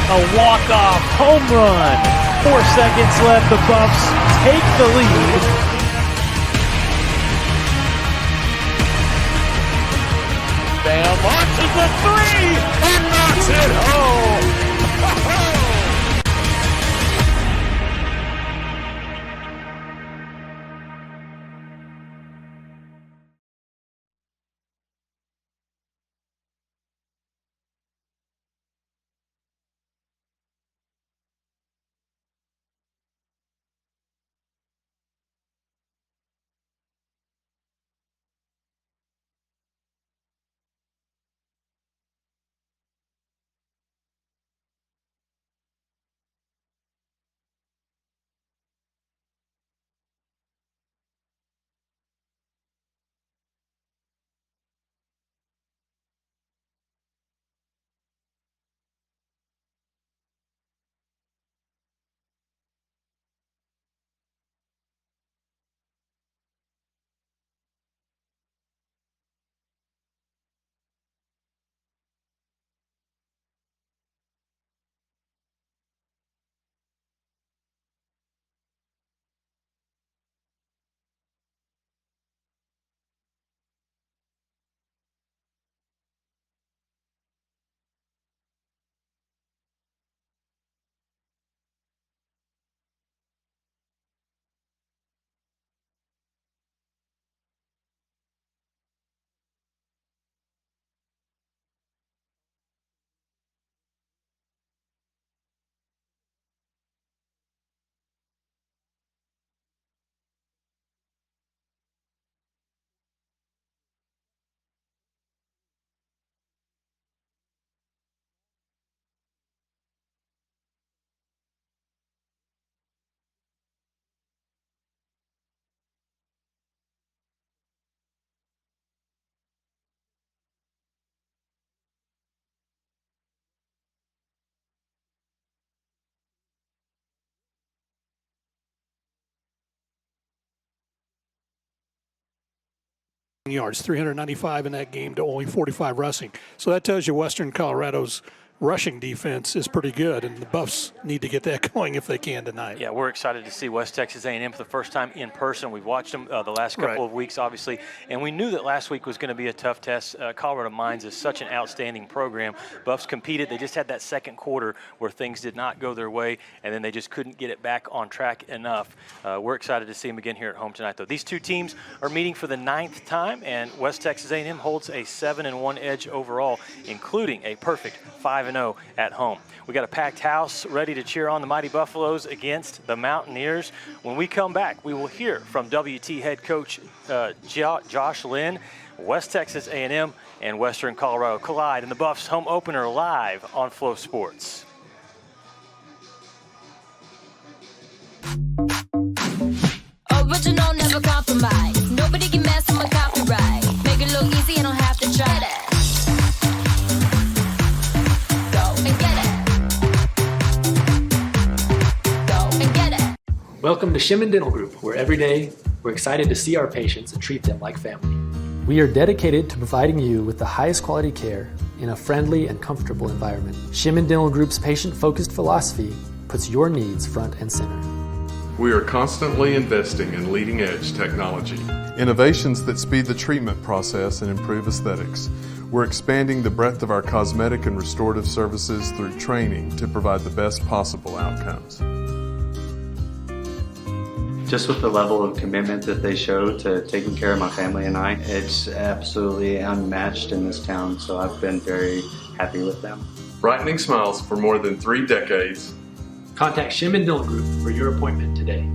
A walk-off home run. 4 seconds left. The Buffs take the lead. Bam launches the 3 and knocks it home. Yards, 395 in that game to only 45 rushing. So that tells you Western Colorado's rushing defense is pretty good, and the Buffs need to get that going if they can tonight. Yeah, we're excited to see West Texas A&M for the first time in person. We've watched them the last couple of weeks, obviously, and we knew that last week was going to be a tough test. Colorado Mines is such an outstanding program. Buffs competed. They just had that second quarter where things did not go their way, and then they just couldn't get it back on track enough. We're excited to see them again here at home tonight, though. These two teams are meeting for the 9th time, and West Texas A&M holds a 7-1 edge overall, including a perfect 5-0 at home. We got a packed house ready to cheer on the Mighty Buffaloes against the Mountaineers. When we come back, we will hear from WT head coach Josh Lynn. West Texas A&M and Western Colorado collide in the Buffs home opener live on Flow Sports. Original, never compromise. Nobody can mess with my copyright. Make it look easy, I don't have to try that. Welcome to Shimin Dental Group, where every day we're excited to see our patients and treat them like family. We are dedicated to providing you with the highest quality care in a friendly and comfortable environment. Shimin Dental Group's patient-focused philosophy puts your needs front and center. We are constantly investing in leading-edge technology. Innovations that speed the treatment process and improve aesthetics. We're expanding the breadth of our cosmetic and restorative services through training to provide the best possible outcomes. Just with the level of commitment that they show to taking care of my family and I, it's absolutely unmatched in this town, so I've been very happy with them. Brightening smiles for more than 3 decades. Contact Shimin Dental Group for your appointment today.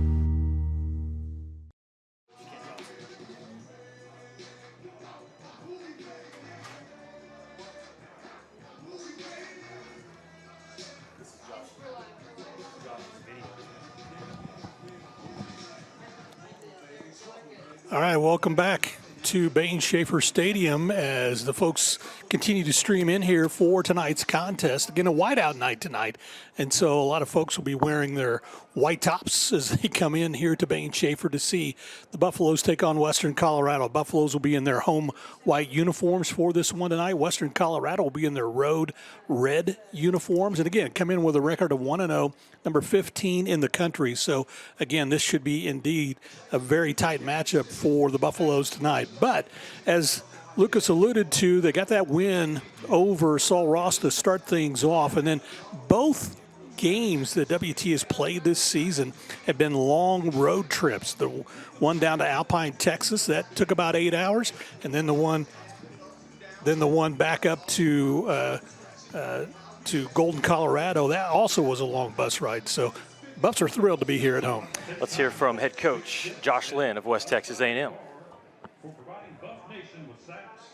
All right, welcome back. to Bain Schaefer Stadium as the folks continue to stream in here for tonight's contest. Again, a whiteout night tonight, and so a lot of folks will be wearing their white tops as they come in here to Bain Schaefer to see the Buffaloes take on Western Colorado. Buffaloes will be in their home white uniforms for this one tonight. Western Colorado will be in their road red uniforms, and again, come in with a record of 1-0, number 15 in the country. So again, this should be indeed a very tight matchup for the Buffaloes tonight. But as Lucas alluded to, they got that win over Sul Ross to start things off, and then both games that WT has played this season have been long road trips. The one down to Alpine, Texas, that took about 8 hours, and then the one back up to Golden, Colorado, that also was a long bus ride. So Buffs are thrilled to be here at home. Let's hear from head coach Josh Lynn of West Texas A&M. For providing Buff Nation with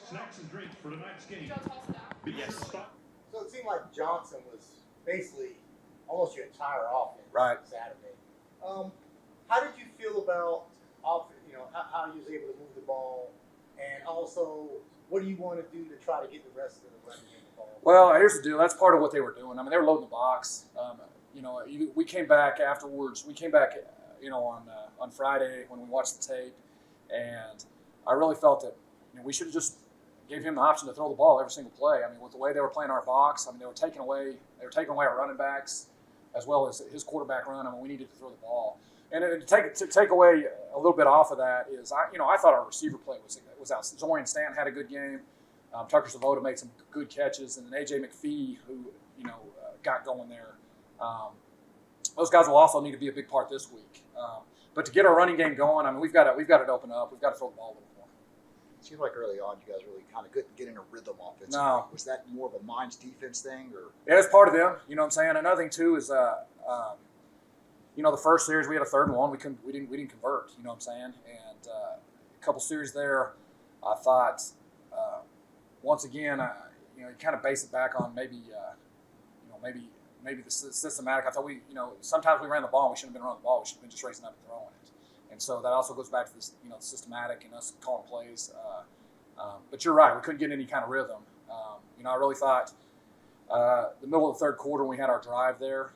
snacks and drinks for tonight's game. So it seemed like Johnson was basically almost your entire offense Saturday. How did you feel about how he was able to move the ball, and also what do you want to do to try to get the rest of the running game the ball? Well, here's the deal. That's part of what they were doing. I mean, they were loading the box. We came back afterwards. We came back, on Friday when we watched the tape, and I really felt that we should have just gave him the option to throw the ball every single play. I mean, with the way they were playing our box, I mean, they were taking away our running backs as well as his quarterback run. I mean, we needed to throw the ball. And to take away a little bit off of that is, I thought our receiver play was out. Zorian Stanton had a good game. Tucker Savoda made some good catches, and then A.J. McPhee, who got going there. Those guys will also need to be a big part this week. But to get our running game going, I mean, we've got to open up. We've got to throw the ball a little more. It seemed like early on you guys really kind of couldn't get in a rhythm offensively. No. Was that more of a Mines defense thing? Or? Yeah, it's part of them. You know what I'm saying? Another thing, too, is the first series we had a 3rd and 1. We didn't convert. You know what I'm saying? And a couple series there, I thought once again, you kind of base it back on maybe the systematic. I thought sometimes we ran the ball and we shouldn't have been running the ball. We should have been just raising up and throwing it. And so that also goes back to this, the systematic and us calling plays. But you're right, we couldn't get any kind of rhythm. I really thought the middle of the 3rd quarter when we had our drive there,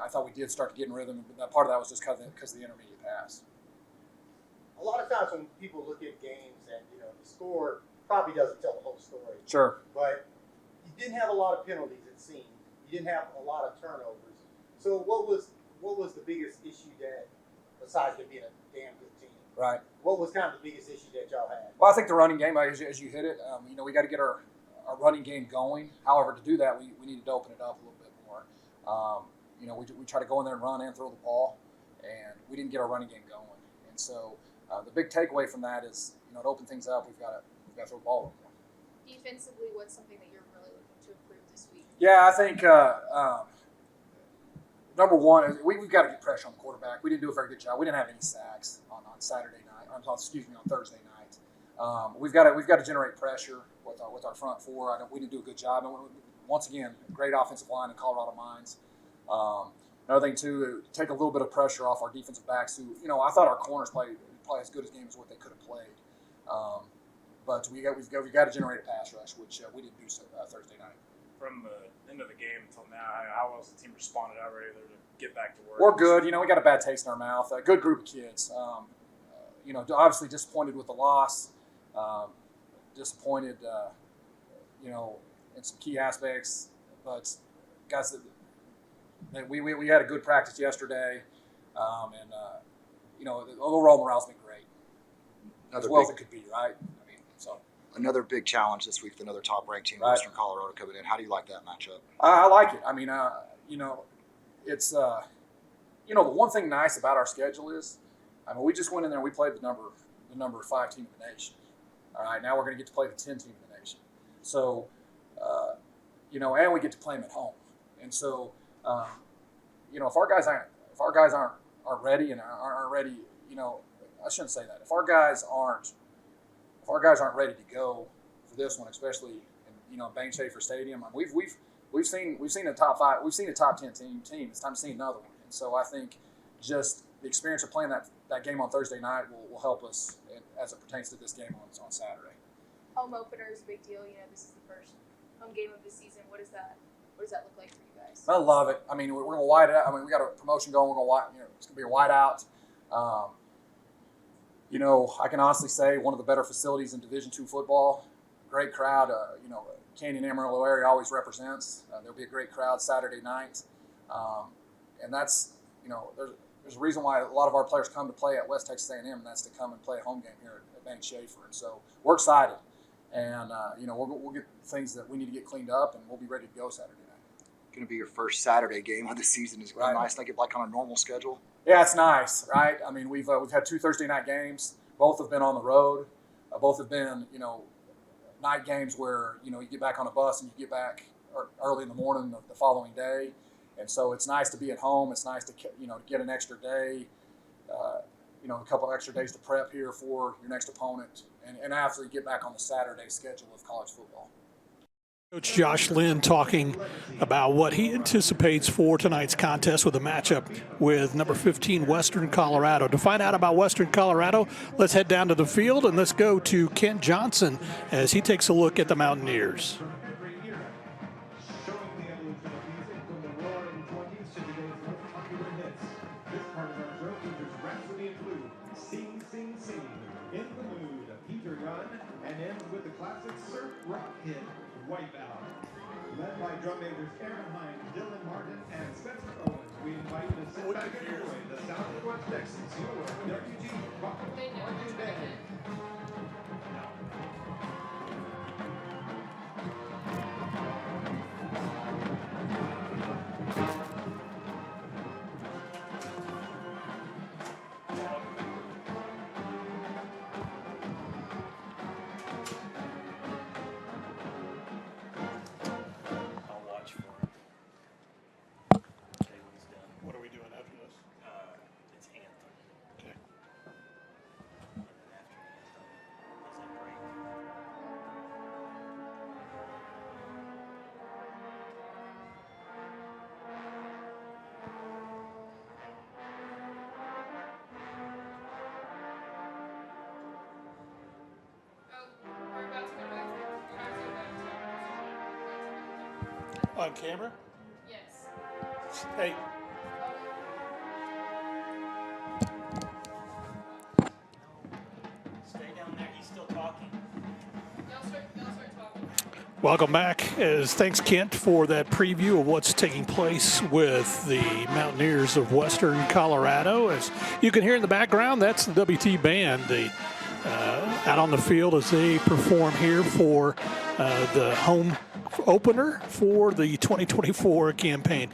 I thought we did start to get in rhythm. But part of that was just because of the intermediate pass. A lot of times when people look at games and the score probably doesn't tell the whole story. Sure. But you didn't have a lot of penalties, it seemed. You didn't have a lot of turnovers. So what was the biggest issue that, besides it being a damn good team? Right. What was kind of the biggest issue that y'all had? Well, I think the running game, as you hit it, we got to get our running game going. However, to do that, we needed to open it up a little bit more. We try to go in there and run and throw the ball, and we didn't get our running game going. And so the big takeaway from that is, to open things up, we've got to throw the ball a little more. Defensively, what's something that you're really looking to improve this week? Yeah, I think number one, we've got to get pressure on the quarterback. We didn't do a very good job. We didn't have any sacks on Saturday night. On Thursday night. We've got to generate pressure with our front four. We didn't do a good job. And once again, great offensive line in Colorado Mines. Another thing too, take a little bit of pressure off our defensive backs. Who I thought our corners played as good a game as what they could have played. But we've got to generate a pass rush, which we didn't do so Thursday night. From the end of the game until now, how else the team responded? How ready they're to get back to work? We're good. We got a bad taste in our mouth. A good group of kids. Obviously disappointed with the loss. Disappointed, in some key aspects. But guys, we had a good practice yesterday, and the overall morale's been great, as well as it could be, right? Another big challenge this week with another top-ranked team, right. Western Colorado coming in. How do you like that matchup? I like it. I mean, it's the one thing nice about our schedule is, we just went in there and we played the number 5 team in the nation. All right, now we're going to get to play the 10 team in the nation. So, and we get to play them at home. And so, if our guys aren't ready and aren't ready, I shouldn't say that. If our guys aren't ready to go for this one, especially in Bain Schaefer Stadium, we've seen a top 5, we've seen a top 10 team. It's time to see another one. And so I think just the experience of playing that game on Thursday night will help us as it pertains to this game on Saturday. Home opener is a big deal. You know, this is the first home game of the season. What does that look like for you guys? I love it. I mean, we're going to wide it out. I mean, we got a promotion going. We're going to it's going to be a wide out. You know, I can honestly say one of the better facilities in Division II football. Great crowd. You know, Canyon Amarillo area always represents. There'll be a great crowd Saturday night, and that's, you know, there's a reason why a lot of our players come to play at West Texas A&M, and that's to come and play a home game here at Bank Schaefer. And so we're excited, and you know, we'll get things that we need to get cleaned up, and we'll be ready to go Saturday night. Going to be your first Saturday game of the season. Is it Right. nice to get like on a normal schedule? Yeah, it's nice, right? I mean, we've had 2 Thursday night games. Both have been on the road. Both have been, you know, night games where, you know, you get back on a bus and you get back early in the morning of the following day. And so it's nice to be at home. It's nice to, you know, to get an extra day, you know, a couple extra days to prep here for your next opponent, and after you get back on the Saturday schedule of college football. Coach Josh Lynn talking about what he anticipates for tonight's contest with a matchup with number 15 Western Colorado. To find out about Western Colorado, let's head down to the field and let's go to Kent Johnson as he takes a look at the Mountaineers. Led by drum majors Aaron Hines, Dylan Martin, and Spencer Owens, we invite you to sit back and enjoy the sound of West Texas, your WG Rock Marching Band. What are we doing after this? It's anthem. Okay. And then after anthem is a break. We're about to go back. On camera? Yes. Hey. Stay down there. He's still talking. Y'all start talking. Welcome back. Thanks, Kent, for that preview of what's taking place with the Mountaineers of Western Colorado. As you can hear in the background, that's the WT Band out on the field as they perform here for the home opener for the 2024 campaign.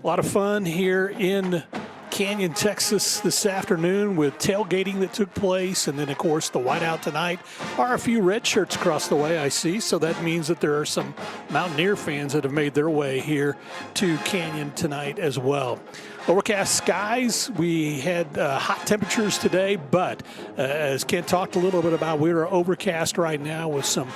A lot of fun here in Canyon, Texas this afternoon with tailgating that took place, and then of course the whiteout tonight. Are a few red shirts across the way I see, so that means that there are some Mountaineer fans that have made their way here to Canyon tonight as well. Overcast skies, we had hot temperatures today, but as Kent talked a little bit about, we are overcast right now with some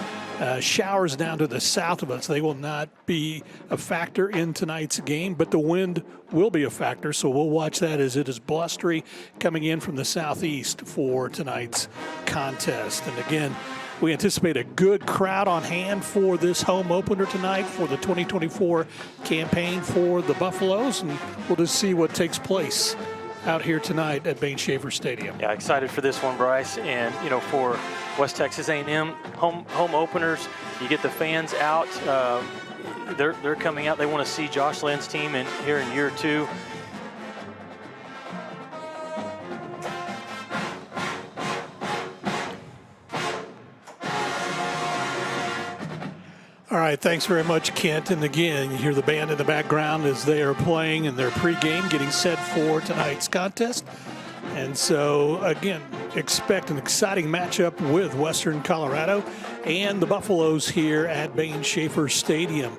showers down to the south of us. They will not be a factor in tonight's game, but the wind will be a factor, so we'll watch that as it is blustery coming in from the southeast for tonight's contest. And again, we anticipate a good crowd on hand for this home opener tonight for the 2024 campaign for the Buffaloes, and we'll just see what takes place out here tonight at Bain Schaefer Stadium. Yeah, excited for this one, Bryce. And, you know, for West Texas A&M home openers, you get the fans out. They're coming out. They want to see Josh Lynn's team here in year 2. All right, thanks very much, Kent. And again, you hear the band in the background as they are playing in their pregame, getting set for tonight's contest. And so, again, expect an exciting matchup with Western Colorado and the Buffaloes here at Bain Schaefer Stadium.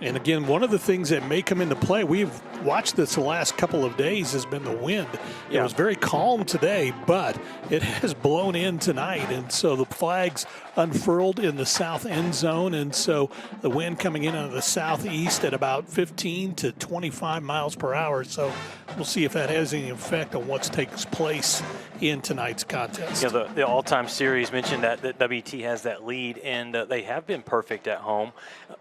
And again, one of the things that may come into play, we've watched this the last couple of days, has been the wind. It was very calm today, but it has blown in tonight. And so the flags unfurled in the south end zone. And so the wind coming in out of the southeast at about 15 to 25 miles per hour. So we'll see if that has any effect on what takes place in tonight's contest. You know, the all-time series mentioned that WT has that lead, and they have been perfect at home.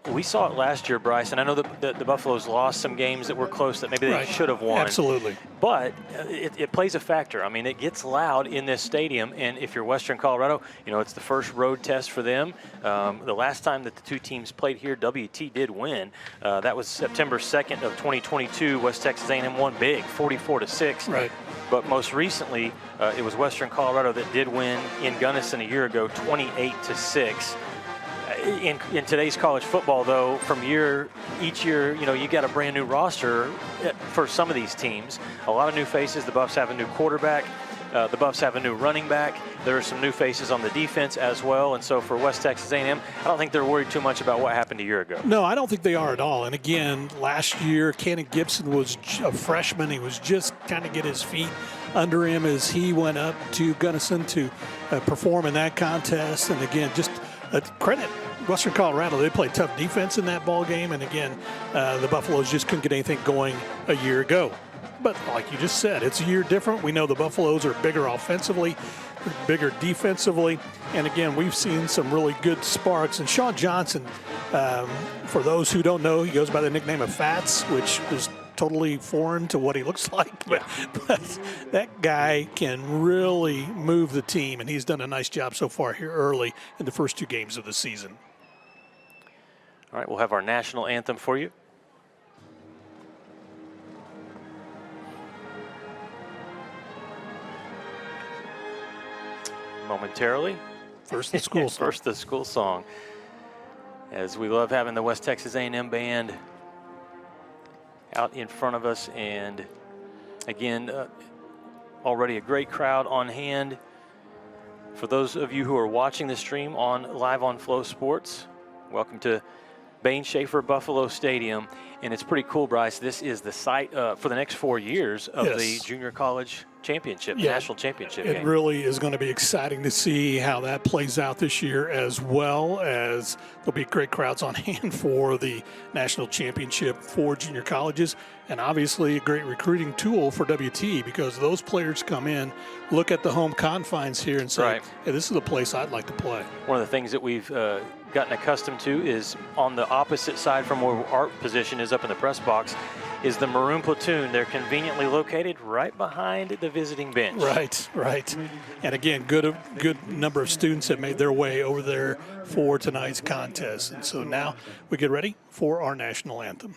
We saw it last year, Bryce, and I know that the Buffaloes lost some games that were close that maybe they should have won. Absolutely. But it plays a factor. I mean, it gets loud in this stadium, and if you're Western Colorado, you know, it's the first road test for them. The last time that the two teams played here, WT did win. That was September 2nd of 2022. West Texas A&M won big, 44-6. Right. But most recently, it was Western Colorado that did win in Gunnison a year ago, 28-6. In today's college football, though, from each year, you know, you got a brand new roster for some of these teams. A lot of new faces. The Buffs have a new quarterback. The Buffs have a new running back. There are some new faces on the defense as well. And so for West Texas A&M, I don't think they're worried too much about what happened a year ago. No, I don't think they are at all. And again, last year, Cannon Gibson was a freshman. He was just kind of get his feet under him as he went up to Gunnison to perform in that contest. And again, just credit Western Colorado. They played tough defense in that ball game. And again, the Buffaloes just couldn't get anything going a year ago. But like you just said, it's a year different. We know the Buffaloes are bigger offensively, bigger defensively. And again, we've seen some really good sparks. And Sean Johnson, for those who don't know, he goes by the nickname of Fats, which is totally foreign to what he looks like. But that guy can really move the team, and he's done a nice job so far here early in the first two games of the season. All right, we'll have our national anthem for you. Momentarily. First the school song. First the school song. As we love having the West Texas A&M band out in front of us, and again, already a great crowd on hand. For those of you who are watching the stream live on Flow Sports, welcome to Bain Schaefer Buffalo Stadium. And it's pretty cool, Bryce. This is the site for the next 4 years of the junior college championship, the national championship game. It really is going to be exciting to see how that plays out this year, as well as there'll be great crowds on hand for the national championship for junior colleges, and obviously a great recruiting tool for WT, because those players come in, look at the home confines here and say, hey, this is the place I'd like to play. One of the things that we've gotten accustomed to is on the opposite side from where our position is up in the press box is the Maroon Platoon. They're conveniently located right behind the visiting bench. Right. And again, good number of students have made their way over there for tonight's contest. And so now we get ready for our national anthem.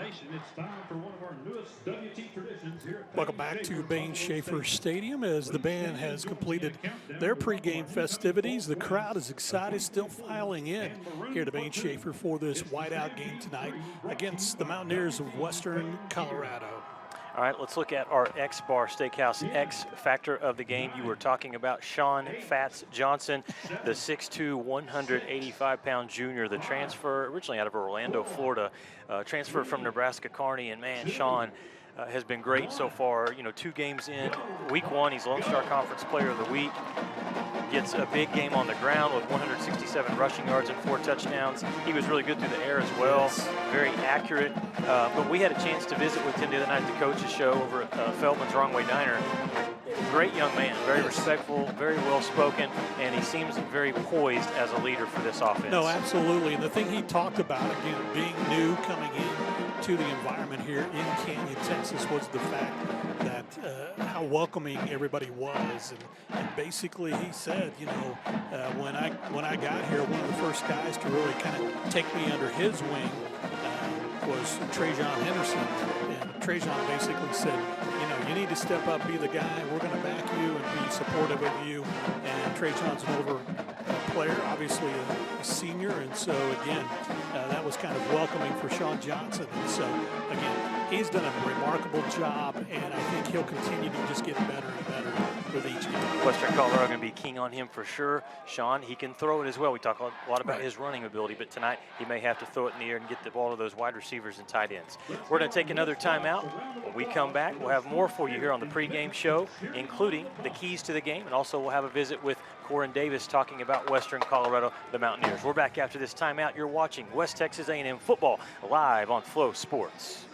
It's time for one of our newest WT traditions here at Welcome back to Bain Schaefer Stadium as the band has completed their pregame festivities. The crowd is excited, still filing in here to Bain Schaefer for this whiteout game tonight against the Mountaineers of Western Colorado. All right, let's look at our X-Bar Steakhouse X factor of the game. You were talking about Sean Fats Johnson, the 6'2", 185-pound junior, the transfer originally out of Orlando, Florida, transfer from Nebraska Kearney. And, man, Sean has been great so far. You know, 2 games in. Week 1, he's Lone Star Conference Player of the Week. Gets a big game on the ground with 167 rushing yards and 4 touchdowns. He was really good through the air as well, very accurate. But we had a chance to visit with him the other night at the coaches show over at Feldman's Wrong Way Diner. Great young man, very respectful, very well spoken, and he seems very poised as a leader for this offense. No, absolutely. And the thing he talked about, again, being new, coming in to the environment here in Canyon, Texas, was the fact that how welcoming everybody was. And basically he said, you know, when I got here, one of the first guys to really kind of take me under his wing was Trajan Henderson. And Trajan basically said, you know, you need to step up, be the guy. We're going to back you and be supportive of you. And Trajan's an over player, obviously a senior, and so again, that was kind of welcoming for Sean Johnson. And so again, he's done a remarkable job, and I think he'll continue to just get better and better with each game. Western Colorado going to be keen on him for sure. Sean, he can throw it as well. We talk a lot about his running ability, but tonight he may have to throw it in the air and get the ball to those wide receivers and tight ends. We're going to take another timeout. When we come back, we'll have more for you here on the pregame show, including the keys to the game, and also we'll have a visit with Corin Davis talking about Western Colorado, the Mountaineers. We're back after this timeout. You're watching West Texas A&M football live on Flow Sports.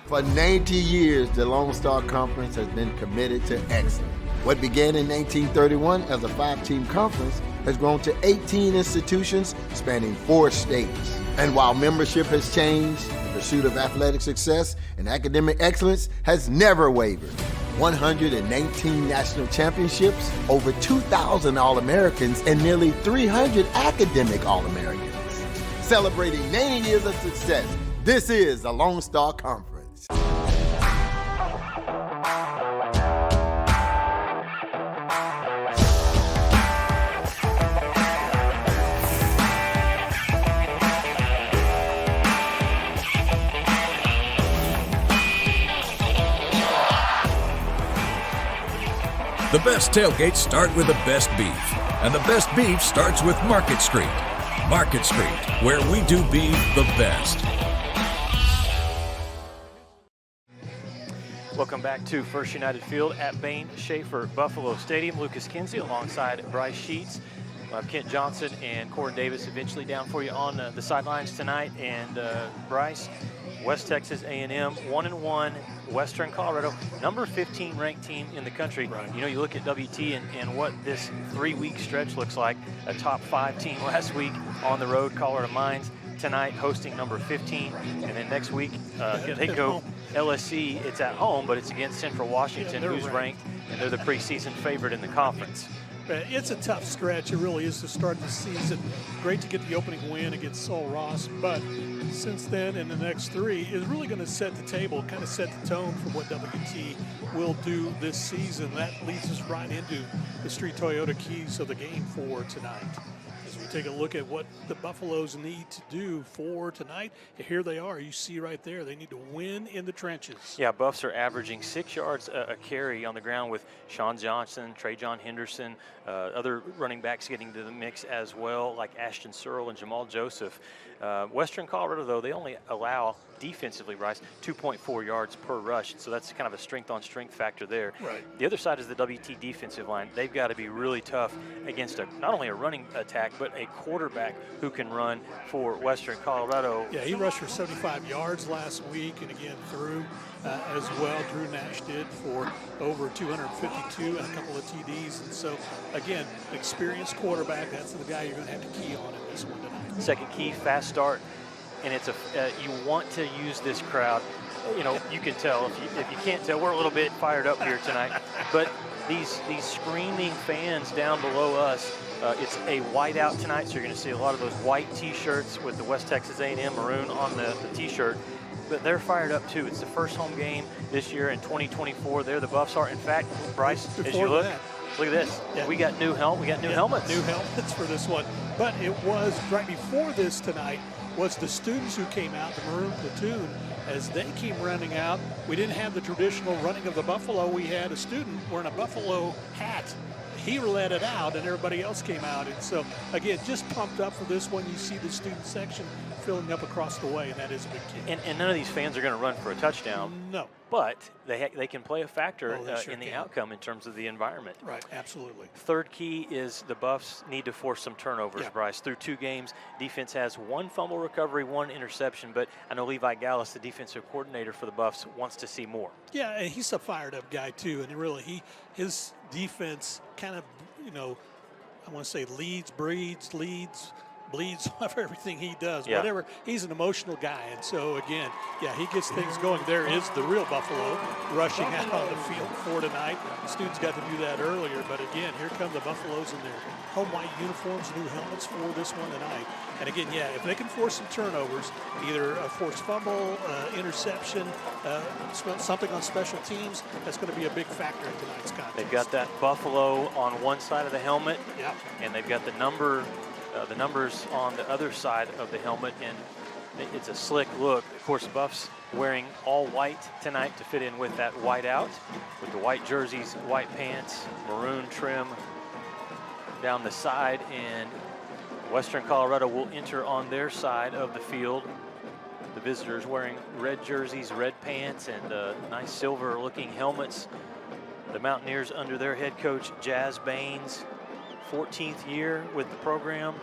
For 90 years, the Lone Star Conference has been committed to excellence. What began in 1931 as a 5-team conference has grown to 18 institutions spanning 4 states. And while membership has changed, the pursuit of athletic success and academic excellence has never wavered. 119 national championships, over 2,000 All-Americans, and nearly 300 academic All-Americans. Celebrating 90 years of success, this is the Lone Star Conference. The best tailgates start with the best beef, and the best beef starts with Market Street. Market Street, where we do beef the best. Welcome back to First United Field at Bain Schaefer Buffalo Stadium. Lucas Kinsey alongside Bryce Sheets. We'll have Kent Johnson and Corin Davis eventually down for you on the sidelines tonight. And Bryce, West Texas A&M 1-1, Western Colorado, number 15 ranked team in the country. Right. You know, you look at WT and what this 3-week stretch looks like. A top 5 team last week on the road, Colorado Mines. Tonight hosting number 15, and then next week they go LSC. It's at home, but it's against Central Washington, who's ranked, and they're the preseason favorite in the conference. It's a tough stretch. It really is to start the season. Great to get the opening win against Sul Ross, but since then, in the next 3, is really going to set the table, kind of set the tone for what WT will do this season. That leads us right into the Street Toyota keys of the game for tonight. As we take a look at what the Buffaloes need to do for tonight, here they are. You see right there, they need to win in the trenches. Yeah, Buffs are averaging 6 yards a carry on the ground with Sean Johnson, Trajan Henderson, other running backs getting to the mix as well, like Ashton Searle and Jamal Joseph. Western Colorado, though, they only allow defensively, Bryce, 2.4 yards per rush, so that's kind of a strength-on-strength factor there. Right. The other side is the WT defensive line. They've got to be really tough against not only a running attack, but a quarterback who can run for Western Colorado. Yeah, he rushed for 75 yards last week, and again threw as well. Drew Nash did for over 252 and a couple of TDs. And so, again, experienced quarterback, that's the guy you're going to have to key on in this one tonight. Second key, fast start, and it's you want to use this crowd. You know, you can tell. If you can't tell, we're a little bit fired up here tonight. But these screaming fans down below us. It's a whiteout tonight, so you're going to see a lot of those white T-shirts with the West Texas A&M maroon on the T-shirt. But they're fired up too. It's the first home game this year in 2024. There the Buffs are. In fact, Bryce, as you look at this. Yeah. We got new helmets. New helmets for this one. But it was right before this tonight was the students who came out, the Maroon Platoon. As they came running out, we didn't have the traditional running of the buffalo. We had a student wearing a buffalo hat. He let it out, and everybody else came out. And so, again, just pumped up for this one. You see the student section filling up across the way, and that is a big key. And none of these fans are going to run for a touchdown. No. But they can play a factor Sure in the outcome in terms of the environment. Right, absolutely. Third key is the Buffs need to force some turnovers, Bryce. Through 2 games, defense has 1 fumble recovery, 1 interception, but I know Levi Gallus, the defensive coordinator for the Buffs, wants to see more. Yeah, and he's a fired-up guy, too, and really, his defense kind of, I want to say leads, bleeds off everything he does. Yeah. Whatever, he's an emotional guy, and so again, he gets things going. There is the real Buffalo rushing out on the field for tonight. The students got to do that earlier, but again, here come the Buffaloes in their home white uniforms, new helmets for this one tonight. And again, if they can force some turnovers, either a forced fumble, interception, something on special teams, that's going to be a big factor in tonight's contest. They've got that Buffalo on one side of the helmet, and they've got the numbers on the other side of the helmet, and it's a slick look. Of course, the Buffs wearing all white tonight to fit in with that white out, with the white jerseys, white pants, maroon trim down the side, and Western Colorado will enter on their side of the field. The visitors wearing red jerseys, red pants, and nice silver-looking helmets. The Mountaineers under their head coach, Jazz Baines, 14th year with the program.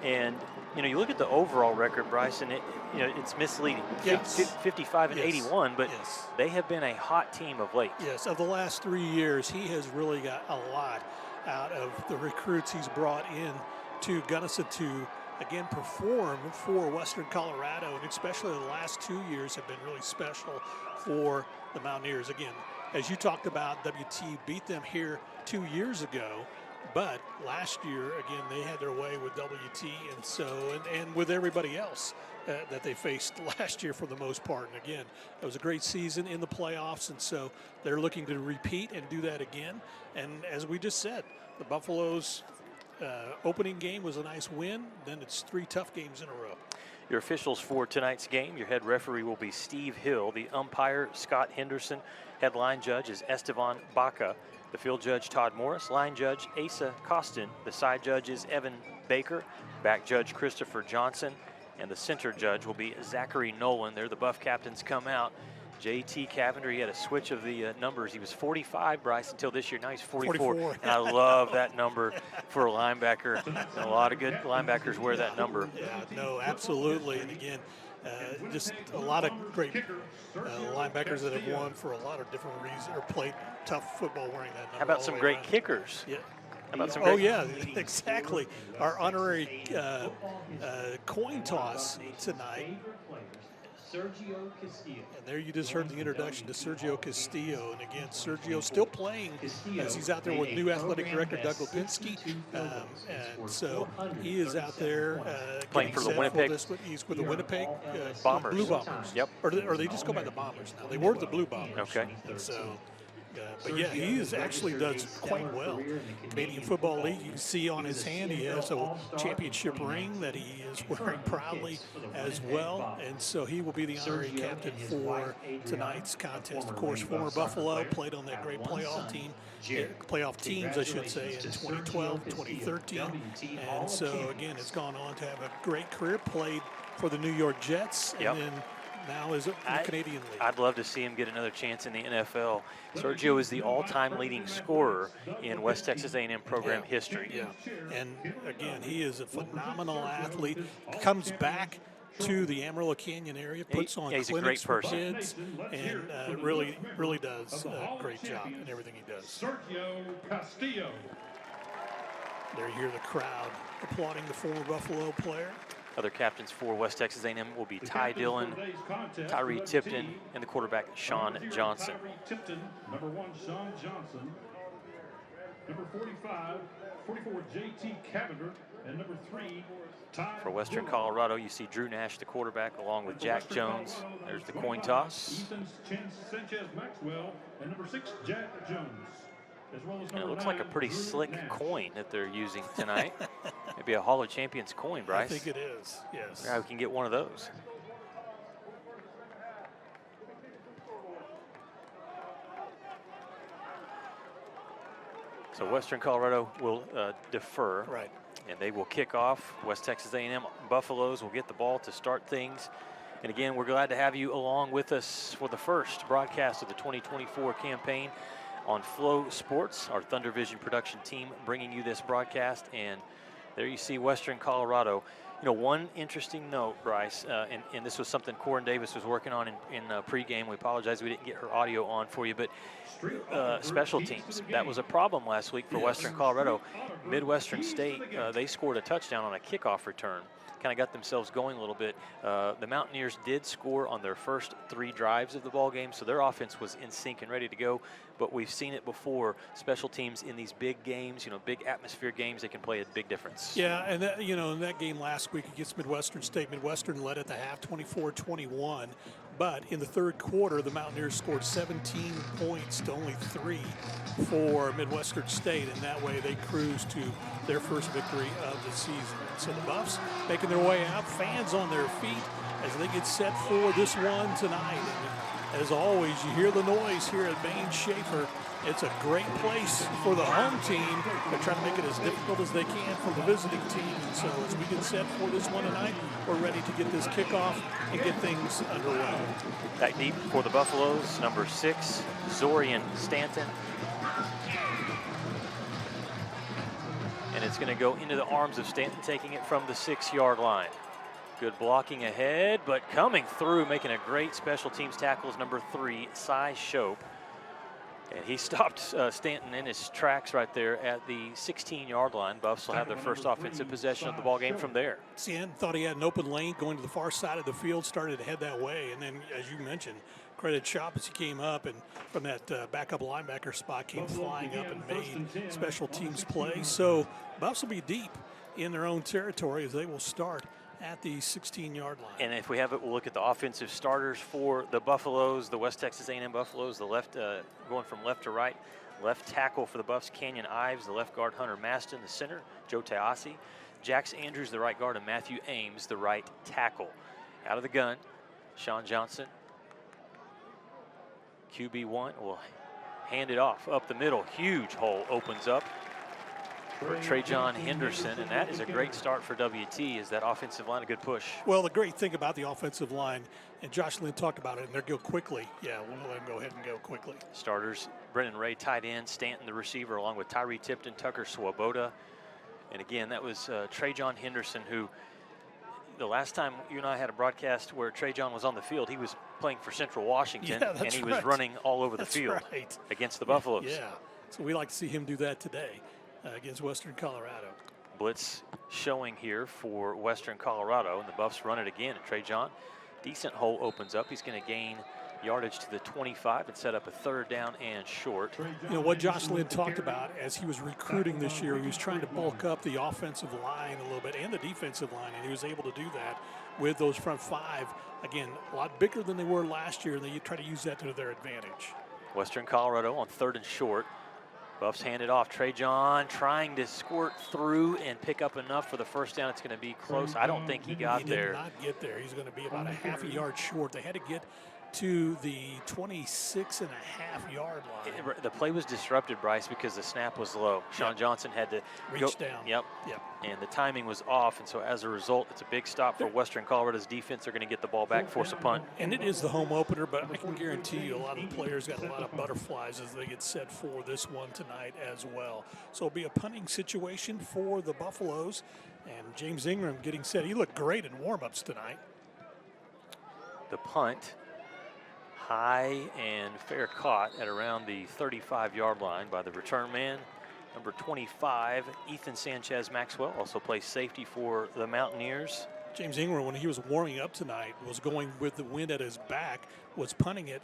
And you look at the overall record, Bryce, and it's misleading. 55 and 81, but they have been a hot team of late. Yes, of the last 3 years, he has really got a lot out of the recruits he's brought in to Gunnison to again perform for Western Colorado, and especially the last 2 years have been really special for the Mountaineers. Again, as you talked about, WT beat them here 2 years ago. But last year, again, they had their way with WT, and so and with everybody else that they faced last year for the most part. And again, it was a great season in the playoffs, and so they're looking to repeat and do that again. And as we just said, the Buffaloes' opening game was a nice win. Then it's 3 tough games in a row. Your officials for tonight's game, your head referee will be Steve Hill. The umpire, Scott Henderson. Headline judge is Estevan Baca. The field judge, Todd Morris. Line judge, Asa Costin. The side judge is Evan Baker. Back judge, Christopher Johnson. And the center judge will be Zachary Nolan. There the Buff captains come out. J.T. Cavender, he had a switch of the numbers. He was 45, Bryce, until this year. Now he's 44. And I love that number for a linebacker. A lot of good linebackers wear that number. Yeah, no, absolutely. And again, just a lot of great linebackers that have won for a lot of different reasons or played tough football wearing that number. How about some great kickers? Yeah. How about some great exactly. Our honorary coin toss tonight. Sergio Castillo. And there you just heard the introduction to Sergio Castillo. And again, Sergio still playing as he's out there with new athletic director Doug Lipinski. And so he is out there playing for the Winnipeg. He's with the Winnipeg Bombers. Blue Bombers. Yep. Or they just go by the Bombers now. They were the Blue Bombers. Okay. And so. But yeah, he actually does quite well. Canadian Football League, you can see on his hand he has a championship ring that he is wearing proudly as well. And so he will be the honorary captain for tonight's contest. Of course, former Buffalo, played on that great playoff teams, I should say, in 2012, 2013. And so, again, has gone on to have a great career, played for the New York Jets, and then now is in the Canadian League. I'd love to see him get another chance in the NFL. Sergio is the all-time leading scorer in West Texas A&M program history. Yeah, and again, he is a phenomenal athlete. Comes back to the Amarillo Canyon area, puts on clinics for kids, and really does a great job in everything he does. Sergio Castillo. There you hear the crowd applauding the former Buffalo player. Other captains for West Texas A&M will be Ty Dillon, Tyree Tipton, and the quarterback, Sean Johnson. Tyree Tipton, number 1, Sean Johnson. Number 44, J.T. Cavender. And number 3, Ty For Western Bullock. Colorado, you see Drew Nash, the quarterback, along with Jack Jones. There's the coin toss. Ethan Sanchez Maxwell. And number 6, Jack Jones. As well as And it number looks 9, like a pretty Drew slick Nash. coin that they're using tonight. Maybe a Hall of Champions coin, Bryce. I think it is, yes. Yeah, we can get one of those. So Western Colorado will defer. Right. And they will kick off. West Texas A&M Buffaloes will get the ball to start things. And again, we're glad to have you along with us for the first broadcast of the 2024 campaign on Flow Sports, our Thunder Vision production team bringing you this broadcast. And there you see Western Colorado. You know, one interesting note, Bryce, and this was something Corin Davis was working on in pregame. We apologize we didn't get her audio on for you, but special teams. That was a problem last week for Western Colorado. Midwestern State, they scored a touchdown on a kickoff return. Kind of got themselves going a little bit. The Mountaineers did score on their first 3 drives of the ball game, so their offense was in sync and ready to go. But we've seen it before. Special teams in these big games, you know, big atmosphere games, they can play a big difference. Yeah, and that, you know, in that game last week against Midwestern State, Midwestern led at the half 24-21. But in the third quarter, the Mountaineers scored 17 points to only 3 for Midwestern State, and that way they cruised to their first victory of the season. So the Buffs making their way out, fans on their feet as they get set for this one tonight. And as always, you hear the noise here at Bain Schaefer. It's a great place for the home team. They're trying to make it as difficult as they can for the visiting team. And so as we get set for this one tonight, we're ready to get this kickoff and get things underway. Back deep for the Buffaloes, number 6, Zorian Stanton. And it's going to go into the arms of Stanton, taking it from the 6-yard line. Good blocking ahead, but coming through, making a great special teams tackle is number 3, Cy Shope. And he stopped Stanton in his tracks right there at the 16-yard line. Buffs will have their first offensive possession of the ball game from there. Stanton thought he had an open lane going to the far side of the field, started to head that way. And then, as you mentioned, credit Shop as he came up and from that backup linebacker spot came flying up and made special teams play. So Buffs will be deep in their own territory as they will start at the 16-yard line. And if we have it, we'll look at the offensive starters for the Buffaloes, the West Texas A&M Buffaloes, the left going from left to right. Left tackle for the Buffs, Canyon Ives. The left guard, Hunter Maston. The center, Joe Teasi. Jax Andrews, the right guard, and Matthew Ames, the right tackle. Out of the gun, Sean Johnson. QB1 will hand it off up the middle. Huge hole opens up for Trajan Henderson, and that is a great start for WT. Is that offensive line a good push? Well, the great thing about the offensive line, and Josh Lynn talked about it, and they'll go quickly. Yeah, we'll let them go ahead and go quickly. Starters, Brennan Ray tight end, Stanton the receiver, along with Tyree Tipton, Tucker Swoboda. And again, that was Trajan Henderson, who the last time you and I had a broadcast where Trajan was on the field, he was playing for Central Washington, yeah, and he was running all over the field against the Buffaloes. Yeah, so we like to see him do that today. Against Western Colorado. Blitz showing here for Western Colorado, and the Buffs run it again. And Trajan, decent hole opens up. He's going to gain yardage to the 25 and set up a 3rd down and short. You know, what Josh Lynn talked about as he was recruiting this year, he was trying to bulk up the offensive line a little bit and the defensive line, and he was able to do that with those front 5. Again, a lot bigger than they were last year, and they try to use that to their advantage. Western Colorado on 3rd and short. Buffs hand it off. Trajan trying to squirt through and pick up enough for the first down. It's going to be close. I don't think he got there. He did not get there. He's going to be about a half a yard short. They had to get to the 26.5-yard line. The play was disrupted, Bryce, because the snap was low. Sean Johnson had to reach down. Yep. And the timing was off, and so as a result, it's a big stop for Western Colorado's defense. They're going to get the ball back, force a punt. And it is the home opener, but I can guarantee you a lot of the players got a lot of butterflies as they get set for this one tonight as well. So it'll be a punting situation for the Buffaloes, and James Ingram getting set. He looked great in warm-ups tonight. The punt, high and fair caught at around the 35-yard line by the return man. Number 25, Ethan Sanchez Maxwell, also plays safety for the Mountaineers. James Ingram, when he was warming up tonight, was going with the wind at his back, was punting it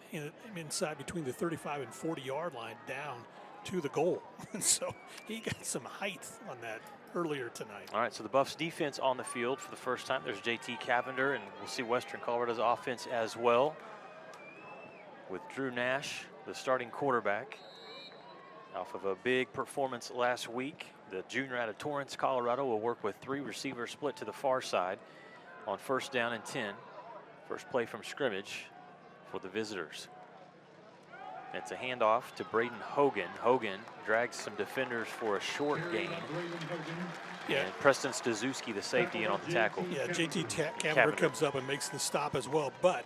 inside between the 35 and 40-yard line down to the goal. And so he got some height on that earlier tonight. All right, so the Buffs defense on the field for the first time. There's JT Cavender, and we'll see Western Colorado's offense as well, with Drew Nash, the starting quarterback, off of a big performance last week. The junior out of Torrance, Colorado, will work with 3 receivers split to the far side on 1st down and 10. First play from scrimmage for the visitors. It's a handoff to Braden Hogan. Hogan drags some defenders for a short gain. Yeah. And Preston Stazuski, the safety, in on the tackle. Yeah, JT Cavender comes up and makes the stop as well. But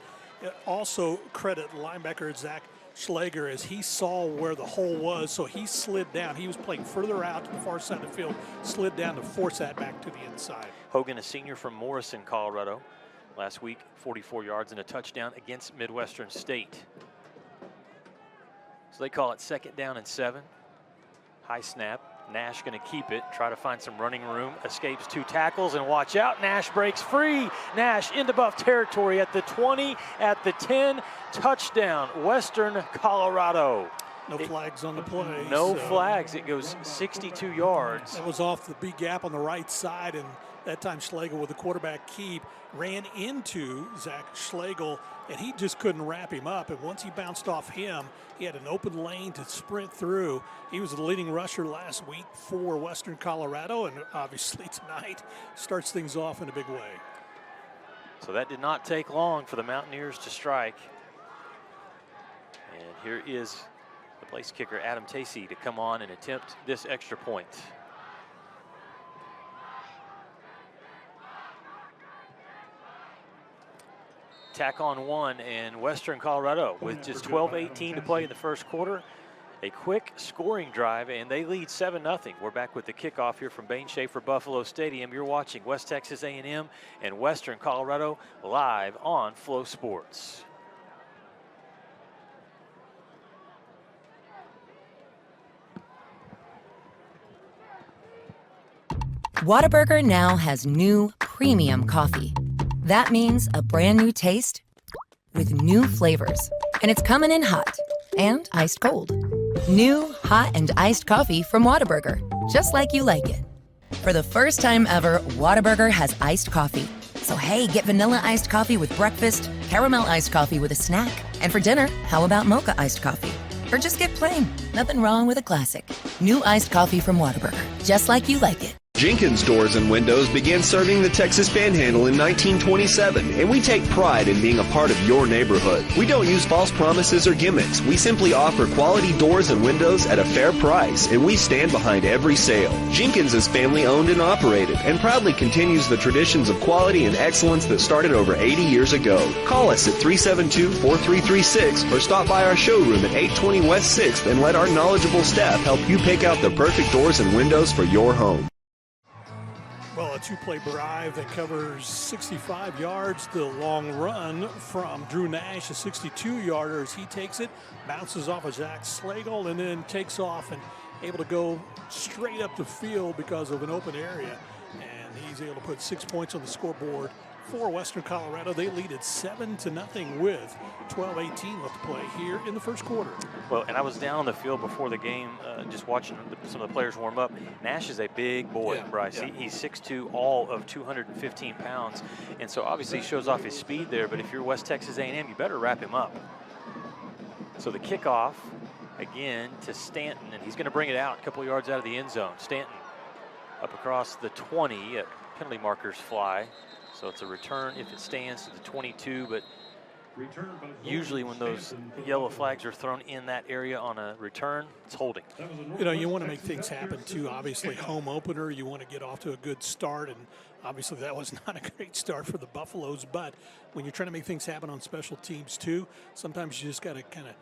also credit linebacker Zach Schlager as he saw where the hole was, so he slid down. He was playing further out to the far side of the field, slid down to force that back to the inside. Hogan, a senior from Morrison, Colorado. Last week, 44 yards and a touchdown against Midwestern State. So they call it 2nd down and 7. High snap. Nash going to keep it, try to find some running room, escapes 2 tackles, and watch out, Nash breaks free. Nash into Buff territory at the 20, at the 10, touchdown, Western Colorado. No flags on the play. No flags, it goes 62 yards. That was off the big gap on the right side, and that time Schlegel with the quarterback keep ran into Zach Schlegel, and he just couldn't wrap him up. And once he bounced off him, he had an open lane to sprint through. He was the leading rusher last week for Western Colorado, and obviously tonight starts things off in a big way. So that did not take long for the Mountaineers to strike. And here is the place kicker, Adam Tacey, to come on and attempt this extra point. Tack on 1, and Western Colorado with just 12:18 to play in the first quarter. A quick scoring drive, and they lead 7-0. We're back with the kickoff here from Bain Schaefer Buffalo Stadium. You're watching West Texas A&M and Western Colorado live on Flow Sports. Whataburger now has new premium coffee. That means a brand new taste with new flavors. And it's coming in hot and iced cold. New hot and iced coffee from Whataburger, just like you like it. For the first time ever, Whataburger has iced coffee. So hey, get vanilla iced coffee with breakfast, caramel iced coffee with a snack, and for dinner, how about mocha iced coffee? Or just get plain. Nothing wrong with a classic. New iced coffee from Whataburger, just like you like it. Jenkins Doors and Windows began serving the Texas Panhandle in 1927, and we take pride in being a part of your neighborhood. We don't use false promises or gimmicks. We simply offer quality doors and windows at a fair price, and we stand behind every sale. Jenkins is family owned and operated, and proudly continues the traditions of quality and excellence that started over 80 years ago. Call us at 372-4336 or stop by our showroom at 820 West 6th and let our knowledgeable staff help you pick out the perfect doors and windows for your home. Well, a 2-play drive that covers 65 yards. The long run from Drew Nash, a 62-yarder as he takes it, bounces off of Zach Schlegel, and then takes off and able to go straight up the field because of an open area. And he's able to put 6 points on the scoreboard for Western Colorado. They lead at 7-0 with 12:18 left to play here in the first quarter. Well, and I was down on the field before the game, just watching some of the players warm up. Nash is a big boy, Bryce. Yeah. He's 6'2", all of 215 pounds, and so obviously he shows off his speed there, but if you're West Texas A&M, you better wrap him up. So the kickoff, again, to Stanton, and he's going to bring it out a couple yards out of the end zone. Stanton up across the 20, penalty markers fly. So it's a return if it stands to the 22, but usually when those yellow flags are thrown in that area on a return, it's holding. You know, you want to make things happen too. Obviously, home opener, you want to get off to a good start, and obviously that was not a great start for the Buffaloes, but when you're trying to make things happen on special teams too, sometimes you just got to kind of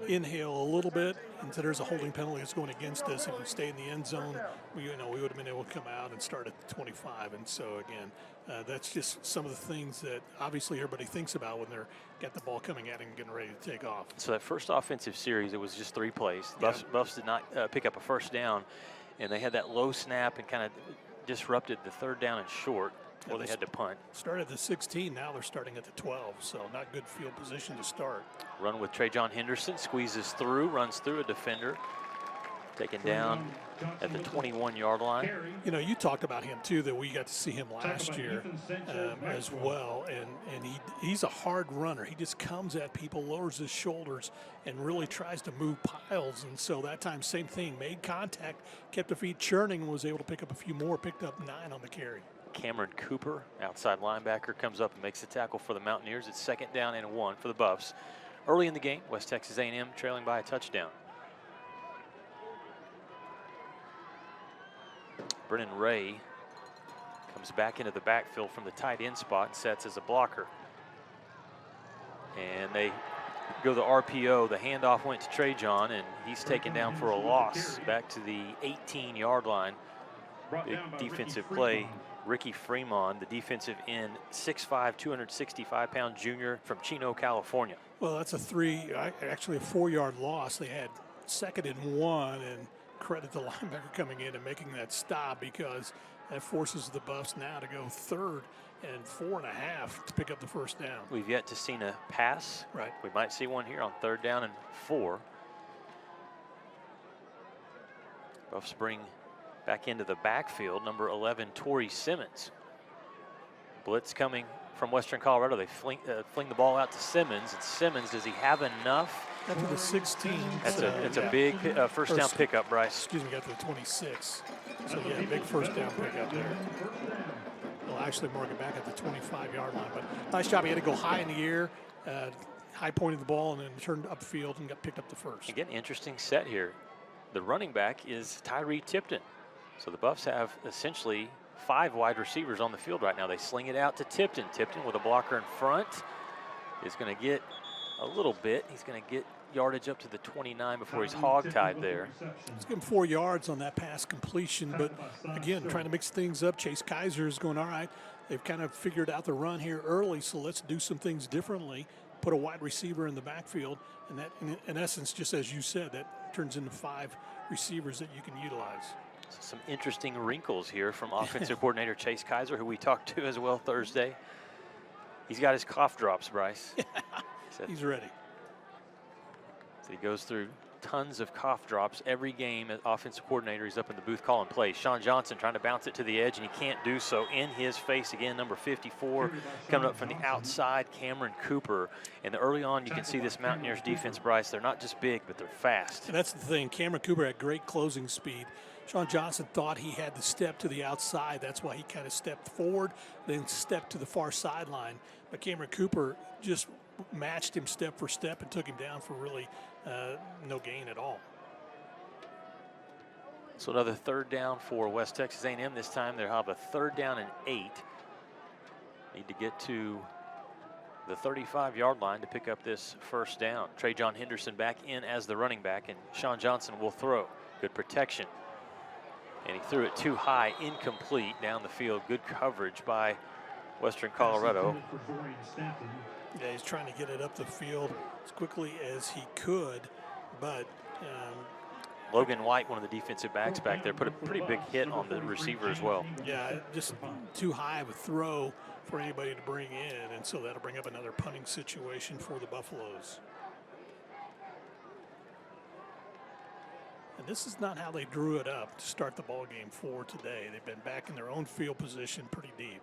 inhale a little bit, and so there's a holding penalty that's going against us. If we stay in the end zone, we would have been able to come out and start at the 25. And so again, that's just some of the things that obviously everybody thinks about when they're got the ball coming at and getting ready to take off. So that first offensive series, it was just 3 plays. Buffs did not pick up a first down, and they had that low snap and kind of disrupted the 3rd down and short. Well, they had to punt. Started at the 16, now they're starting at the 12, so not good field position to start. Run with Trajon Henderson, squeezes through, runs through a defender. Taken down at the 21-yard line. You know, you talked about him too, that we got to see him last year as well, and he's a hard runner. He just comes at people, lowers his shoulders, and really tries to move piles. And so that time, same thing, made contact, kept the feet churning, and was able to pick up a few more, picked up 9 on the carry. Cameron Cooper, outside linebacker, comes up and makes the tackle for the Mountaineers. It's 2nd down and 1 for the Buffs. Early in the game, West Texas A&M trailing by a touchdown. Brennan Ray comes back into the backfield from the tight end spot and sets as a blocker. And they go the RPO. The handoff went to Trajan, and he's taken down for a loss back to the 18-yard line. Big defensive play. Ricky Fremont, the defensive end, 6'5", 265-pound junior from Chino, California. Well, that's actually a 4-yard loss. They had 2nd and 1, and credit the linebacker coming in and making that stop, because that forces the Buffs now to go 3rd and 4.5 to pick up the first down. We've yet to see a pass. Right. We might see one here on 3rd down and 4. Buffs bring back into the backfield number 11, Torrey Simmons. Blitz coming from Western Colorado. They fling the ball out to Simmons, and Simmons, does he have enough? Got to the 16. That's a big first down pickup, Bryce. Excuse me, got to the 26. So yeah, big first down pickup there. They'll actually mark it back at the 25-yard line. But nice job. He had to go high in the air, high pointed the ball, and then turned upfield and got picked up the first. Again, interesting set here. The running back is Tyree Tipton. So the Buffs have essentially 5 wide receivers on the field right now. They sling it out to Tipton. Tipton with a blocker in front is going to get a little bit. He's going to get yardage up to the 29 before he's hog-tied there. Let's give him 4 yards on that pass completion, but again, trying to mix things up. Chase Kaiser is going, all right, they've kind of figured out the run here early, so let's do some things differently. Put a wide receiver in the backfield, and that, in essence, just as you said, that turns into 5 receivers that you can utilize. Some interesting wrinkles here from offensive coordinator Chase Kaiser, who we talked to as well Thursday. He's got his cough drops, Bryce. He's ready. So he goes through tons of cough drops every game as offensive coordinator. He's up in the booth calling plays. Sean Johnson trying to bounce it to the edge, and he can't do so. In his face again, number 54, coming up from the outside, Cameron Cooper. And early on, you can see this Mountaineers defense, Bryce. They're not just big, but they're fast. And that's the thing. Cameron Cooper had great closing speed. Sean Johnson thought he had to step to the outside. That's why he kind of stepped forward, then stepped to the far sideline. But Cameron Cooper just matched him step for step and took him down for really no gain at all. So another 3rd down for West Texas A&M. This time they'll have a 3rd down and 8. Need to get to the 35-yard line to pick up this first down. Trajan Henderson back in as the running back, and Sean Johnson will throw. Good protection. And he threw it too high, incomplete down the field. Good coverage by Western Colorado. Yeah, he's trying to get it up the field as quickly as he could, but Logan White, one of the defensive backs back there, put a pretty big hit on the receiver as well. Yeah, just too high of a throw for anybody to bring in, and so that'll bring up another punting situation for the Buffaloes. And this is not how they drew it up to start the ball game for today. They've been back in their own field position pretty deep.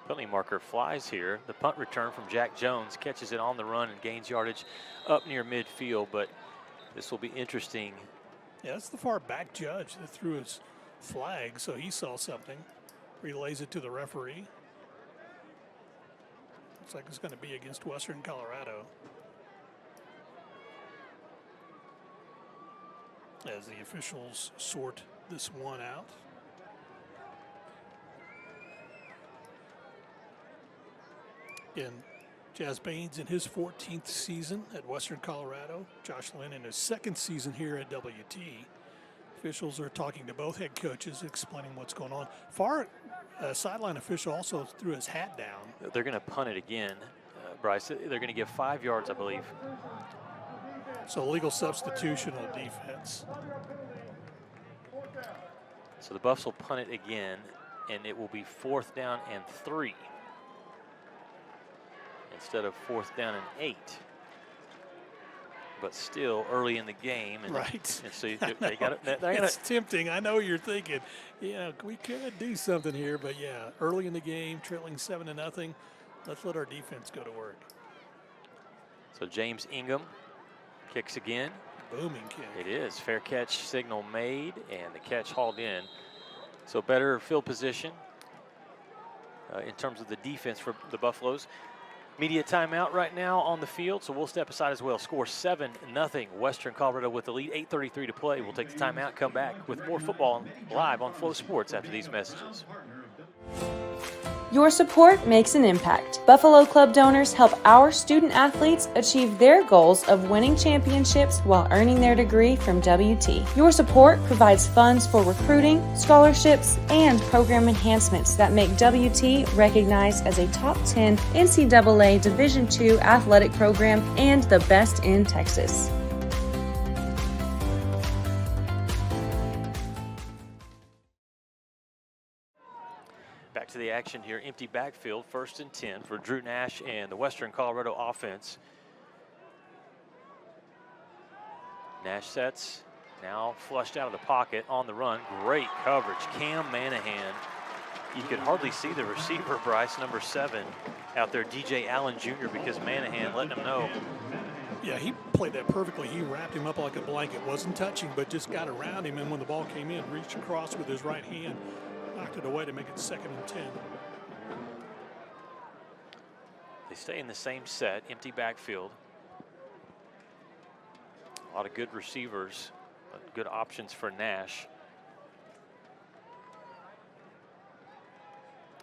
Penalty marker flies here. The punt return from Jack Jones catches it on the run and gains yardage up near midfield, but this will be interesting. Yeah, that's the far back judge that threw his flag, so he saw something. Relays it to the referee. Looks like it's going to be against Western Colorado. As the officials sort this one out. Again, Jazz Baines in his 14th season at Western Colorado. Josh Lynn in his 2nd season here at WT. Officials are talking to both head coaches, explaining what's going on. Far sideline official also threw his hat down. They're going to punt it again, Bryce. They're going to give 5 yards, I believe. So legal substitution on defense. So the Buffs will punt it again, and it will be 4th down and 3 instead of 4th down and 8. but still early in the game. And, right. And so they got it. It's tempting. I know you're thinking, yeah, we could do something here, but yeah, early in the game, trailing 7-0. Let's let our defense go to work. So James Ingham kicks again. Booming kick. It is. Fair catch signal made, and the catch hauled in. So better field position in terms of the defense for the Buffaloes. Media timeout right now on the field, so we'll step aside as well. Score 7-0. Western Colorado with the lead. 8:33 to play. We'll take the timeout, come back with more football live on Flow Sports after these messages. Your support makes an impact. Buffalo Club donors help our student athletes achieve their goals of winning championships while earning their degree from WT. Your support provides funds for recruiting, scholarships, and program enhancements that make WT recognized as a top 10 NCAA Division II athletic program and the best in Texas. Back to the action here. Empty backfield, 1st and 10 for Drew Nash and the Western Colorado offense. Nash sets, now flushed out of the pocket on the run. Great coverage. Cam Manahan. You could hardly see the receiver, Bryce, number 7, out there, DJ Allen Jr., because Manahan letting him know. Yeah, he played that perfectly. He wrapped him up like a blanket. Wasn't touching, but just got around him. And when the ball came in, reached across with his right hand, knocked it away to make it 2nd and 10. They stay in the same set, empty backfield. A lot of good receivers, but good options for Nash.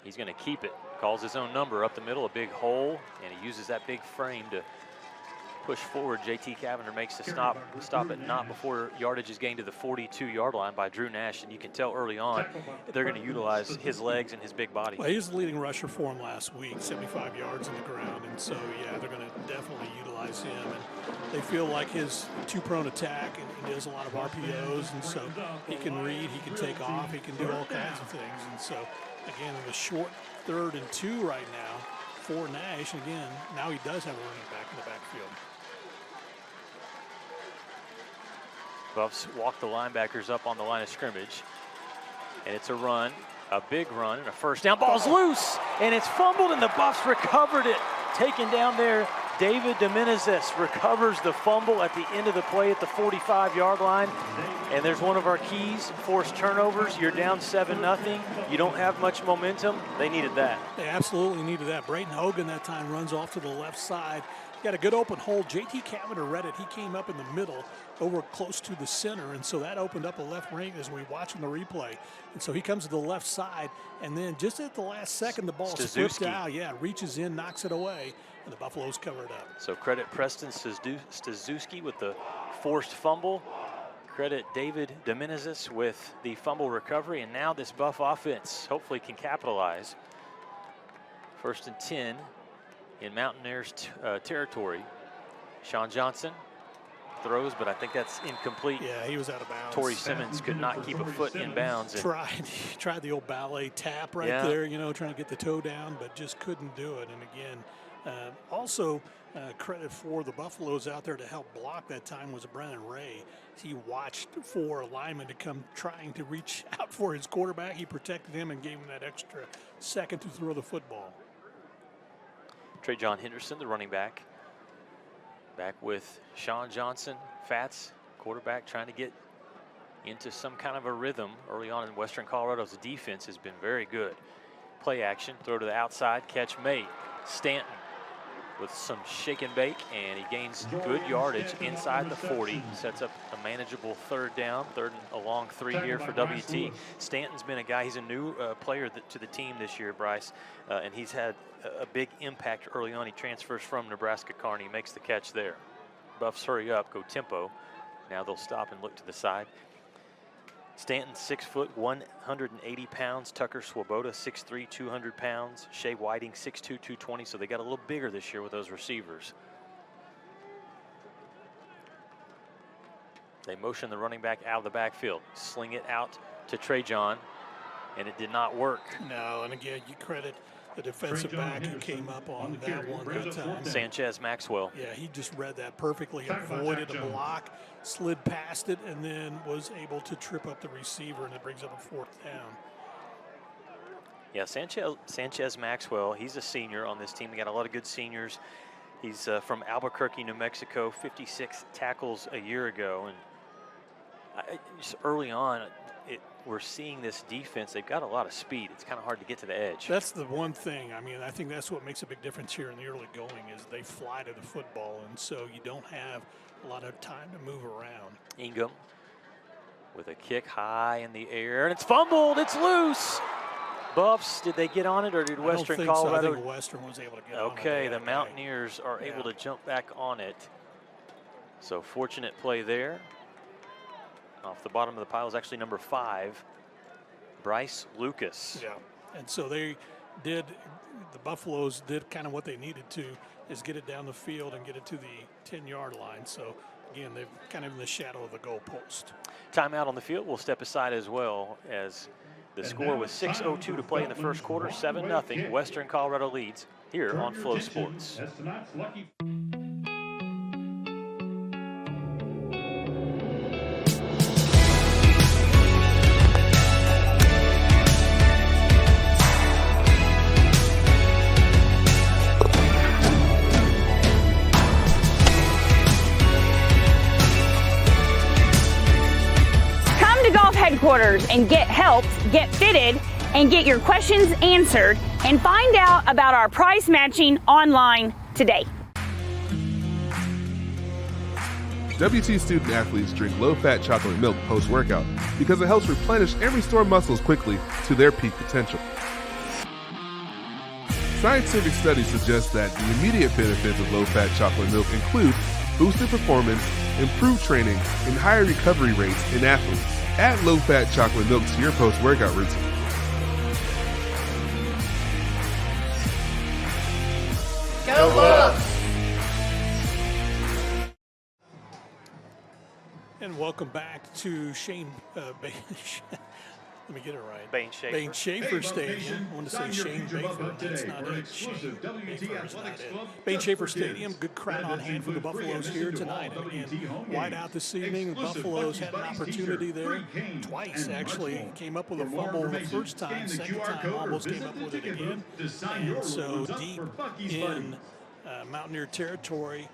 He's going to keep it. Calls his own number up the middle, a big hole, and he uses that big frame to push forward. JT Cavender makes the stop it not before yardage is gained to the 42-yard line by Drew Nash, and you can tell early on they're going to utilize his legs and his big body. Well, he was the leading rusher for him last week, 75 yards on the ground, and so, yeah, they're going to definitely utilize him. And they feel like his two-prone attack, and he does a lot of RPOs, and so he can read, he can take off, he can do all kinds of things. And so, again, in the short 3rd and 2 right now for Nash, and again, now he does have a running back in the backfield. Buffs walk the linebackers up on the line of scrimmage, and it's a run, a big run, and a 1st down. Ball's loose, and it's fumbled, and the Buffs recovered it. Taken down there, David Domenezes recovers the fumble at the end of the play at the 45-yard line, and there's one of our keys, forced turnovers. You're down 7-0. You don't have much momentum. They needed that. They absolutely needed that. Brayton Hogan that time runs off to the left side. Got a good open hole. JT Cavender read it. He came up in the middle over close to the center, and so that opened up a left lane as we watching the replay. And so he comes to the left side, and then just at the last second, the ball slipped out. Yeah, reaches in, knocks it away, and the Buffaloes cover it up. So credit Preston Stazuski with the forced fumble. Credit David Domenezes with the fumble recovery, and now this Buff offense hopefully can capitalize. 1st and 10 in Mountaineers territory. Sean Johnson throws, but I think that's incomplete. Yeah, he was out of bounds. Torrey Simmons could not keep a foot in bounds. Tried the old ballet tap right there, you know, trying to get the toe down, but just couldn't do it. And again, also credit for the Buffaloes out there to help block that time was Brennan Ray. He watched for a lineman to come trying to reach out for his quarterback. He protected him and gave him that extra second to throw the football. Trey John Henderson, the running back. Back with Sean Johnson, Fats, quarterback, trying to get into some kind of a rhythm early on in Western Colorado's defense has been very good. Play action, throw to the outside, catch made. Stanton with some shake and bake, and he gains good yardage inside the 40, sets up a manageable 3rd down, 3rd and a long 3 here for WT. Stanton's been a guy, he's a new player to the team this year, Bryce, and he's had a big impact early on. He transfers from Nebraska Kearney, makes the catch there. Buffs hurry up, go tempo. Now they'll stop and look to the side. Stanton, 6 foot, 180 pounds. Tucker Swoboda, 6'3", 200 pounds. Shea Whiting, 6'2", 220. So they got a little bigger this year with those receivers. They motion the running back out of the backfield. Sling it out to Trey John, and it did not work. No, and again, you credit the defensive back who came up on that one that time. Sanchez Maxwell. Yeah, he just read that perfectly, avoided a block, slid past it, and then was able to trip up the receiver, and it brings up a 4th down. Yeah, Sanchez Maxwell, he's a senior on this team. We got a lot of good seniors. He's from Albuquerque, New Mexico, 56 tackles a year ago. And just early on, we're seeing this defense. They've got a lot of speed. It's kind of hard to get to the edge. That's the one thing. I mean, I think that's what makes a big difference here in the early going is they fly to the football, and so you don't have a lot of time to move around. Ingham with a kick high in the air, and it's fumbled. It's loose. Buffs, did they get on it, or did Western Colorado? I think Western was able to get on it. Okay, the Mountaineers are able to jump back on it. So fortunate play there. Off the bottom of the pile is actually number 5, Bryce Lucas. Yeah, and so the Buffaloes did kind of what they needed to, is get it down the field and get it to the 10-yard line. So again, they're kind of in the shadow of the goalpost. Timeout on the field. We'll step aside as well, as the score was 6:02 to play in the first quarter, 7-0. Western Colorado leads here on Flow Sports. Headquarters and get helped, get fitted, and get your questions answered, and find out about our price matching online today. WT student athletes drink low-fat chocolate milk post-workout because it helps replenish and restore muscles quickly to their peak potential. Scientific studies suggest that the immediate benefits of low-fat chocolate milk include boosted performance, improved training, and higher recovery rates in athletes. Add low-fat chocolate milk to your post-workout routine. Go Buffs! And welcome back to Shane let me get it right. Bain Schaefer Stadium. I want to say Shane Baker. That's not it. Shane Baker is not it. Bain Schaefer Stadium. Good crowd on hand for the Buffaloes here tonight. And again, wide out this evening. The Buffaloes had an opportunity there twice, actually. Came up with a fumble the first time. Second time almost came up with it again. And so deep in Mountaineer territory,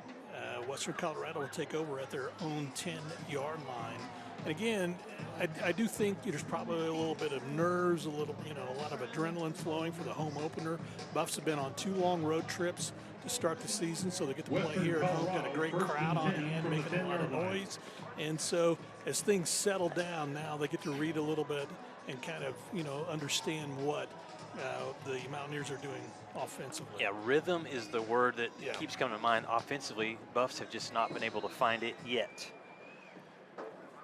Western Colorado will take over at their own 10-yard line. And again, I do think there's probably a little bit of nerves, a lot of adrenaline flowing for the home opener. Buffs have been on 2 long road trips to start the season, so they get to play here at home. Got a great crowd on hand, making a lot of noise. And so as things settle down now, they get to read a little bit and kind of, understand what the Mountaineers are doing offensively. Yeah, rhythm is the word that keeps coming to mind. Offensively, Buffs have just not been able to find it yet.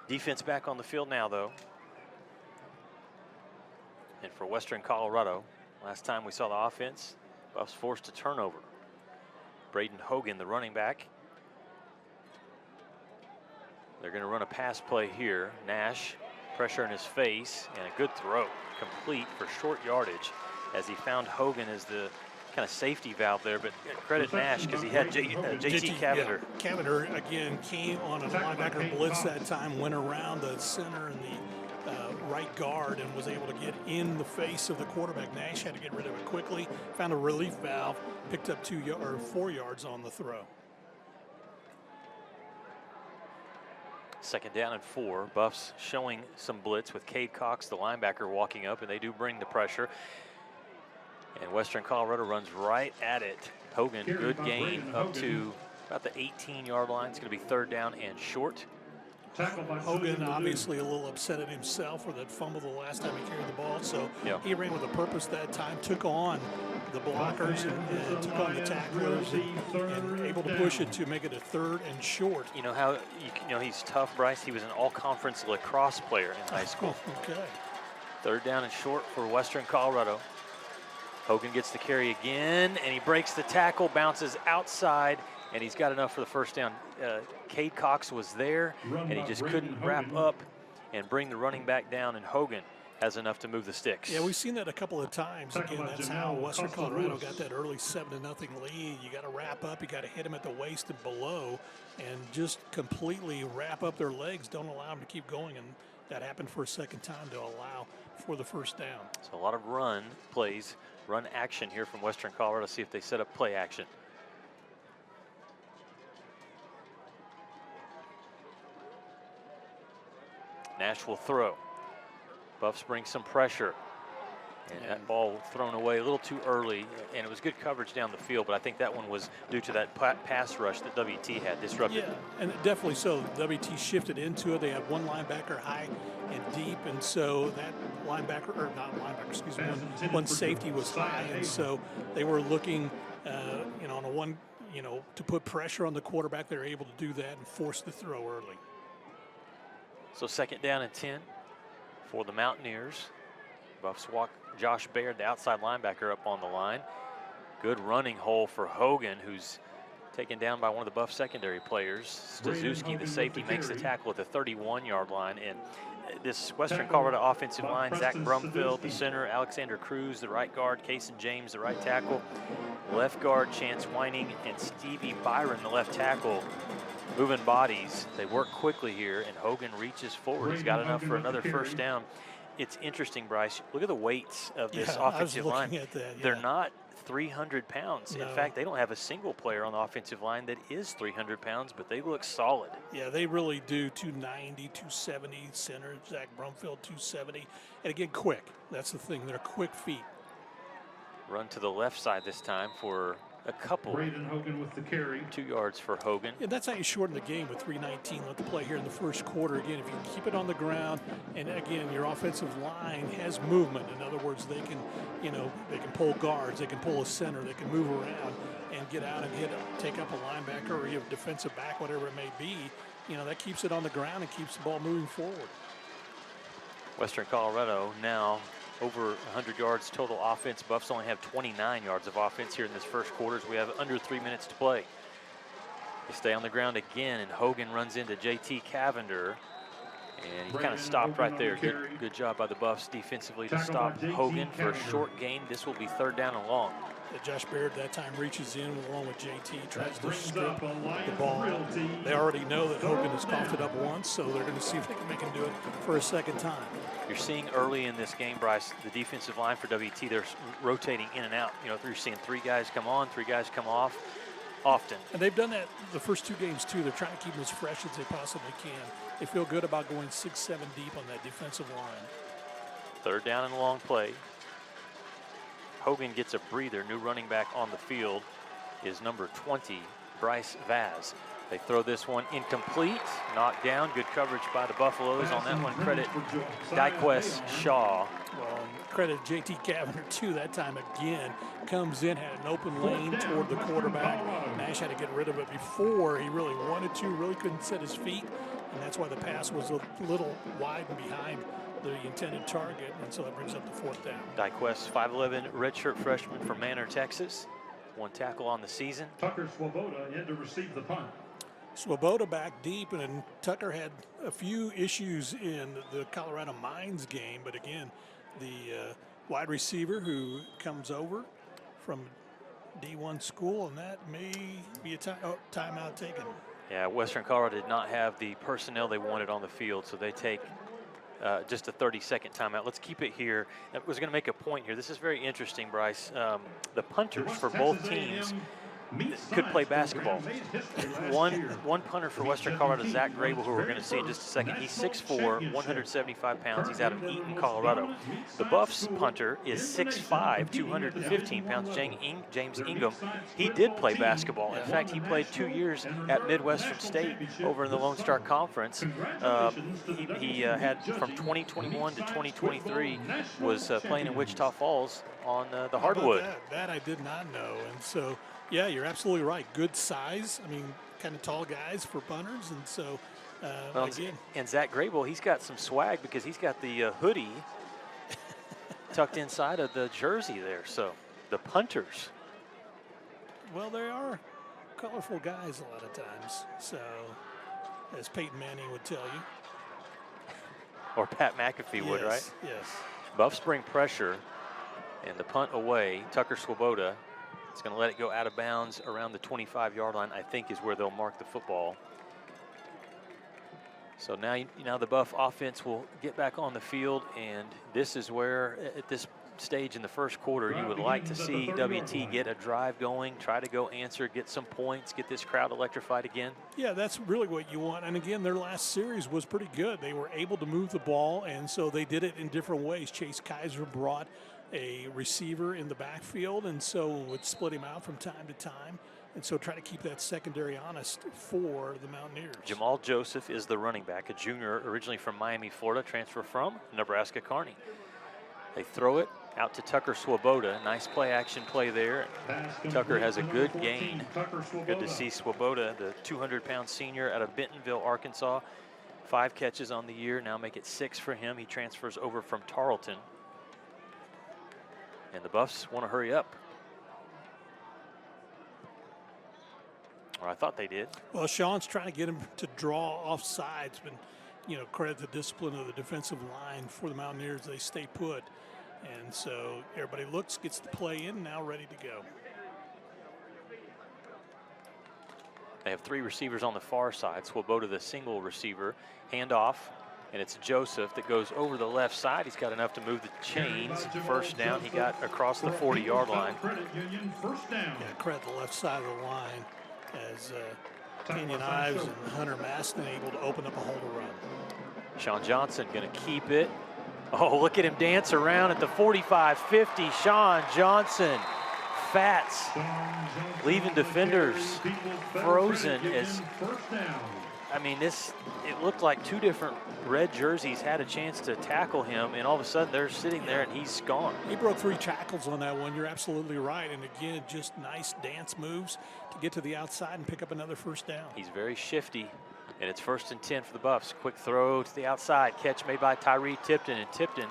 Defense back on the field now, though. And for Western Colorado, last time we saw the offense, Buffs forced a turnover. Braden Hogan, the running back. They're going to run a pass play here. Nash, pressure in his face, and a good throw, complete for short yardage, as he found Hogan as the kind of safety valve there, but credit Nash because he had JT Cavender. Yeah. Cavender, again, came on a linebacker blitz that time, went around the center and the right guard and was able to get in the face of the quarterback. Nash had to get rid of it quickly, found a relief valve, picked up 4 yards on the throw. Second down and 4. Buffs showing some blitz with Cade Cox, the linebacker, walking up, and they do bring the pressure. And Western Colorado runs right at it. Hogan, good gain up to about the 18-yard line. It's going to be 3rd down and short. Hogan obviously a little upset at himself for that fumble the last time he carried the ball. So he ran with a purpose that time, took on the blockers and took on the tacklers and able to push it to make it a 3rd and short. You know how he's tough, Bryce? He was an all-conference lacrosse player in high school. Okay. 3rd down and short for Western Colorado. Hogan gets the carry again, and he breaks the tackle, bounces outside, and he's got enough for the first down. Cade Cox was there, and he just couldn't wrap up and bring the running back down, and Hogan has enough to move the sticks. Yeah, we've seen that a couple of times. Again, that's how Western Colorado got that early 7-0 lead. You got to wrap up. You got to hit them at the waist and below, and just completely wrap up their legs. Don't allow them to keep going, and that happened for a second time to allow for the first down. So a lot of run plays, run action here from Western Colorado. See if they set up play action. Nash will throw. Buffs bring some pressure. And that ball thrown away a little too early, and it was good coverage down the field, but I think that one was due to that pass rush that WT had disrupted. Yeah, and definitely so. WT shifted into it. They had one linebacker high and deep, and so that linebacker, or not linebacker, excuse me, one safety was high, and so they were looking, on a one, to put pressure on the quarterback. They were able to do that and force the throw early. So 2nd down and 10 for the Mountaineers. Buffs walk Josh Baird, the outside linebacker, up on the line. Good running hole for Hogan, who's taken down by one of the Buff secondary players. Stazuski, the safety, makes the tackle at the 31-yard line. And this Western Colorado offensive line, Zach Brumfield, the center, Alexander Cruz, the right guard, Kason James, the right tackle, left guard, Chance Whining, and Stevie Byron, the left tackle. Moving bodies. They work quickly here, and Hogan reaches forward. He's got enough for another first down. It's interesting, Bryce. Look at the weights of this offensive line. At that, They're not 300 pounds. No. In fact, they don't have a single player on the offensive line that is 300 pounds, but they look solid. Yeah, they really do. 290, 270, center, Zach Brumfield, 270. And again, quick. That's the thing. They're quick feet. Run to the left side this time for a couple. Braden Hogan with the carry. 2 yards for Hogan. And that's how you shorten the game with 3:19 left to play here in the first quarter. Again, if you keep it on the ground, and again, your offensive line has movement. In other words, they can, they can pull guards, they can pull a center, they can move around and get out and take up a linebacker or a defensive back, whatever it may be. That keeps it on the ground and keeps the ball moving forward. Western Colorado now over 100 yards total offense. Buffs only have 29 yards of offense here in this first quarter. We have under 3 minutes to play. They stay on the ground again, and Hogan runs into JT Cavender, and he kind of stopped right there. Good job by the Buffs defensively to stop Hogan for a short gain. This will be 3rd down and long. Josh Baird that time reaches in along with JT, tries to strip the ball. They already know that Hogan has coughed it up once, so they're going to see if they can make him do it for a second time. You're seeing early in this game, Bryce, the defensive line for WT, they're rotating in and out. You're seeing 3 guys come on, 3 guys come off often. And they've done that the first 2 games, too. They're trying to keep them as fresh as they possibly can. They feel good about going 6-7 deep on that defensive line. 3rd down and long play. Hogan gets a breather. New running back on the field is number 20, Bryce Vaz. They throw this one incomplete, knocked down. Good coverage by the Buffaloes on that one. Credit Dyquest Shaw. Well, credit JT Cavender, too, that time again. Comes in, had an open lane toward the quarterback. Nash had to get rid of it before he really wanted to, really couldn't set his feet, and that's why the pass was a little wide and behind the intended target, and so that brings up the 4th down. Dyquest, 5'11", redshirt freshman from Manor, Texas. 1 tackle on the season. Tucker Swoboda in to receive the punt. Swoboda back deep, and Tucker had a few issues in the Colorado Mines game, but again, the wide receiver who comes over from D1 school, and that may be a timeout taken. Yeah, Western Colorado did not have the personnel they wanted on the field, so they take just a 30-second timeout. Let's keep it here. I was going to make a point here. This is very interesting, Bryce. The punters for both teams could play basketball. One punter for Western Colorado, Zach Grable, who we're going to see in just a second. He's 6'4", 175 pounds. He's out of Eaton, Colorado. The Buffs punter is 6'5", 215 pounds, James Ingham. He did play basketball. In fact, he played 2 years at Midwestern State over in the Lone Star Conference. He had from 2021 to 2023 was playing in Wichita Falls on the hardwood. That I did not know, and so. Yeah, you're absolutely right. Good size. I mean, kind of tall guys for punters. And so, again. And Zach Grable, he's got some swag because he's got the hoodie tucked inside of the jersey there. So, the punters. Well, they are colorful guys a lot of times. So, as Peyton Manning would tell you. Or Pat McAfee would, right? Yes. Buffs bring pressure, and the punt away. Tucker Swoboda is going to let it go out of bounds around the 25-yard line, I think is where they'll mark the football. So now the Buff offense will get back on the field, and this is where, at this stage in the first quarter, you would like to see WT get a drive going, try to go answer, get some points, get this crowd electrified again. Yeah, that's really what you want. And again, their last series was pretty good. They were able to move the ball, and so they did it in different ways. Chase Kaiser brought a receiver in the backfield, and so would split him out from time to time. And so try to keep that secondary honest for the Mountaineers. Jamal Joseph is the running back, a junior originally from Miami, Florida, transfer from Nebraska Kearney. They throw it out to Tucker Swoboda. Nice play action play there. Tucker has a good gain. Good to see Swoboda, the 200-pound senior out of Bentonville, Arkansas. 5 catches on the year, now make it 6 for him. He transfers over from Tarleton. And the Buffs want to hurry up. Or I thought they did. Well, Sean's trying to get him to draw off sides, but, you know, credit the discipline of the defensive line for the Mountaineers. They stay put. And so everybody looks, gets the play in, now ready to go. They have 3 receivers on the far side. Swoboda, the single receiver, handoff, and it's Joseph that goes over the left side. He's got enough to move the chains. First down, he got across the 40-yard line. Yeah, credit the left side of the line as Kenyon Ives and Hunter Maston able to open up a hole to run. Sean Johnson going to keep it. Oh, look at him dance around at the 45-50. Sean Johnson, Fats, leaving defenders frozen as, I mean, it looked like 2 different red jerseys had a chance to tackle him, and all of a sudden they're sitting there and he's gone. He broke 3 tackles on that one. You're absolutely right. And again, just nice dance moves to get to the outside and pick up another first down. He's very shifty. And it's 1st and 10 for the Buffs. Quick throw to the outside. Catch made by Tyree Tipton. And Tipton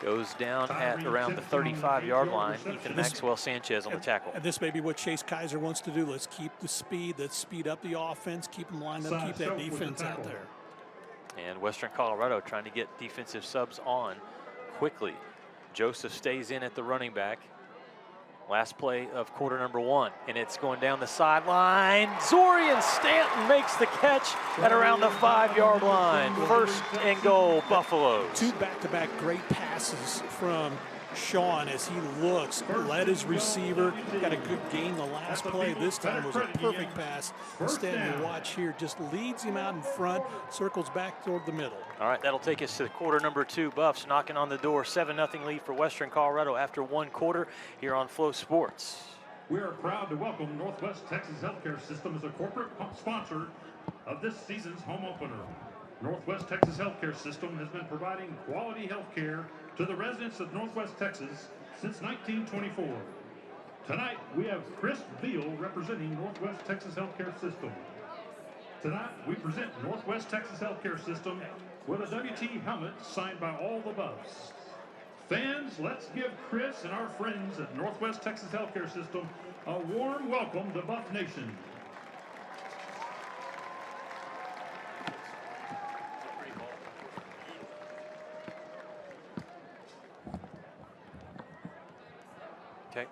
goes down at around the 35-yard line. Ethan Maxwell Sanchez on the tackle. And this may be what Chase Kaiser wants to do. Let's keep the speed. Let's speed up the offense. Keep them lined up. Keep that defense out there. And Western Colorado trying to get defensive subs on quickly. Joseph stays in at the running back. Last play of quarter number 1, and it's going down the sideline. Zorian Stanton makes the catch at around the 5-yard line. 1st and goal, Buffalo. 2 back-to-back great passes from Sean as he looks, led his receiver, got a good gain the last play. This time was a perfect pass. Instead, you watch here, just leads him out in front, circles back toward the middle. All right, that'll take us to quarter number 2. Buffs knocking on the door, 7-0 lead for Western Colorado after 1 quarter here on Flow Sports. We are proud to welcome Northwest Texas Healthcare System as a corporate sponsor of this season's home opener. Northwest Texas Healthcare System has been providing quality health care to the residents of Northwest Texas since 1924. Tonight, we have Chris Veal representing Northwest Texas Healthcare System. Tonight, we present Northwest Texas Healthcare System with a WT helmet signed by all the Buffs. Fans, let's give Chris and our friends at Northwest Texas Healthcare System a warm welcome to Buff Nation. Okay.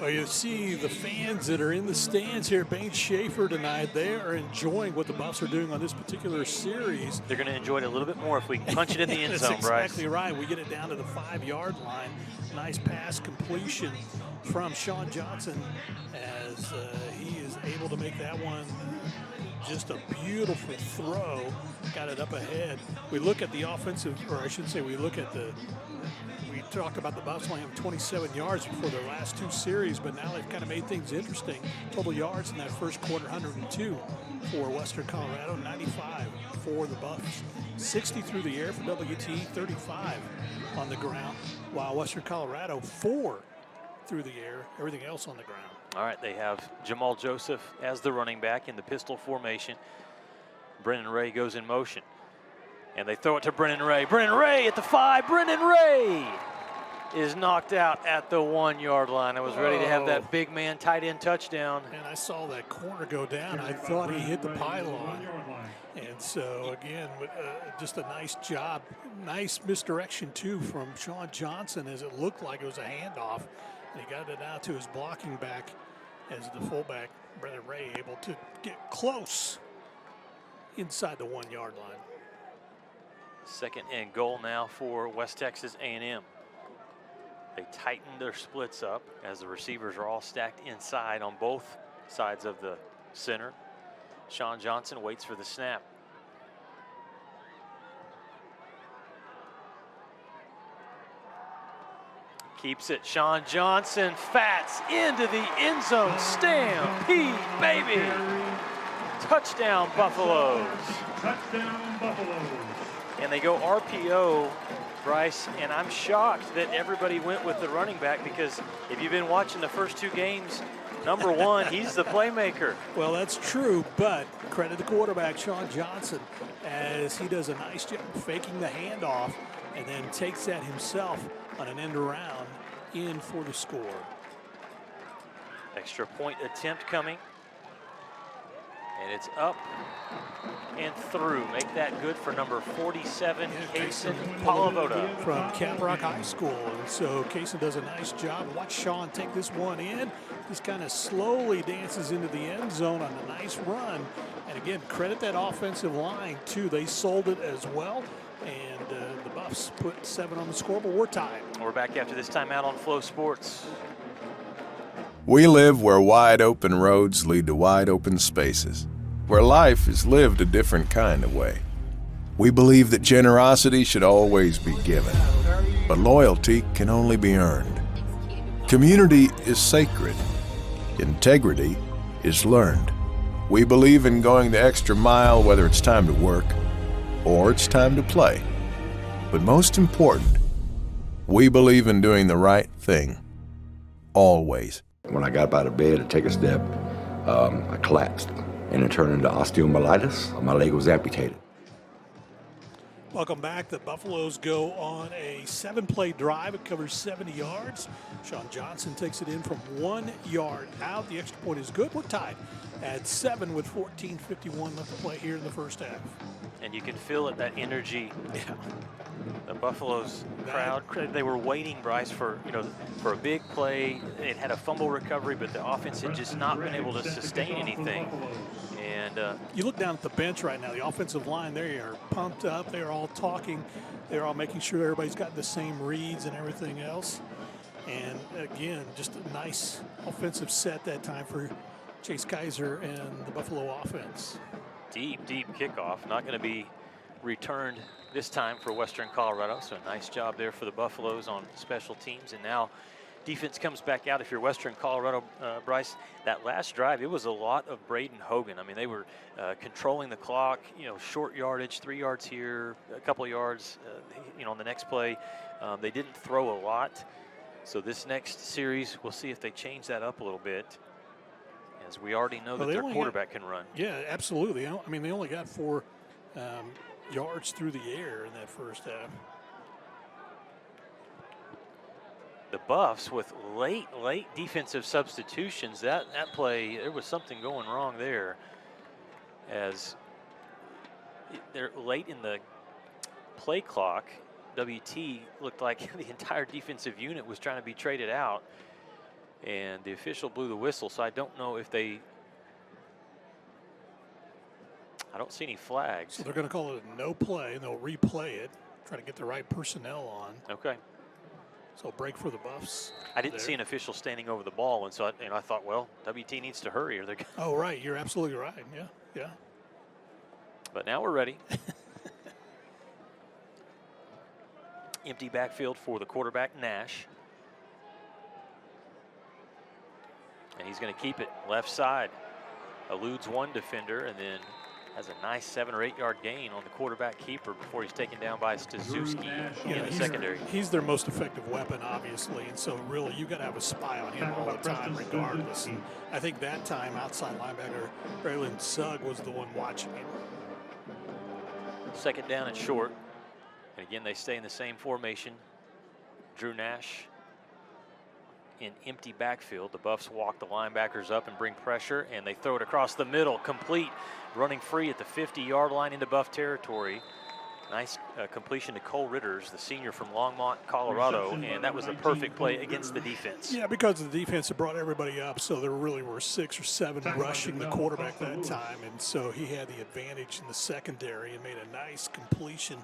Well, you see the fans that are in the stands here at Bain Schaefer tonight, they are enjoying what the Buffs are doing on this particular series. They're going to enjoy it a little bit more if we punch it in the end zone, That's exactly right. We get it down to the 5-yard line. Nice pass completion from Sean Johnson as he is able to make that one just a beautiful throw. Got it up ahead. We look at the offensive, or I should say we look at we talked about the Buffs only have 27 yards before their last 2 series, but now they've kind of made things interesting. Total yards in that first quarter, 102 for Western Colorado, 95 for the Buffs. 60 through the air for WT, 35 on the ground, while Western Colorado 4 through the air, everything else on the ground. All right, they have Jamal Joseph as the running back in the pistol formation. Brennan Ray goes in motion. And they throw it to Brennan Ray. Brennan Ray at the 5. Brennan Ray is knocked out at the 1-yard line. I was ready to have that big man tight end touchdown. And I saw that corner go down. I thought he hit the pylon. And so, again, just a nice job. Nice misdirection, too, from Sean Johnson, as it looked like it was a handoff. And he got it out to his blocking back as the fullback, Brennan Ray, able to get close inside the 1-yard line. 2nd and goal now for West Texas A&M. They tightened their splits up as the receivers are all stacked inside on both sides of the center. Sean Johnson waits for the snap. Keeps it. Sean Johnson fats into the end zone. Stampede, baby. Touchdown, Buffaloes. Touchdown, Buffaloes. And they go RPO, Bryce, and I'm shocked that everybody went with the running back, because if you've been watching the first 2 games, number 1, he's the playmaker. Well, that's true, but credit the quarterback, Sean Johnson, as he does a nice job faking the handoff and then takes that himself on an end around in for the score. Extra point attempt coming. And it's up and through. Make that good for number 47, Kaysen Palavoda. From Caprock High School. And so Kaysen does a nice job. Watch Sean take this one in. Just kind of slowly dances into the end zone on a nice run. And again, credit that offensive line, too. They sold it as well. And the Buffs put 7 on the scoreboard. We're tied. We're back after this timeout on Flow Sports. We live where wide open roads lead to wide open spaces, where life is lived a different kind of way. We believe that generosity should always be given, but loyalty can only be earned. Community is sacred. Integrity is learned. We believe in going the extra mile, whether it's time to work or it's time to play. But most important, we believe in doing the right thing, always. When I got out of bed to take a step, I collapsed, and it turned into osteomyelitis. My leg was amputated. Welcome back. The Buffaloes go on a 7-play drive. It covers 70 yards. Sean Johnson takes it in from 1 yard out. The extra point is good. We're tied at 7 with 14:51 left to play here in the first half. And you can feel it, that energy. Yeah. The Buffaloes crowd, they were waiting, Bryce, for a big play. It had a fumble recovery, but the offense had just not been able to sustain anything. And you look down at the bench right now, the offensive line, they are pumped up. They're all talking. They're all making sure everybody's got the same reads and everything else. And again, just a nice offensive set that time for Chase Kaiser and the Buffalo offense. Deep kickoff. Not going to be returned this time for Western Colorado. So a nice job there for the Buffaloes on special teams. And now defense comes back out. If you're Western Colorado, Bryce, that last drive, it was a lot of Braden Hogan. I mean, they were controlling the clock, short yardage, 3 yards here, a couple of yards, on the next play. They didn't throw a lot. So this next series, we'll see if they change that up a little bit, as we already know that their quarterback can run. Yeah, absolutely. I mean, they only got 4 yards through the air in that first half. The Buffs with late defensive substitutions. That play, there was something going wrong there, as they're late in the play clock. WT looked like the entire defensive unit was trying to be traded out, and the official blew the whistle. So I don't know if I don't see any flags. So they're going to call it a no play, and they'll replay it, try to get the right personnel on. Okay. So break for the Buffs. I didn't see an official standing over the ball, and so I thought, well, WT needs to hurry, or they're. Oh, right. You're absolutely right. Yeah. But now we're ready. Empty backfield for the quarterback, Nash. And he's going to keep it left side. Eludes one defender and then has a nice 7 or 8 yard gain on the quarterback keeper before he's taken down by Stazuski in the secondary. He's their most effective weapon, obviously, and so really you got to have a spy on him all the time, regardless. And I think that time outside linebacker Braylon Sugg was the one watching him. Second down and short, and again they stay in the same formation. Drew Nash in empty backfield. The Buffs walk the linebackers up and bring pressure, and they throw it across the middle, complete, running free at the 50-yard line into Buff territory. Nice completion to Cole Ritters, the senior from Longmont, Colorado, and that was a perfect play against the defense. Yeah, because the defense had brought everybody up, so there really were 6 or 7 rushing the quarterback that time, and so he had the advantage in the secondary and made a nice completion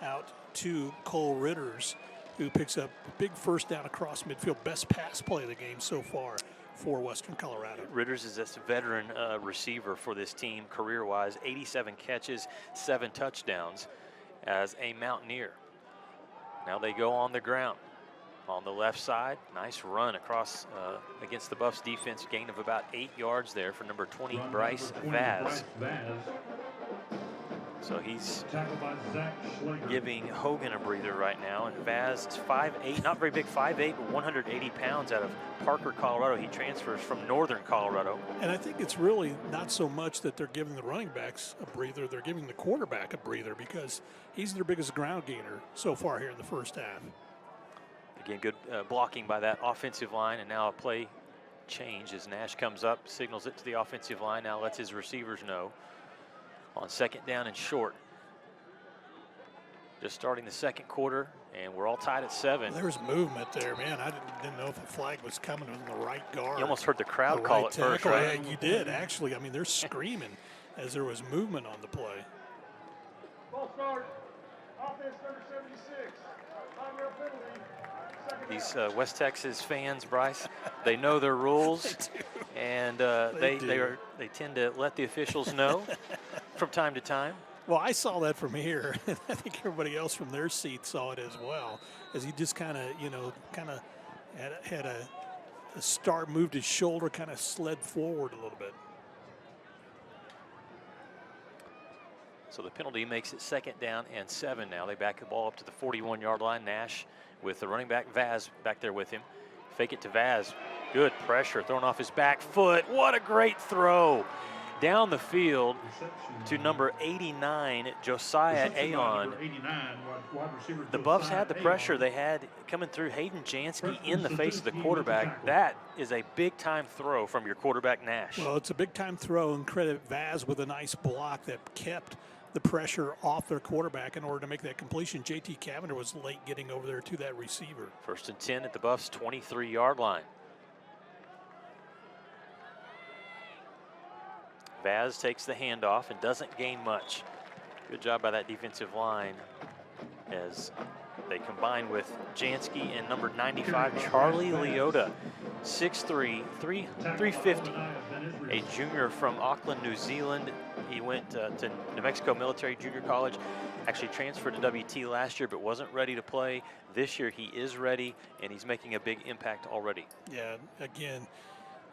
out to Cole Ritters, who picks up a big first down across midfield. Best pass play of the game so far for Western Colorado. Ritters is this veteran receiver for this team career-wise, 87 catches, 7 touchdowns as a Mountaineer. Now they go on the ground. On the left side, nice run across against the Buffs defense, gain of about 8 yards there for number 20, Bryce Vaz. So he's giving Hogan a breather right now, and Vaz is 5'8", not very big, 5'8", but 180 pounds out of Parker, Colorado. He transfers from Northern Colorado. And I think it's really not so much that they're giving the running backs a breather, they're giving the quarterback a breather because he's their biggest ground gainer so far here in the first half. Again, good blocking by that offensive line, and now a play change as Nash comes up, signals it to the offensive line, now lets his receivers know. On second down and short. Just starting the second quarter, and we're all tied at 7. There's movement there, man. I didn't know if the flag was coming in the right guard. You almost heard the crowd call it first, right? Yeah, you did, actually. I mean, they're screaming as there was movement on the play. Ball start. Offense number 76. 5-yard penalty. These West Texas fans, Bryce, they know their rules, and they tend to let the officials know from time to time. Well, I saw that from here, and I think everybody else from their seat saw it as well, as he just kind of had a start, moved his shoulder, kind of slid forward a little bit. So the penalty makes it second down and 7 now. They back the ball up to the 41-yard line. Nash with the running back Vaz back there with him. Fake it to Vaz. Good pressure thrown off his back foot. What a great throw. Down the field to number 89, Josiah Aon. The Buffs had the pressure. They had coming through Hayden Jansky in the face of the quarterback. That is a big-time throw from your quarterback, Nash. Well, it's a big-time throw, and credit Vaz with a nice block that kept the pressure off their quarterback in order to make that completion. J.T. Cavender was late getting over there to that receiver. First and 10 at the Buffs' 23-yard line. Vaz takes the handoff and doesn't gain much. Good job by that defensive line as they combine with Jansky and number 95, Charlie Leota, 6'3", 350, a junior from Auckland, New Zealand. He went to New Mexico Military Junior College, actually transferred to WT last year but wasn't ready to play. This year he is ready, and he's making a big impact already. Yeah, again,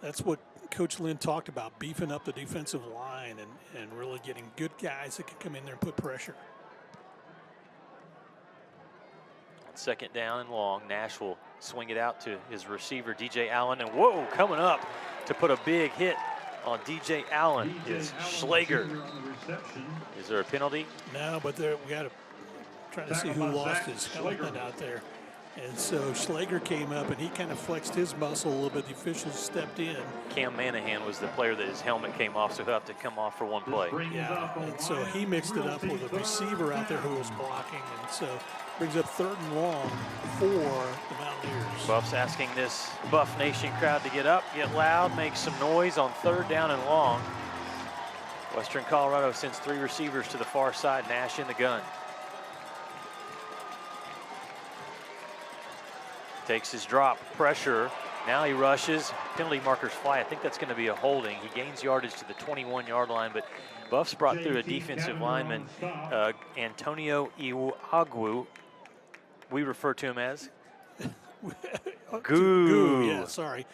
that's what Coach Lynn talked about, beefing up the defensive line and really getting good guys that can come in there and put pressure. Second down and long, Nash will swing it out to his receiver, DJ Allen, and whoa, coming up to put a big hit on DJ Allen is Schlager. Is there a penalty? No, but we got to try to see who lost his helmet out there. And so Schlager came up and he kind of flexed his muscle a little bit. The officials stepped in. Cam Manahan was the player that his helmet came off, so he'll have to come off for one play. Yeah, and so he mixed it up with a receiver out there who was blocking, and so brings up 3rd and long for the Mountaineers. Buffs asking this Buff Nation crowd to get up, get loud, make some noise on 3rd down and long. Western Colorado sends 3 receivers to the far side, Nash in the gun. Takes his drop, pressure. Now he rushes. Penalty markers fly. I think that's going to be a holding. He gains yardage to the 21-yard line, but Buffs brought through a defensive lineman, Antonio Iwagwu, we refer to him as Goo. Goo. Yeah, sorry.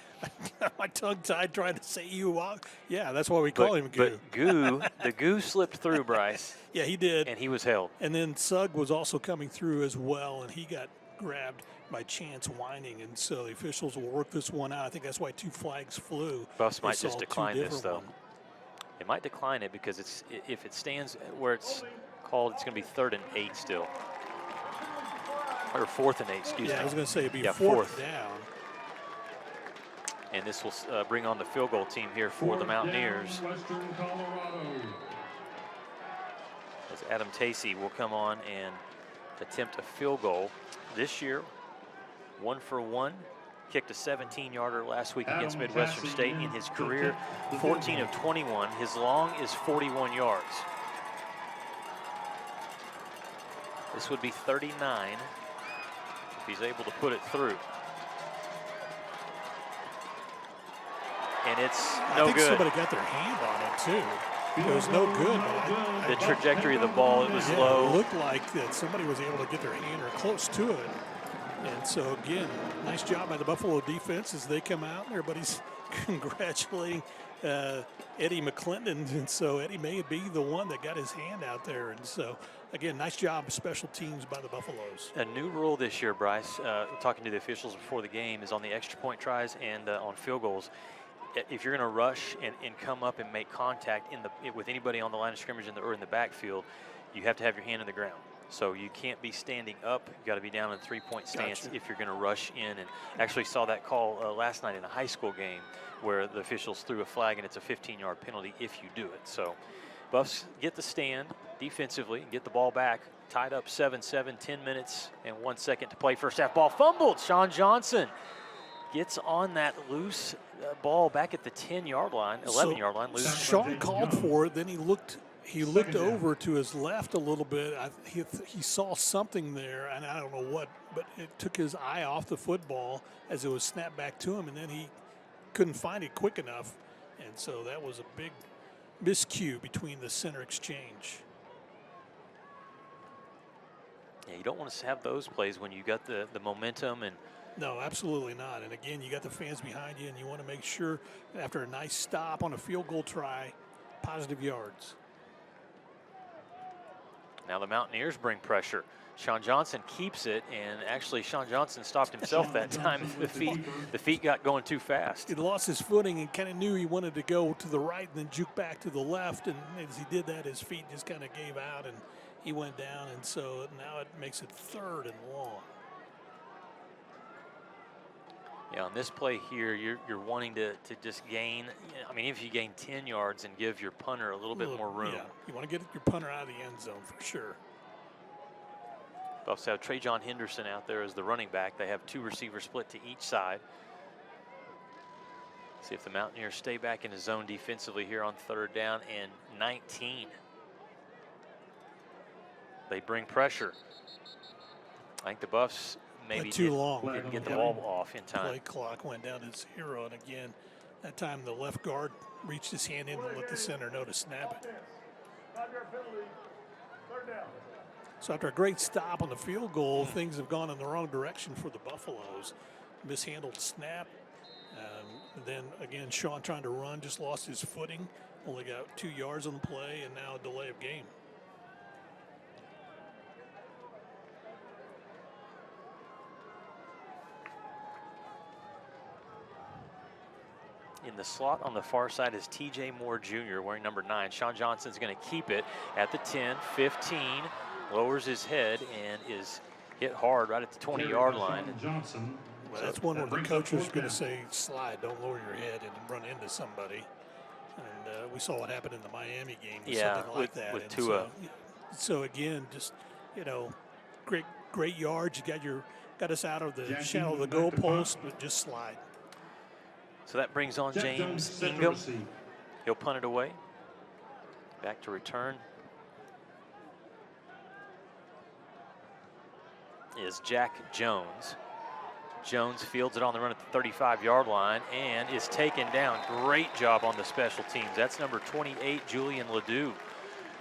My tongue tied trying to say you. Yeah, that's why we call him Goo. But Goo, the Goo slipped through, Bryce. Yeah, he did. And he was held. And then Sugg was also coming through as well, and he got grabbed by Chance Whining, and so the officials will work this one out. I think that's why 2 flags flew. Buffs might They just saw 2 decline this, different though. ones. They might decline it because if it stands where it's called, it's going to be 3rd and 8 still. Or 4th and 8, excuse me. Yeah, I was going to say it'd be yeah, 4th down. And this will bring on the field goal team here for the Mountaineers. Western Colorado. As Adam Tacey will come on and attempt a field goal. This year, 1 for 1. Kicked a 17-yarder last week against Midwestern State in his career. 14 of 21. His long is 41 yards. This would be 39 if he's able to put it through. And it's no I think good. somebody got their hand on it, too. It was no good. The trajectory of the ball, it was Yeah, low. It looked like that somebody was able to get their hand or close to it. And so, again, nice job by the Buffalo defense as they come out. Everybody's congratulating Eddie McClendon. And so Eddie may be the one that got his hand out there. And so, again, nice job of special teams by the Buffaloes. A new rule this year, Bryce, talking to the officials before the game, is on the extra point tries and on field goals. If you're going to rush and come up and make contact with anybody on the line of scrimmage or in the backfield, you have to have your hand in the ground. So you can't be standing up. You've got to be down in 3-point stance if you're going to rush in. And actually saw that call last night in a high school game where the officials threw a flag, and it's a 15-yard penalty if you do it. So Buffs get the stand defensively and get the ball back. Tied up 7-7, 10 minutes and 1 second to play first half. Ball fumbled. Sean Johnson gets on that loose ball back at the 10-yard line, 11-yard line. Loose. Sean called for it. Then he looked over to his left a little bit. He saw something there, and I don't know what, but it took his eye off the football as it was snapped back to him, and then he couldn't find it quick enough. And so that was a big miscue between the center exchange. Yeah, you don't want to have those plays when you got the momentum and. No, absolutely not. And again, you got the fans behind you, and you want to make sure after a nice stop on a field goal try, positive yards. Now the Mountaineers bring pressure. Sean Johnson keeps it, and actually Sean Johnson stopped himself that time. The feet got going too fast. He lost his footing and kind of knew he wanted to go to the right and then juke back to the left. And as he did that, his feet just kind of gave out, and he went down. And so now it makes it 3rd and long. Yeah, on this play here, you're wanting to just gain. I mean, if you gain 10 yards and give your punter a little bit more room. Yeah, you want to get your punter out of the end zone for sure. Buffs have Trajon Henderson out there as the running back. They have 2 receivers split to each side. See if the Mountaineers stay back in the zone defensively here on 3rd down and 19. They bring pressure. I think the Buffs maybe too long. Didn't get the ball off in time. Play clock went down to 0, and again, that time the left guard reached his hand in and let the center know to snap it. So after a great stop on the field goal, things have gone in the wrong direction for the Buffaloes. Mishandled snap. Then again, Sean trying to run, just lost his footing. Only got 2 yards on the play, and now a delay of game. In the slot on the far side is TJ Moore Jr. wearing number 9. Sean Johnson's going to keep it at the 10, 15, lowers his head and is hit hard right at the 20-yard line. Johnson. Well, that's one where the coach was going to say, slide, don't lower your head and run into somebody. And we saw what happened in the Miami game. Something like that. With Tua. So again, just, great yards. You got us out of the shadow of the goalpost, but just slide. So that brings on James Ingham. He'll punt it away. Back to return is Jack Jones. Jones fields it on the run at the 35-yard line and is taken down. Great job on the special teams. That's number 28, Julian Ledoux.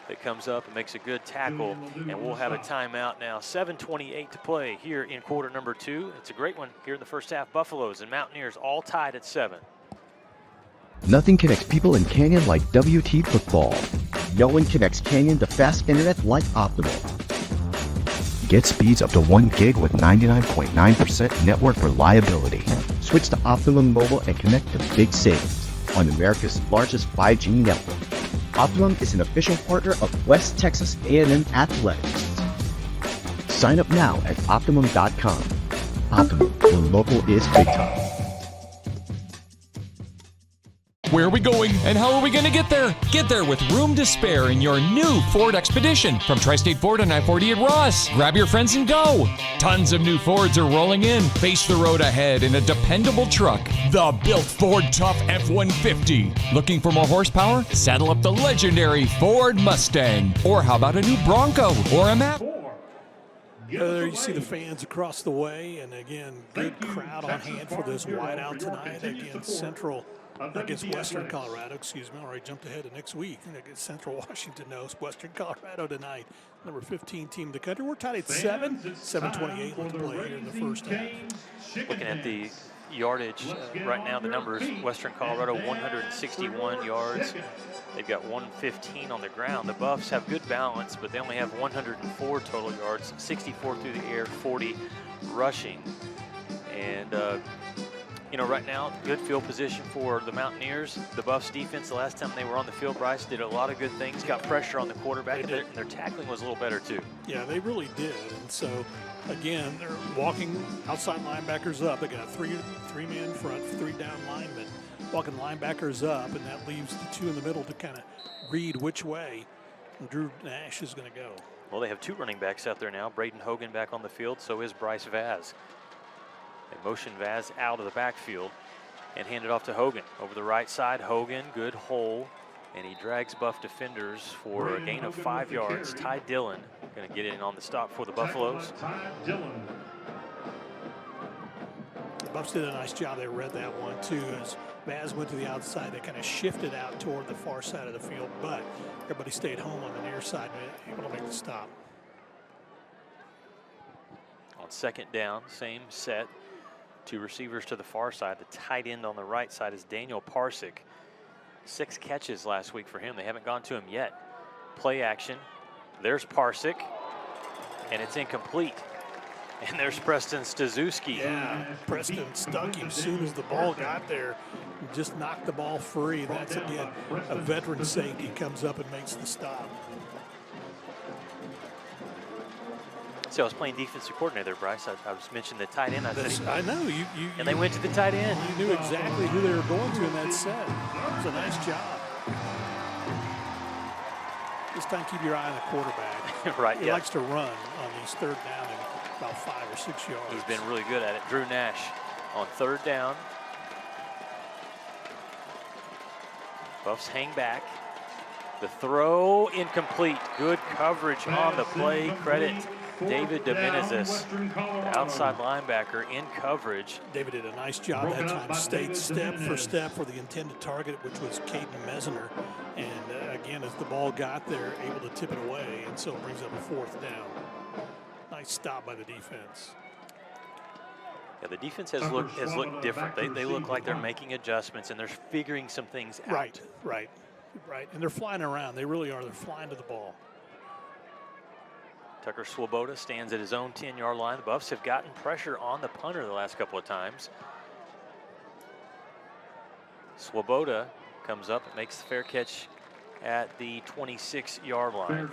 that comes up and makes a good tackle, and we'll have a timeout now. 7:28 to play here in quarter number 2. It's a great one here in the first half. Buffaloes and Mountaineers all tied at 7. Nothing connects people in Canyon like WT Football. No one connects Canyon to fast internet like Optimum. Get speeds up to 1 gig with 99.9% network reliability. Switch to Optimum Mobile and connect to big savings on America's largest 5G network. Optimum is an official partner of West Texas A&M Athletics. Sign up now at Optimum.com. Optimum, where local is big time. Where are we going and how are we going to get there? Get there with room to spare in your new Ford Expedition from Tri-State Ford on I-40 at Ross. Grab your friends and go. Tons of new Fords are rolling in. Face the road ahead in a dependable truck. The built Ford Tough F-150. Looking for more horsepower? Saddle up the legendary Ford Mustang. Or how about a new Bronco or a Maverick? There you see the fans across the way, and again, good crowd on hand for this whiteout tonight against Western Colorado, excuse me. Already jumped ahead to next week against Central Washington. Western Colorado tonight, number 15 team in the country. We're tied at 7:28 left to play here in the first half. Looking at the yardage right now, the numbers: Western Colorado 161 yards. They've got 115 on the ground. The Buffs have good balance, but they only have 104 total yards, 64 through the air, 40 rushing. And right now, good field position for the Mountaineers. The Buffs defense, the last time they were on the field, Bryce, did a lot of good things, got pressure on the quarterback, and their tackling was a little better too. Yeah, they really did. And so, again, they're walking outside linebackers up. They got a three-man front, 3 down linemen, walking linebackers up, and that leaves the 2 in the middle to kind of read which way Drew Nash is going to go. Well, they have 2 running backs out there now. Braden Hogan back on the field, so is Bryce Vaz. They motion Vaz out of the backfield and hand it off to Hogan. Over the right side, Hogan, good hole, and he drags Buff defenders for a gain of 5 yards. Ty Dillon going to get in on the stop for the Buffaloes. The Buffs did a nice job. They read that one, too, as Vaz went to the outside. They kind of shifted out toward the far side of the field, but everybody stayed home on the near side and able to make the stop. On second down, same set. 2 receivers to the far side. The tight end on the right side is Daniel Parsick. 6 catches last week for him. They haven't gone to him yet. Play action. There's Parsick, and it's incomplete. And there's Preston Stazuski. Yeah, Preston stuck him as soon as the ball got there. Just knocked the ball free. That's, again, a veteran safety comes up and makes the stop. So I was playing defensive coordinator, Bryce. I was mentioning the tight end. I know. And they went to the tight end. You knew exactly who they were going to in that set. It was a nice job. This time, keep your eye on the quarterback. Right, He likes to run on these 3rd down and about 5 or 6 yards. He's been really good at it. Drew Nash on 3rd down. Buffs hang back. The throw incomplete. Good coverage on the play. Credit David Domenezes, the outside linebacker in coverage. David did a nice job that time. Stayed step for step for the intended target, which was Caden Mesner. And again, as the ball got there, able to tip it away, and so it brings up a 4th down. Nice stop by the defense. Yeah, the defense has looked different. They look like they're making adjustments and they're figuring some things out. Right. And they're flying around. They really are. They're flying to the ball. Tucker Swoboda stands at his own 10-yard line. The Buffs have gotten pressure on the punter the last couple of times. Swoboda comes up and makes the fair catch at the 26-yard line.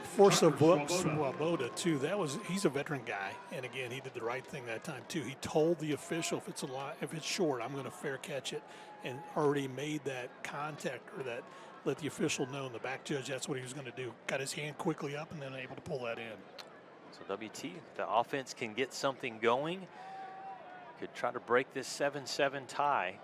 For Swoboda, too, he's a veteran guy. And again, he did the right thing that time, too. He told the official, if it's short, I'm going to fair catch it, and already made that contact, or that let the official know, and the back judge that's what he was going to do. Got his hand quickly up and then able to pull that in. So WT, the offense can get something going. Could try to break this 7-7 tie.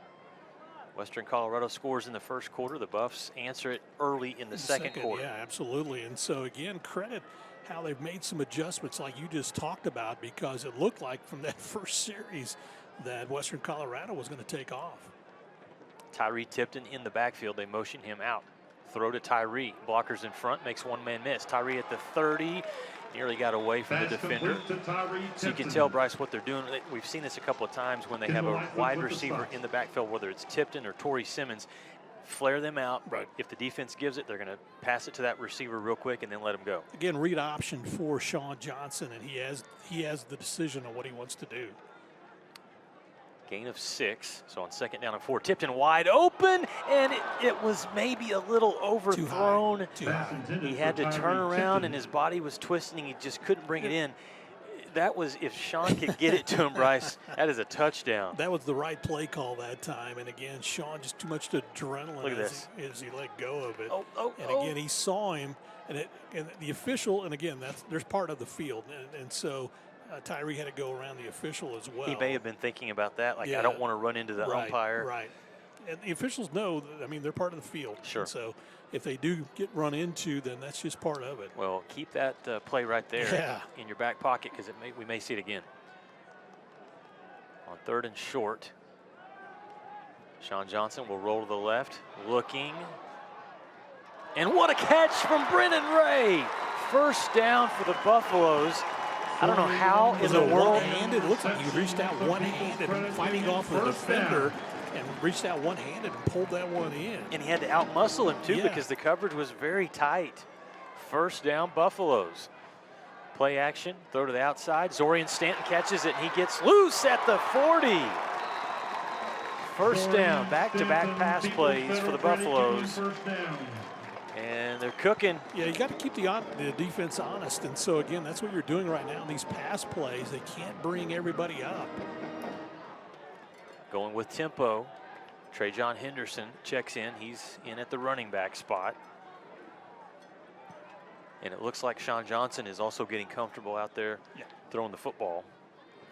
Western Colorado scores in the first quarter. The Buffs answer it early in the second quarter. Yeah, absolutely. And so, again, credit how they've made some adjustments like you just talked about, because it looked like from that first series that Western Colorado was going to take off. Tyree Tipton in the backfield. They motion him out. Throw to Tyree. Blockers in front, makes one man miss. Tyree at the 30, nearly got away from the defender. So you can tell, Bryce, what they're doing. We've seen this a couple of times when they have a wide receiver in the backfield, whether it's Tipton or Torrey Simmons, flare them out. Right. If the defense gives it, they're going to pass it to that receiver real quick and then let him go. Again, read option for Sean Johnson, and he has the decision on what he wants to do. Gain of 6, so on 2nd down and 4. Tipton wide open, and it was maybe a little overthrown. Too high. He had to turn around, and his body was twisting. He just couldn't bring it in. That was, if Sean could get it to him, Bryce, that is a touchdown. That was the right play call that time. And again, Sean, just too much adrenaline as he let go of it. And again, he saw him, and the official, and again, there's part of the field. And so Tyree had to go around the official as well. He may have been thinking about that, like, I don't want to run into the umpire. Right. And the officials know, I mean, they're part of the field. Sure. And so if they do get run into, then that's just part of it. Well, keep that play right there in your back pocket, because we may see it again. On 3rd and short, Sean Johnson will roll to the left, looking. And what a catch from Brennan Ray. First down for the Buffaloes. I don't know how in the world. One-handed? It looks like he reached out one-handed, fighting off the defender, and reached out one-handed and pulled that one in. And he had to outmuscle him, too, because the coverage was very tight. First down, Buffaloes. Play action, throw to the outside. Zorian Stanton catches it, and he gets loose at the 40. First down, back-to-back pass plays for the Buffaloes. And they're cooking. Yeah, you got to keep the defense honest. And so, again, that's what you're doing right now in these pass plays. They can't bring everybody up. Going with tempo. Trajan Henderson checks in. He's in at the running back spot. And it looks like Sean Johnson is also getting comfortable out there throwing the football,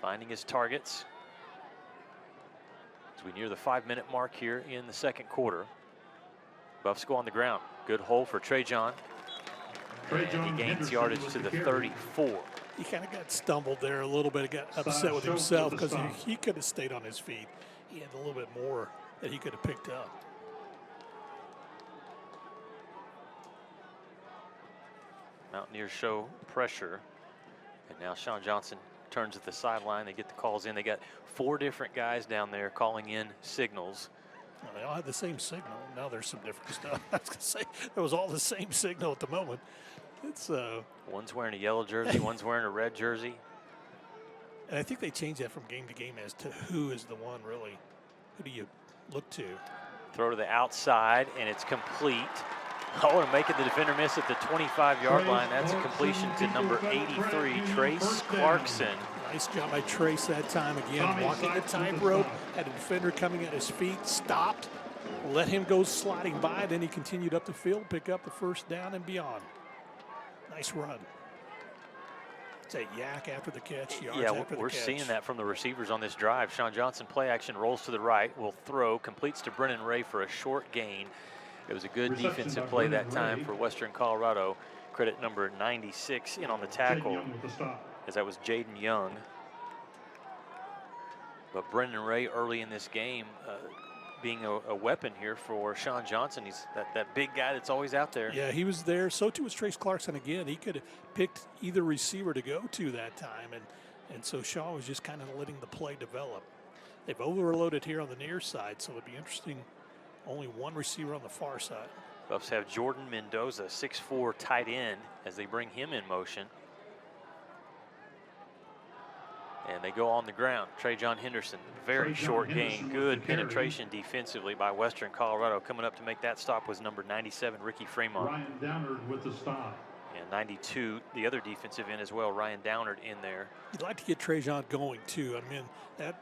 finding his targets. As we near the 5-minute mark here in the 2nd quarter. Buffs go on the ground. Good hole for Trajan. And he gains yardage to the 34. He kind of got stumbled there a little bit, got upset with himself because he could have stayed on his feet. He had a little bit more that he could have picked up. Mountaineers show pressure. And now Sean Johnson turns at the sideline. They get the calls in. They got 4 different guys down there calling in signals. Well, they all had the same signal. Now there's some different stuff. I was going to say, it was all the same signal at the moment. It's one's wearing a yellow jersey, one's wearing a red jersey. And I think they changed that from game to game as to who is the one really. Who do you look to? Throw to the outside, and it's complete. Oh, and making the defender miss at the 25-yard line. That's a completion to number 83, Trace Clarkson. Nice job by Trace that time again. Walking the tightrope, had a defender coming at his feet, stopped, let him go sliding by, then he continued up the field, pick up the first down and beyond. Nice run. It's a yak after the catch, yards after the catch. We're seeing that from the receivers on this drive. Sean Johnson, play action, rolls to the right, will throw, completes to Brennan Ray for a short gain. It was a good defensive play that time for Western Colorado. Credit number 96 in on the tackle, as that was Jaden Young. But Brennan Ray early in this game being a weapon here for Sean Johnson. He's that big guy that's always out there. Yeah, he was there. So too was Trace Clarkson again. He could have picked either receiver to go to that time. And so Sean was just kind of letting the play develop. They've overloaded here on the near side, so it'll be interesting. Only one receiver on the far side. Buffs have Jordan Mendoza, 6'4" tight end, as they bring him in motion. And they go on the ground. Trajan Henderson, very short gain. Good penetration defensively by Western Colorado. Coming up to make that stop was number 97, Ricky Fremont. Ryan Downard with the stop. And 92, the other defensive end as well, Ryan Downard in there. You'd like to get Trajan going too. I mean, that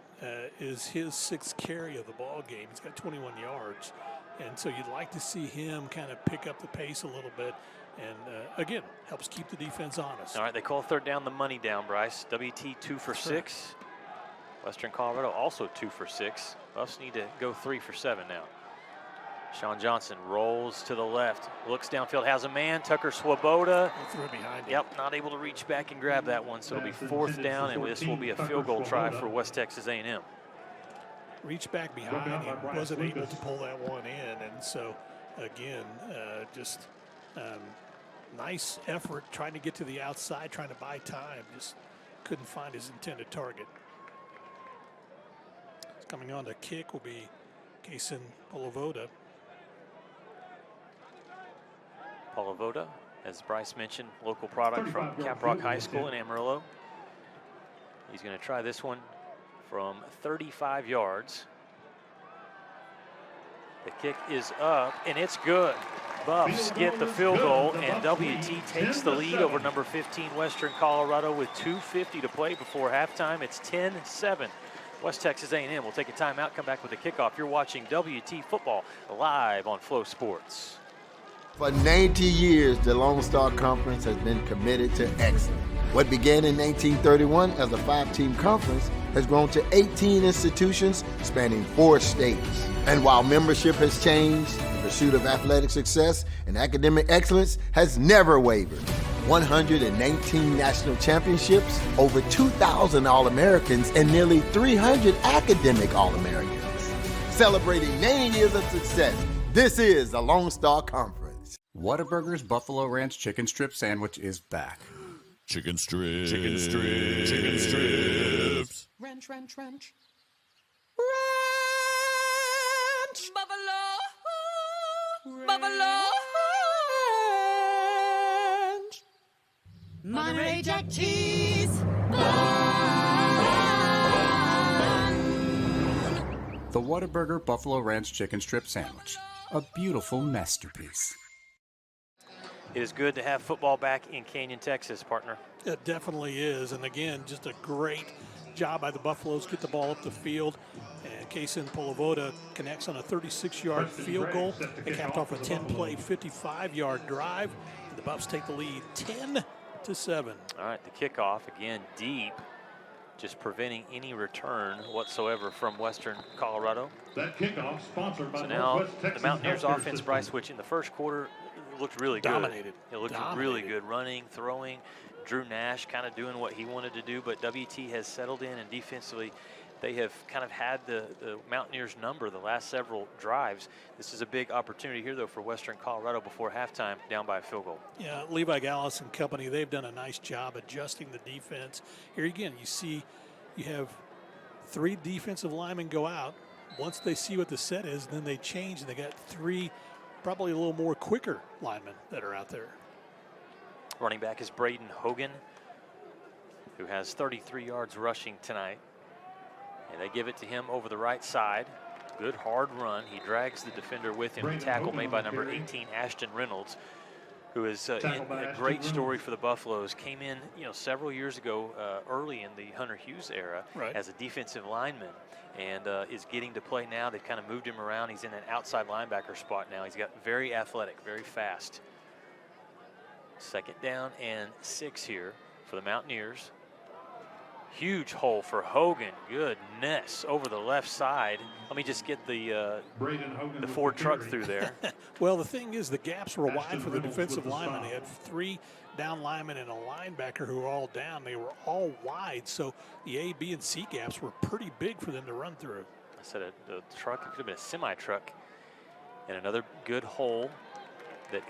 is his 6th carry of the ball game. He's got 21 yards. And so you'd like to see him kind of pick up the pace a little bit. And again, helps keep the defense honest. All right, they call 3rd down the money down, Bryce. WT 2 for 6. Western Colorado also 2 for 6. Buffs need to go 3 for 7 now. Sean Johnson rolls to the left, looks downfield, has a man, Tucker Swoboda. Threw it behind him. Yep, not able to reach back and grab that one, so it'll be 4th down, and this will be a field goal try for West Texas A&M. Reached back behind him, wasn't able to pull that one in, and so again, just nice effort trying to get to the outside, trying to buy time. Just couldn't find his intended target. Coming on to kick will be Kaysen Polivoda. Polivoda, as Bryce mentioned, local product from Caprock High School in Amarillo. He's going to try this one from 35 yards. The kick is up, and it's good. Buffs get the field goal, and WT takes the lead over number 15 Western Colorado with 2:50 to play before halftime. It's 10-7. West Texas A&M will take a timeout, come back with a kickoff. You're watching WT Football live on Flow Sports. For 90 years, the Lone Star Conference has been committed to excellence. What began in 1931 as a 5-team conference has grown to 18 institutions spanning 4 states. And while membership has changed, the pursuit of athletic success and academic excellence has never wavered. 119 national championships, over 2,000 All-Americans, and nearly 300 academic All-Americans. Celebrating 90 years of success, this is the Lone Star Conference. Whataburger's Buffalo Ranch Chicken Strip Sandwich is back. Chicken strips. Chicken strips. Chicken strips. Ranch, ranch, ranch. Ranch. Buffalo. Buffalo. Ranch. Monterey Jack cheese. The Whataburger Buffalo Ranch Chicken Strip Sandwich. A beautiful masterpiece. It is good to have football back in Canyon, Texas, partner. It definitely is. And again, just a great job by the Buffaloes. Get the ball up the field. And Kaysen Polivoda connects on a 36-yard field goal. They capped off a 10-play, 55-yard drive. And the Buffs take the lead 10-7. All right, the kickoff, again, deep. Just preventing any return whatsoever from Western Colorado. That kickoff sponsored by so now Northwest Texas the Mountaineers Healthcare offense, System. Bryce, which in the first quarter looked really good. Dominated. It looked really good, running, throwing. Drew Nash kind of doing what he wanted to do, but WT has settled in, and defensively they have kind of had the Mountaineers number the last several drives. This is a big opportunity here, though, for Western Colorado before halftime, down by a field goal. Yeah, Levi Gallis and company, they've done a nice job adjusting the defense. Here again, you see you have 3 defensive linemen go out. Once they see what the set is, then they change, and they got 3 probably a little more quicker linemen that are out there. Running back is Braden Hogan, who has 33 yards rushing tonight. And they give it to him over the right side. Good hard run. He drags the defender with him. The tackle made by number 18, Ashton Reynolds, who is a great story for the Buffaloes. Came in, several years ago, early in the Hunter Hughes era, as a defensive lineman, and is getting to play now. They've kind of moved him around. He's in an outside linebacker spot now. He's got very athletic, very fast. 2nd down and 6 here for the Mountaineers. Huge hole for Hogan. Goodness, over the left side. Let me just get the Ford truck through there. Well, the thing is, the gaps were wide for the defensive linemen. They had 3 down linemen and a linebacker who were all down. They were all wide, so the A, B, and C gaps were pretty big for them to run through. I said the truck, it could have been a semi-truck. And another good hole that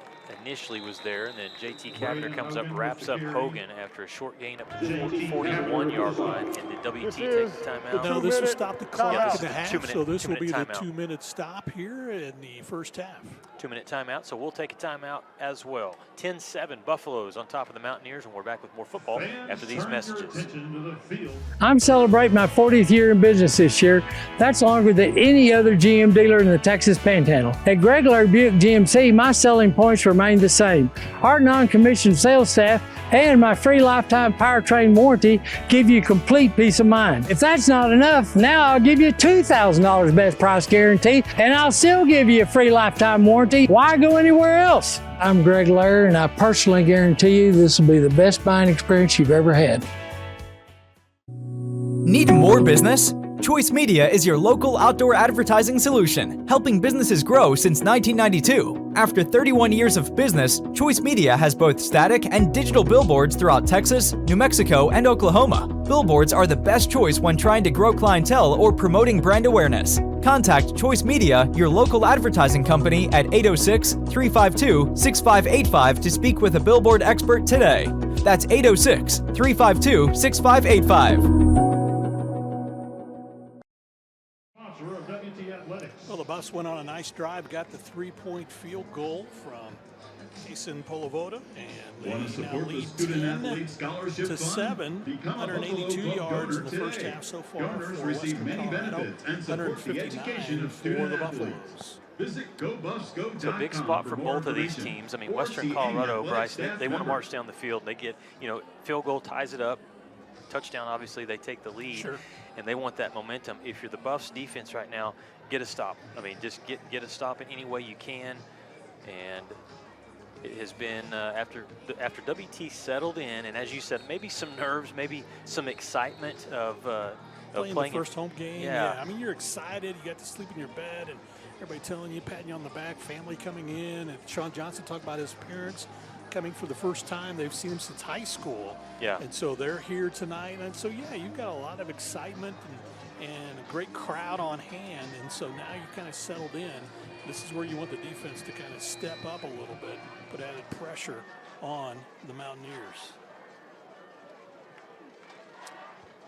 initially was there, and then JT Cavender comes up, wraps up Hogan after a short gain up to the 41-yard line, and the WT takes the timeout. No, this will stop the clock Yeah, in the half, so this will be the 2-minute stop here in the first half. 2-minute timeout, so we'll take a timeout as well. 10-7 Buffaloes on top of the Mountaineers, and we're back with more football after these messages. I'm celebrating my 40th year in business this year. That's longer than any other GM dealer in the Texas Panhandle. At Greg Lair Buick GMC, my selling points remain the same. Our non-commissioned sales staff and my free lifetime powertrain warranty give you complete peace of mind. If that's not enough, now I'll give you $2,000 best price guarantee, and I'll still give you a free lifetime warranty. Why go anywhere else? I'm Greg Lair, and I personally guarantee you this will be the best buying experience you've ever had. Need more business? Choice Media is your local outdoor advertising solution, helping businesses grow since 1992. After 31 years of business, Choice Media has both static and digital billboards throughout Texas, New Mexico, and Oklahoma. Billboards are the best choice when trying to grow clientele or promoting brand awareness. Contact Choice Media, your local advertising company, at 806-352-6585 to speak with a billboard expert today. That's 806-352-6585. Well, the Buffs went on a nice drive, got the 3-point field goal from Jason Polivoda, and they now lead 10-7, 182 yards in the first half so far for Western Colorado, 159 for the Buffaloes. It's a big spot for both of these teams. I mean, Western Colorado, Bryce, they want to march down the field. They get, field goal ties it up. Touchdown, obviously, they take the lead. Sure. And they want that momentum. If you're the Buffs defense right now, get a stop. I mean, just get a stop in any way you can. And it has been after WT settled in, and as you said, maybe some nerves, maybe some excitement of playing the first home game. Yeah. I mean, you're excited. You got to sleep in your bed, and everybody telling you, patting you on the back, family coming in. And Sean Johnson talked about his parents coming for the first time. They've seen him since high school. Yeah. And so they're here tonight. And so, yeah, you've got a lot of excitement and a great crowd on hand. And so now you're kind of settled in. This is where you want the defense to kind of step up a little bit, put added pressure on the Mountaineers.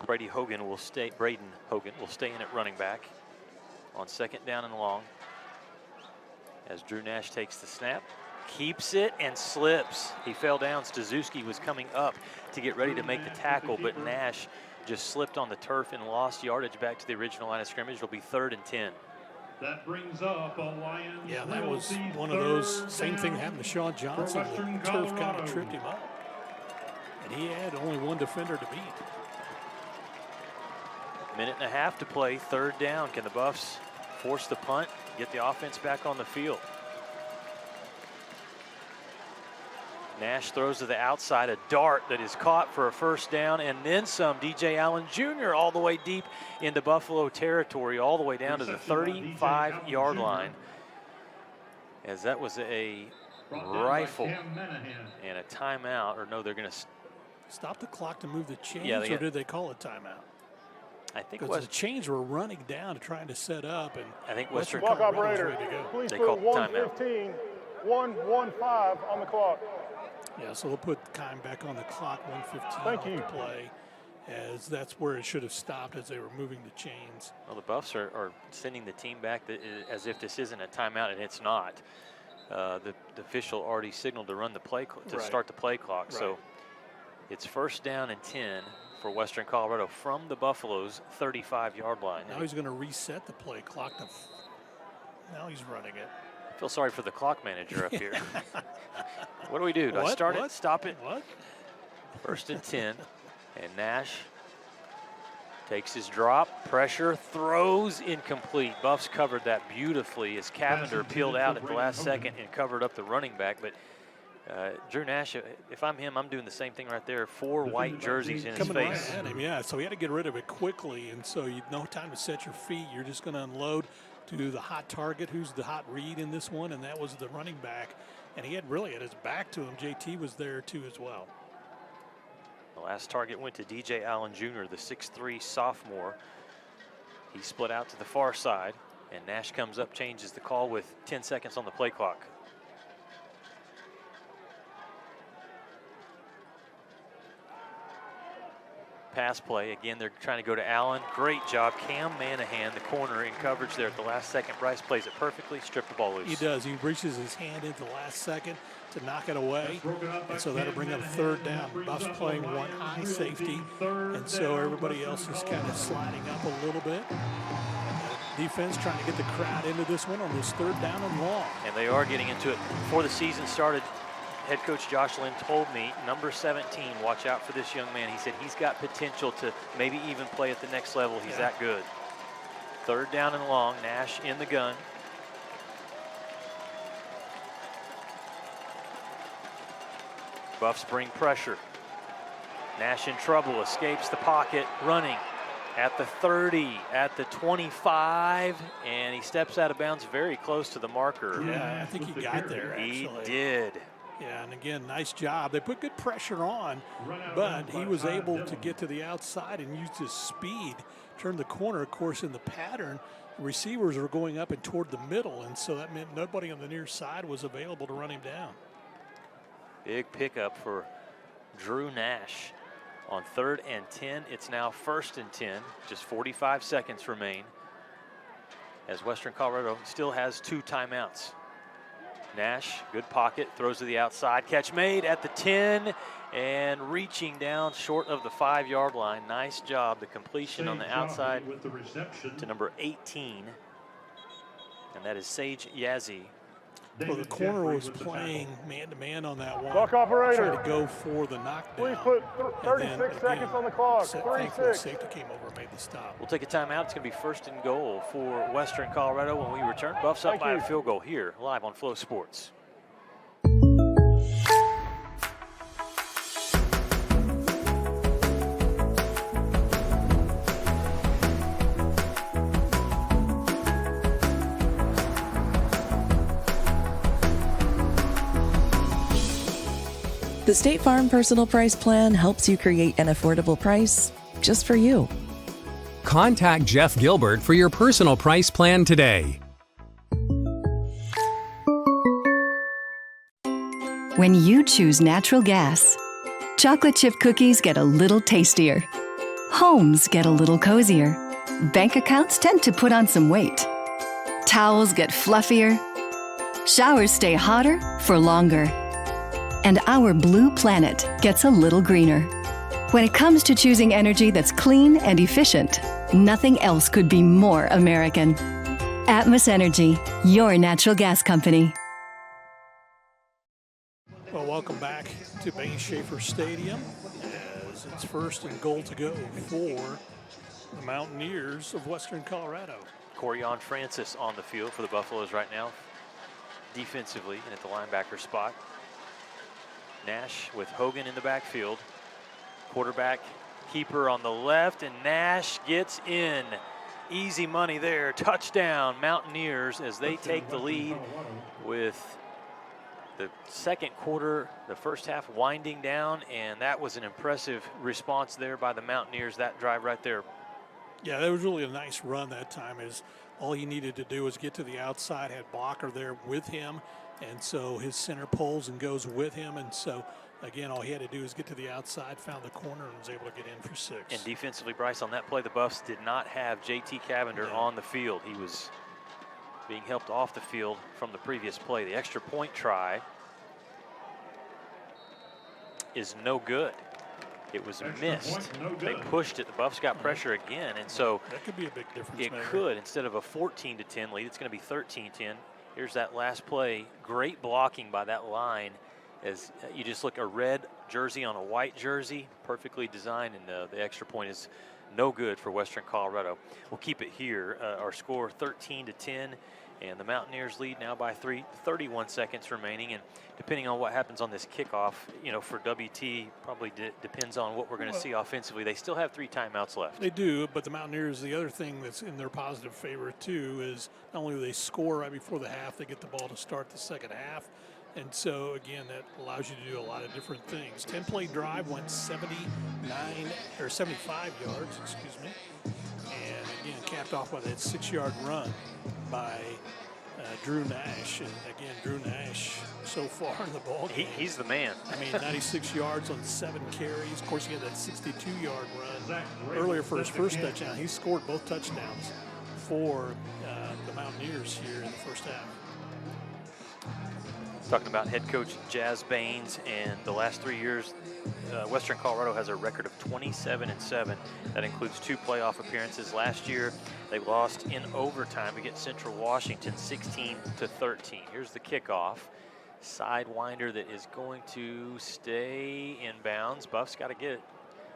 Braden Hogan will stay in at running back on second down and long as Drew Nash takes the snap, keeps it, and slips. He fell down. Stazuski was coming up to get ready to make the tackle, but Nash just slipped on the turf and lost yardage back to the original line of scrimmage. It'll be 3rd and 10. That brings up a Lions. Yeah, that was one of those, same thing happened to Sean Johnson. The turf kind of tripped him up. And he had only one defender to beat. Minute and a half to play, 3rd down. Can the Buffs force the punt, get the offense back on the field? Nash throws to the outside, a dart that is caught for a 1st down, and then some. DJ Allen Jr. all the way deep into Buffalo territory, all the way down to the 35-yard line. As that was a rifle and a timeout, or no, they're going to stop the clock to move the chains, yeah, or did they call a timeout? I think the chains were running down, trying to set up, and I think Western Walk Colorado operator, ready to go. please They put called the timeout. 1:15 on the clock. Yeah, so they'll put time back on the clock, 1:15 Thank you. to play, as that's where it should have stopped as they were moving the chains. Well, the Buffs are sending the team back as if this isn't a timeout, and it's not. The official already signaled to run the play to start the play clock. Right. So it's 1st down and 10 for Western Colorado from the Buffalo's 35-yard line. Now he's going to reset the play clock. Now he's running it. I feel sorry for the clock manager up here. What do we do? Do I start it? Stop it? What? 1st and 10. And Nash takes his drop, pressure, throws, incomplete. Buffs covered that beautifully as Cavender peeled out at the last second and covered up the running back. But Drew Nash, if I'm him, I'm doing the same thing right there. 4 white jerseys in his Coming face. right at him, yeah. So he had to get rid of it quickly, and so you no time to set your feet. You're just going to unload to the hot target, who's the hot read in this one, and that was the running back. And he had really at his back to him. JT was there too as well. The last target went to DJ Allen Jr., the 6'3" sophomore. He split out to the far side, and Nash comes up, changes the call with 10 seconds on the play clock. Pass play. Again, they're trying to go to Allen. Great job. Cam Manahan, the corner, in coverage there at the last second. Bryce plays it perfectly, stripped the ball loose. He does. He reaches his hand into the last second to knock it away. And so that'll bring up 3rd down. Buffs playing one high safety. And so everybody else is kind of sliding up a little bit. Defense trying to get the crowd into this one on this 3rd down and long. And they are getting into it. Before the season started, head coach Josh Lynn told me, number 17, watch out for this young man. He said he's got potential to maybe even play at the next level. He's that good. 3rd down and long. Nash in the gun. Buffs bring pressure. Nash in trouble, escapes the pocket, running at the 30, at the 25, and he steps out of bounds very close to the marker. Yeah, I think he got there, actually. He did. Yeah, and again, nice job. They put good pressure on, but he was able to get to the outside and use his speed, turn the corner. Of course, in the pattern, receivers were going up and toward the middle, and so that meant nobody on the near side was available to run him down. Big pickup for Drew Nash on 3rd and 10. It's now 1st and 10. Just 45 seconds remain as Western Colorado still has 2 timeouts. Nash, good pocket, throws to the outside. Catch made at the 10 and reaching down short of the 5-yard line. Nice job. The completion on the outside to number 18. And that is Sage Yazzie. Well, the corner was playing man-to-man on that one. Clock operator. Trying to go for the knockdown. Please put 36 seconds on the clock. Thankfully, safety came over and made the stop. We'll take a timeout. It's going to be 1st and goal for Western Colorado when we return. Buffs up by a field goal here, live on Flow Sports. The State Farm Personal Price Plan helps you create an affordable price just for you. Contact Jeff Gilbert for your personal price plan today. When you choose natural gas, chocolate chip cookies get a little tastier. Homes get a little cozier. Bank accounts tend to put on some weight. Towels get fluffier. Showers stay hotter for longer. And our blue planet gets a little greener. When it comes to choosing energy that's clean and efficient, nothing else could be more American. Atmos Energy, your natural gas company. Well, welcome back to Bain Schaefer Stadium as it's 1st and goal to go for the Mountaineers of Western Colorado. Corian Francis on the field for the Buffaloes right now, defensively and at the linebacker spot. Nash with Hogan in the backfield. Quarterback keeper on the left, and Nash gets in. Easy money there. Touchdown Mountaineers as they take the lead with the second quarter, the first half winding down, and that was an impressive response there by the Mountaineers, that drive right there. Yeah, that was really a nice run that time. Is all he needed to do was get to the outside, had blocker there with him, and so his center pulls and goes with him, and so again, all he had to do was get to the outside, found the corner, and was able to get in for 6. And defensively, Bryce, on that play, the Buffs did not have J.T. Cavender on the field. He was being helped off the field from the previous play. The extra point try is no good. It was missed. They pushed it. The Buffs got pressure again, and so that could be a big difference. It could. Instead of a 14-10 lead, it's going to be 13-10. Here's that last play. Great blocking by that line. As you just look, a red jersey on a white jersey, perfectly designed, and the extra point is no good for Western Colorado. We'll keep it here. Our score 13-10, and the Mountaineers lead now by 31 seconds remaining. And depending on what happens on this kickoff, you know, for WT, probably depends on what we're going to see offensively. They still have 3 timeouts left. They do, but the Mountaineers, the other thing that's in their positive favor too is not only do they score right before the half, they get the ball to start the second half. And so, again, that allows you to do a lot of different things. 10-play drive went 75 yards, excuse me. And, again, capped off by that 6-yard run by Drew Nash. And, again, Drew Nash so far in the ball game. He's the man. I mean, 96 yards on 7 carries. Of course, he had that 62-yard run earlier for his first touchdown. He scored both touchdowns for the Mountaineers here in the first half. Talking about head coach Jazz Baines, and the last 3 years, Western Colorado has a record of 27-7. That includes 2 playoff appearances. Last year, they lost in overtime to get Central Washington 16-13. Here's the kickoff. Sidewinder that is going to stay in bounds. Buffs got to get it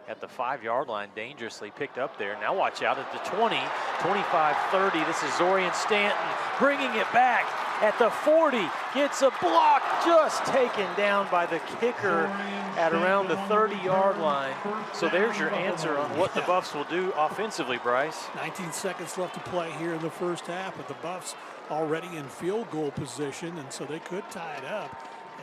at the 5-yard line, dangerously picked up there. Now watch out at the 20, 25-30. This is Zorian Stanton bringing it back at the 40. Gets a block, just taken down by the kicker at around the 30-yard line. So there's your answer on what the Buffs will do offensively, Bryce. 19 seconds left to play here in the first half, but the Buffs already in field goal position, and so they could tie it up.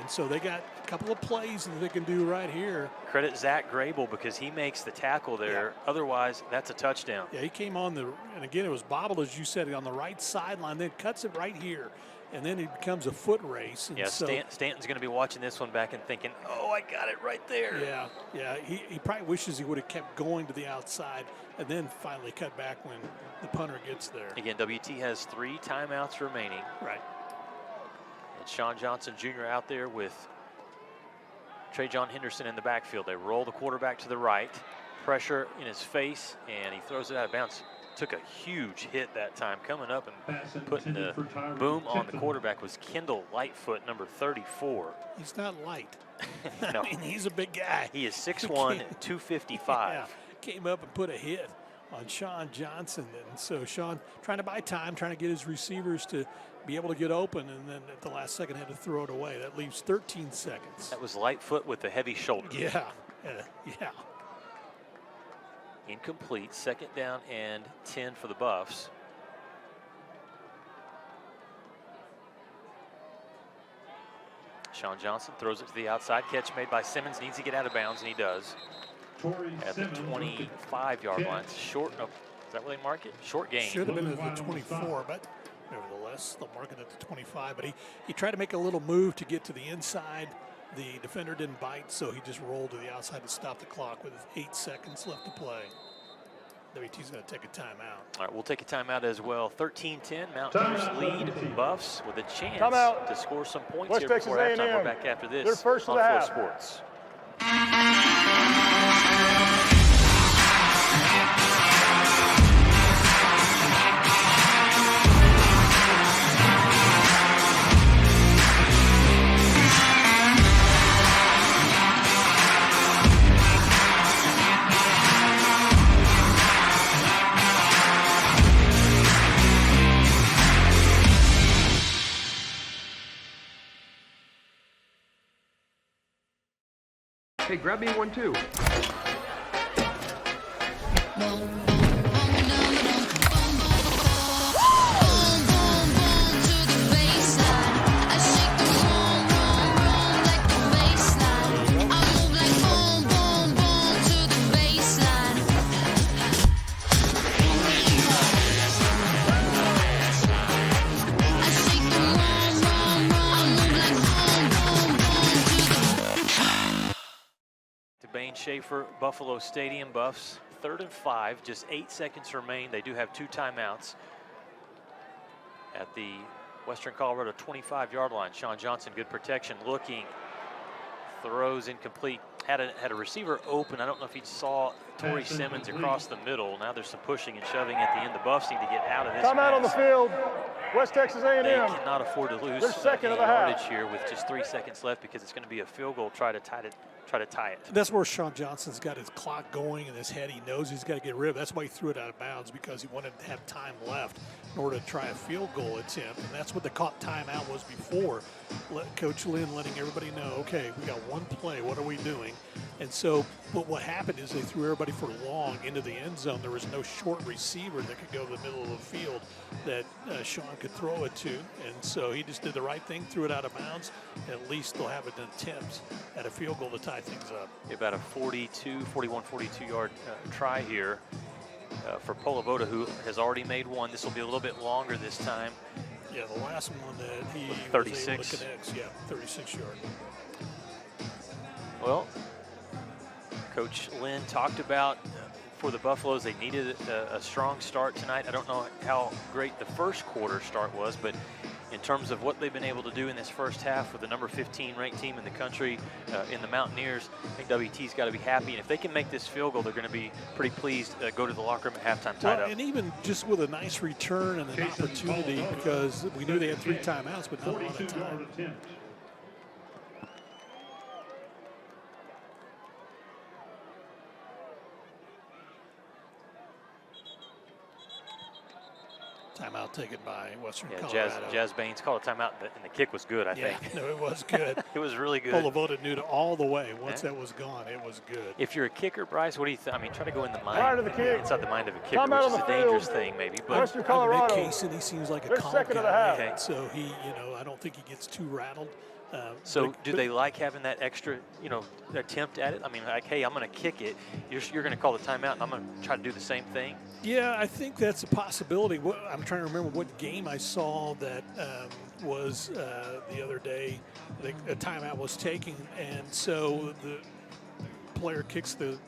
And so they got a couple of plays that they can do right here. Credit Zach Grable because he makes the tackle there. Yeah. Otherwise, that's a touchdown. Yeah, he came on and again, it was bobbled, as you said, on the right sideline, then cuts it right here. And then it becomes a foot race. And Yeah, so, Stanton's going to be watching this one back and thinking, oh, I got it right there. Yeah. He probably wishes he would have kept going to the outside and then finally cut back when the punter gets there. Again, WT has 3 timeouts remaining. Right. And Sean Johnson Jr. out there with Trajan Henderson in the backfield. They roll the quarterback to the right, pressure in his face, and he throws it out of bounds. Took a huge hit that time. Coming up and putting the boom on the quarterback was Kendall Lightfoot, number 34. He's not light. No. I mean, he's a big guy. He is 6'1", 255. Yeah, came up and put a hit on Sean Johnson. And so Sean trying to buy time, trying to get his receivers to be able to get open, and then at the last second had to throw it away. That leaves 13 seconds. That was Lightfoot with the heavy shoulder. Yeah. Incomplete, 2nd down and 10 for the Buffs. Sean Johnson throws it to the outside. Catch made by Simmons. Needs to get out of bounds, and he does. At the 25-yard line. Short. Oh, is that where they mark it? Short gain. Should have been at the 24, but nevertheless, they'll mark it at the 25. But he tried to make a little move to get to the inside. The defender didn't bite, so he just rolled to the outside to stop the clock with 8 seconds left to play. WT's going to take a timeout. All right, we'll take a timeout as well. 13-10, Mountaineers lead Buffs with a chance to score some points West here Texas before halftime. A&M. We're back after this They're first on of the Flow half. Sports. Hey, grab me one too. Bain Schaefer, Buffalo Stadium. Buffs 3rd and 5, just 8 seconds remain. They do have 2 timeouts at the Western Colorado 25-yard line. Sean Johnson, good protection, looking, throws incomplete. Had a receiver open. I don't know if he saw Torrey Simmons across the middle. Now there's some pushing and shoving at the end. The Buffs need to get out of this Time out on the mess. field. West Texas A&M. They cannot afford to lose They're second of the yardage half. here with just 3 seconds left because it's going to be a field goal. Try to tie it. That's where Sean Johnson's got his clock going in his head. He knows he's got to get rid of it. That's why he threw it out of bounds, because he wanted to have time left in order to try a field goal attempt. And that's what the caught timeout was before. Coach Lynn letting everybody know, okay, we got one play. What are we doing? And so what happened is they threw everybody for long into the end zone. There was no short receiver that could go to the middle of the field that Sean could throw it to. And so he just did the right thing, threw it out of bounds. At least they'll have an attempt at a field goal to tie things up. About a 42 yard try here for Polavoda, who has already made one. This will be a little bit longer this time. Yeah, the last one that he 36. was able to connect, yeah, 36 yard. Well, Coach Lynn talked about for the Buffaloes, they needed a strong start tonight. I don't know how great the first quarter start was, but in terms of what they've been able to do in this first half with the number 15 ranked team in the country, in the Mountaineers, I think WT's got to be happy. And if they can make this field goal, they're going to be pretty pleased, go to the locker room at halftime tied up. And even just with a nice return and an opportunity, because we knew they had 3 timeouts, but not a lot of time. Timeout taken by Western Colorado. Jazz Baines called a timeout, and the kick was good, I think. No, it was good. It was really good. Polavoda knew it all the way. Once that was gone, it was good. If you're a kicker, Bryce, what do you think? I mean, try to go in the mind. Prior to the kick. Inside the mind of a kicker, Time out which is on a the dangerous field. thing, maybe. But Western Colorado. Casey, he seems like a They're calm second guy. of the half. Okay. So he, I don't think he gets too rattled. So do they like having that extra, attempt at it? I mean, like, hey, I'm going to kick it. You're going to call the timeout, and I'm going to try to do the same thing? Yeah, I think that's a possibility. I'm trying to remember what game I saw that was the other day. A timeout was taken, and so the player kicks the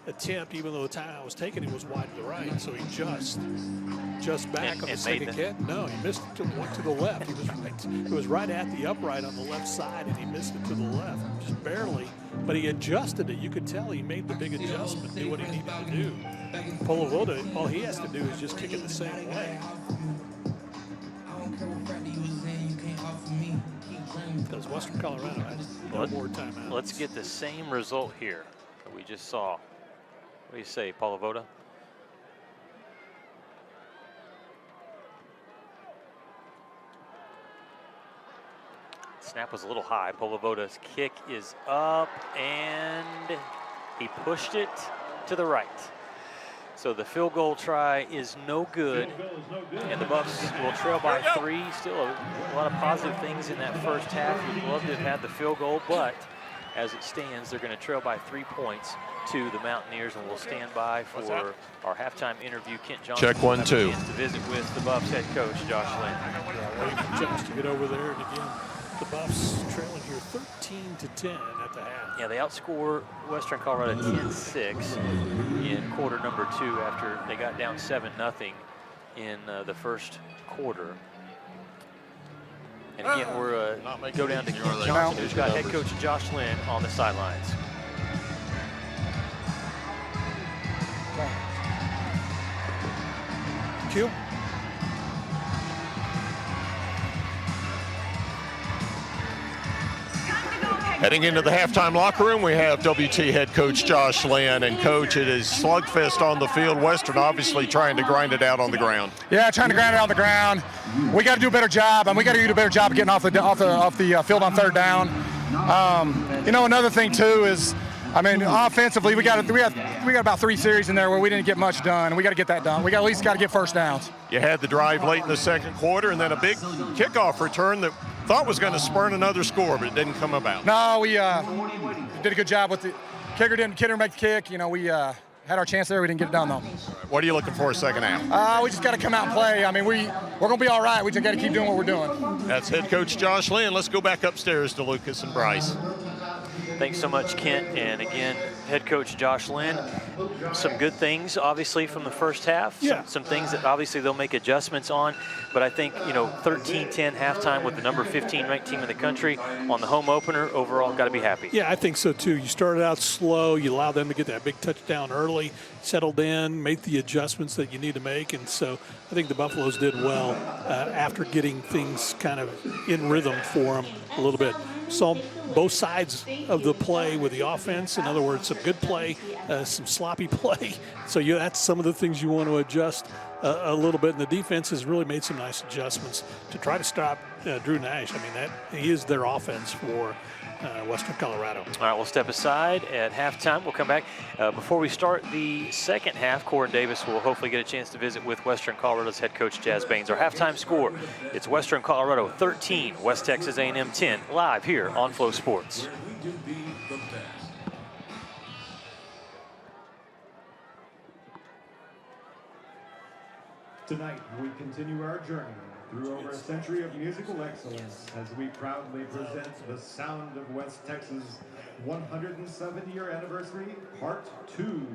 attempt, even though the timeout was taken, it was wide to the right, so he just back on the second kick. No, he missed it went to the left. It was right at the upright on the left side, and he missed it to the left, just barely. But he adjusted it. You could tell he made the big adjustment, knew what he needed to do. Polevoda, all he has to do is just kick it the same way. Because Western Colorado has no more timeouts. Let's get the same result here that we just saw. What do you say, Polevoda? Snap was a little high. Polevoda's kick is up, and he pushed it to the right. So the field goal try is no good, and the Buffs will trail by 3. Still a lot of positive things in that first half. You'd love to have had the field goal, but as it stands, they're going to trail by 3 points to the Mountaineers, and we'll stand by for our halftime interview. Kent Johnson. Check 1, 2. Will have a chance to visit with the Buffs head coach, Josh Lynn. Yeah, waiting for Josh to get over there, and again, the Buffs trailing here 13-10 at the half. Yeah, they outscore Western Colorado 10-6 in quarter number 2 after they got down 7-0 in the first quarter. And again, we're go down to Kent Johnson, who's got head coach Josh Lynn on the sidelines. Q. Heading into the halftime locker room, we have WT head coach Josh Lynn. And coach, it is slugfest on the field. Western obviously trying to grind it out on the ground. Yeah, trying to grind it out on the ground. We got to do a better job, and we got to do a better job of getting off the field on third down. Another thing too is, offensively, we got about 3 series in there where we didn't get much done, and we got to get that done. We at least got to get first downs. You had the drive late in the second quarter, and then a big kickoff return that thought was going to spurn another score, but it didn't come about. No, we did a good job with the kicker. Didn't make the kick. We had our chance there. We didn't get it done though. What are you looking for second half? We just got to come out and play. We're going to be all right. We just got to keep doing what we're doing. That's head coach Josh Lynn. Let's go back upstairs to Lucas and Bryce. Thanks so much, Kent. And again, head coach Josh Lynn. Some good things, obviously, from the first half. Yeah. Some things that obviously they'll make adjustments on. But I think, 13-10 halftime with the number 15 ranked team in the country on the home opener, overall, got to be happy. Yeah, I think so too. You started out slow. You allowed them to get that big touchdown early, settled in, made the adjustments that you need to make. And so I think the Buffaloes did well after getting things kind of in rhythm for them a little bit. Saw both sides of the play with the offense. In other words, some good play, some sloppy play. So that's some of the things you want to adjust a little bit. And the defense has really made some nice adjustments to try to stop Drew Nash. He is their offense for Western Colorado. All right, we'll step aside at halftime. We'll come back. Before we start the second half, Corin Davis will hopefully get a chance to visit with Western Colorado's head coach, Jazz Baines. Our halftime score, it's Western Colorado 13, West Texas A&M 10, live here on Flow Sports. Tonight, we continue our journey through over a century of musical excellence as we proudly present the Sound of West Texas 107-year anniversary, Part 2.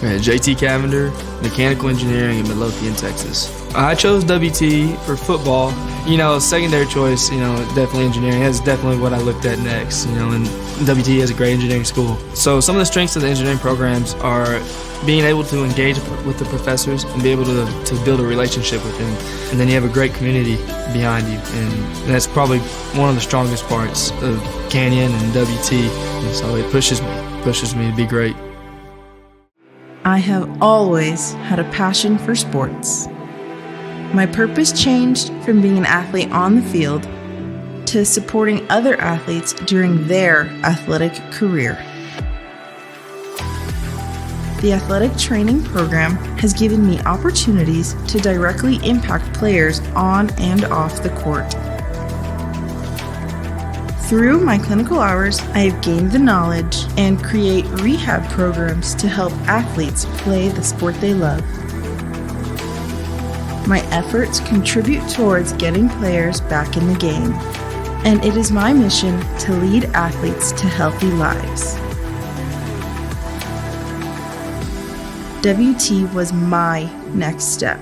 JT Cavender, Mechanical Engineering in Midlothian, Texas. I chose WT for football. Secondary choice, definitely engineering. That's definitely what I looked at next, and WT is a great engineering school. So some of the strengths of the engineering programs are being able to engage with the professors and be able to build a relationship with them. And then you have a great community behind you. And that's probably one of the strongest parts of Canyon and WT. And so it pushes me to be great. I have always had a passion for sports. My purpose changed from being an athlete on the field to supporting other athletes during their athletic career. The athletic training program has given me opportunities to directly impact players on and off the court. Through my clinical hours, I have gained the knowledge and create rehab programs to help athletes play the sport they love. My efforts contribute towards getting players back in the game, and it is my mission to lead athletes to healthy lives. WT was my next step.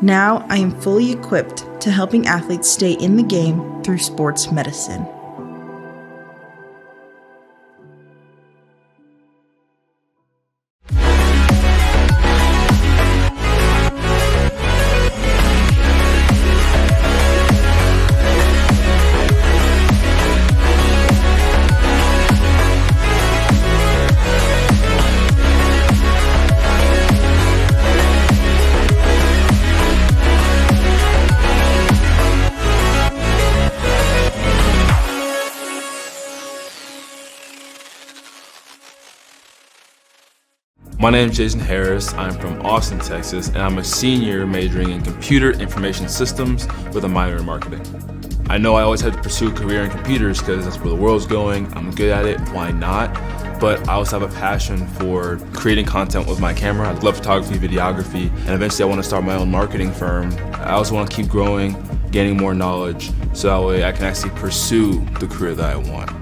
Now I am fully equipped to helping athletes stay in the game through sports medicine. My name is Jason Harris. I'm from Austin, Texas, and I'm a senior majoring in computer information systems with a minor in marketing. I know I always had to pursue a career in computers because that's where the world's going. I'm good at it, why not? But I also have a passion for creating content with my camera. I love photography, videography, and eventually I want to start my own marketing firm. I also want to keep growing, gaining more knowledge, so that way I can actually pursue the career that I want.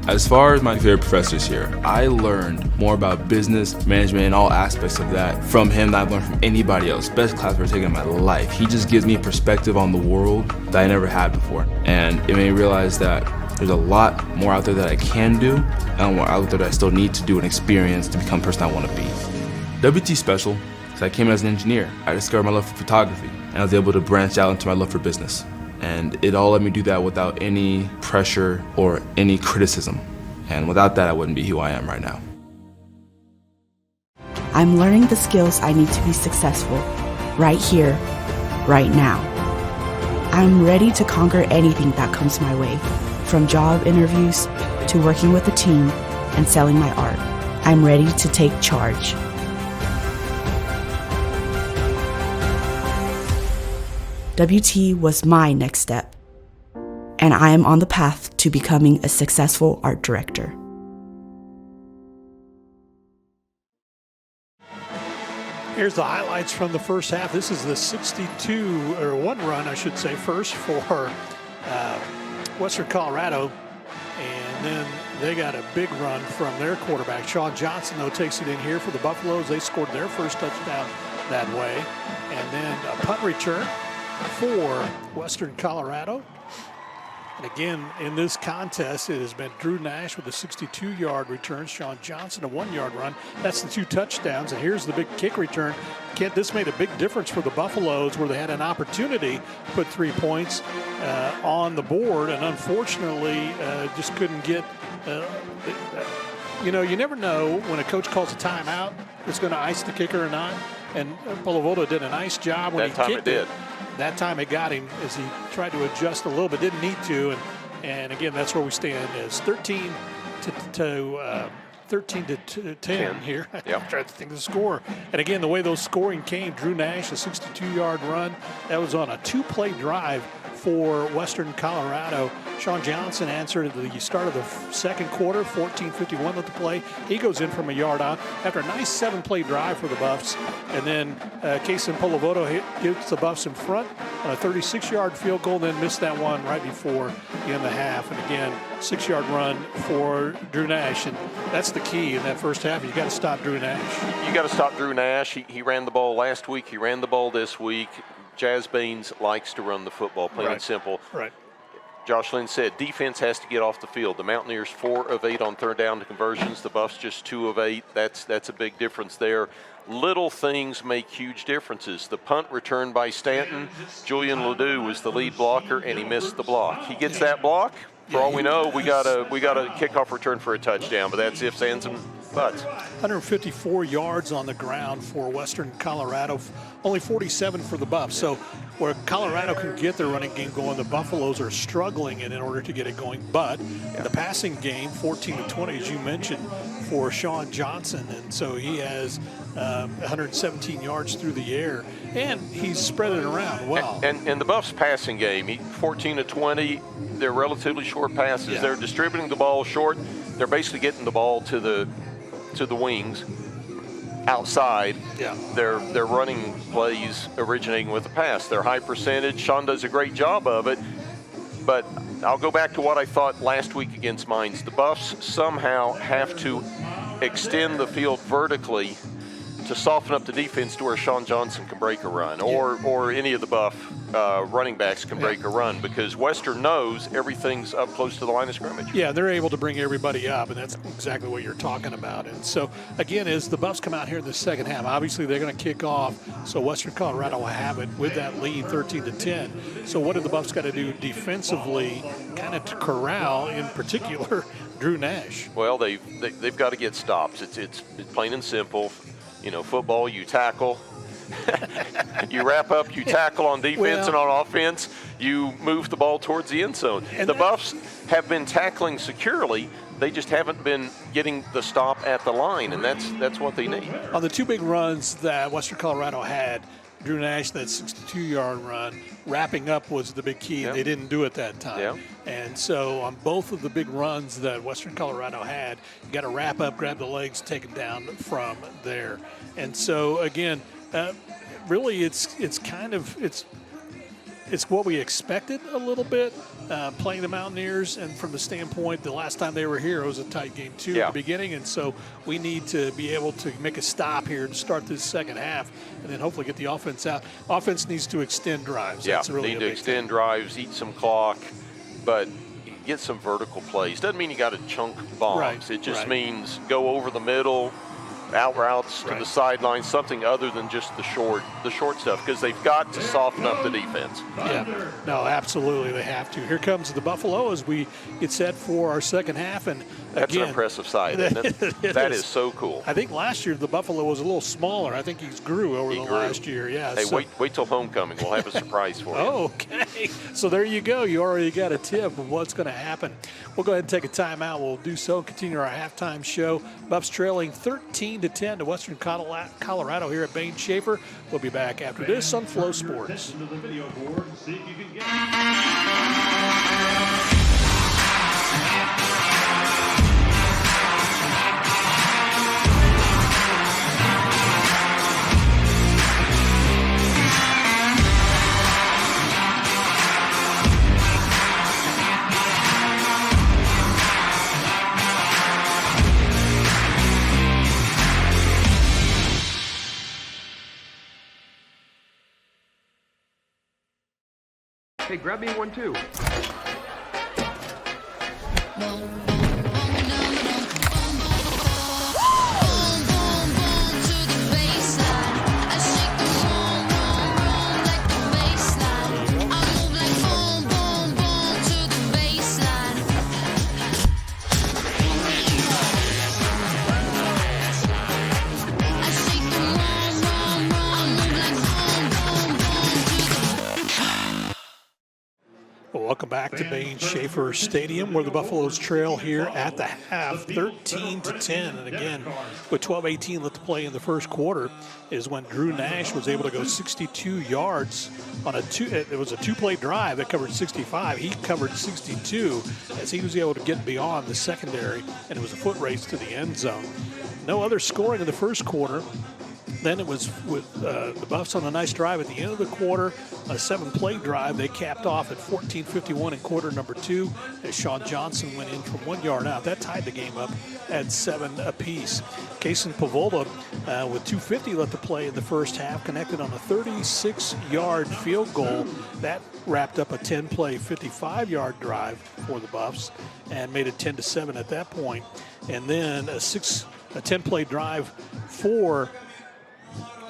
As far as my favorite professors here, I learned more about business, management, and all aspects of that from him than I've learned from anybody else. Best class I've ever taken in my life. He just gives me a perspective on the world that I never had before. And it made me realize that there's a lot more out there that I can do, and more out there that I still need to do and experience to become the person I want to be. WT special, because I came as an engineer. I discovered my love for photography, and I was able to branch out into my love for business. And it all let me do that without any pressure or any criticism. And without that, I wouldn't be who I am right now. I'm learning the skills I need to be successful right here, right now. I'm ready to conquer anything that comes my way, from job interviews to working with a team and selling my art. I'm ready to take charge. WT was my next step, and I am on the path to becoming a successful art director. Here's the highlights from the first half. This is the 62, or one run, I should say, first for Western Colorado. And then they got a big run from their quarterback. Sean Johnson, though, takes it in here for the Buffaloes. They scored their first touchdown that way. And then a punt return for Western Colorado. And again, in this contest, it has been Drew Nash with a 62-yard return, Sean Johnson a 1-yard run. That's the 2 touchdowns. And here's the big kick return. Kent, this made a big difference for the Buffaloes, where they had an opportunity to put 3 points on the board, and unfortunately just couldn't get. You never know when a coach calls a timeout, it's going to ice the kicker or not. And Polivola did a nice job when he kicked it. That time it got him as he tried to adjust a little bit, didn't need to. And again, that's where we stand, is 13 to 10 here. I'm trying to think of the score. And again, the way those scoring came, Drew Nash, a 62-yard run. That was on a 2-play drive for Western Colorado. Sean Johnson answered at the start of the second quarter, 14:51 left to play. He goes in from a yard out after a nice 7-play drive for the Buffs. And then Kason Polovoto gets the Buffs in front on a 36-yard field goal, then missed that one right before the end of the half. And again, 6-yard run for Drew Nash. And that's the key in that first half. You got to stop Drew Nash. You got to stop Drew Nash. He ran the ball last week. He ran the ball this week. Jazz Baines likes to run the football, plain and simple. Right. Josh Lynn said defense has to get off the field. The Mountaineers 4 of 8 on third down to conversions. The Buffs just 2 of 8. That's a big difference there. Little things make huge differences. The punt return by Stanton. Julian Ledoux was the lead blocker, and he missed the block. He gets that block. For all we know, we got a kickoff return for a touchdown, but that's ifs, ands, and buts. 154 yards on the ground for Western Colorado, only 47 for the Buffs. So where Colorado can get their running game going, the Buffaloes are struggling in order to get it going. But the passing game, 14-20, as you mentioned, for Sean Johnson. And so he has 117 yards through the air, and he's spread it around well. And the Buffs passing game, 14-20, they're relatively short passes. Yeah. They're distributing the ball short. They're basically getting the ball to the wings outside. Yeah. They're running plays originating with the pass. They're high percentage. Sean does a great job of it. But I'll go back to what I thought last week against Mines. The Buffs somehow have to extend the field vertically to soften up the defense to where Sean Johnson can break a run, or any of the Buff running backs can break a run, because Western knows everything's up close to the line of scrimmage. Yeah, they're able to bring everybody up, and that's exactly what you're talking about. And so, again, as the Buffs come out here in the second half, obviously they're going to kick off, so Western Colorado will have it with that lead 13-10. So what do the Buffs got to do defensively kind of to corral, in particular, Drew Nash? Well, they've got to get stops. It's plain and simple. You know, football, you tackle, you wrap up, you tackle on defense, and on offense, you move the ball towards the end zone. And the Buffs have been tackling securely. They just haven't been getting the stop at the line, and that's what they need. On the 2 big runs that Western Colorado had, Drew Nash, that 62-yard run, wrapping up was the big key, and they didn't do it that time. Yeah. And so on both of the big runs that Western Colorado had, you got to wrap up, grab the legs, take it down from there. And so, again, really it's what we expected a little bit, playing the Mountaineers, and from the standpoint, the last time they were here, it was a tight game too at the beginning, and so we need to be able to make a stop here to start this second half, and then hopefully get the offense out. Offense needs to extend drives. Yeah, that's really need to extend drives, eat some clock, but get some vertical plays. Doesn't mean you got to chunk bombs. Right, it just means go over the middle, out routes to the sideline, something other than just the short stuff, because they've got to soften up the defense. Yeah, no, absolutely, they have to. Here comes the Buffalo as we get set for our second half, and that's again, an impressive sight, isn't it? That is so cool. I think last year the Buffalo was a little smaller. I think he's grew over last year. Yeah. Hey, wait till homecoming. We'll have a surprise for you. Okay. So there you go. You already got a tip of what's going to happen. We'll go ahead and take a timeout. We'll do so and continue our halftime show. Buffs trailing 13-10 to Western Colorado here at Bain Schaefer. We'll be back after this on Flow Sports. Hey, grab me one too. Welcome back to Bain Schaefer Stadium, where the Buffaloes trail here at the half, 13-10. And again, with 12:18 left to play in the first quarter, is when Drew Nash was able to go 62 yards on it was a two-play drive that covered 65. He covered 62 as he was able to get beyond the secondary, and it was a foot race to the end zone. No other scoring in the first quarter. Then it was with the Buffs on a nice drive at the end of the quarter, a 7-play drive. They capped off at 14:51 in quarter number 2 as Sean Johnson went in from 1 yard out. That tied the game up at 7 apiece. Kaysen Pavola, with 2:50 left to play in the first half, connected on a 36-yard field goal. That wrapped up a 10-play, 55-yard drive for the Buffs and made it 10-7 at that point. And then a 10-play drive for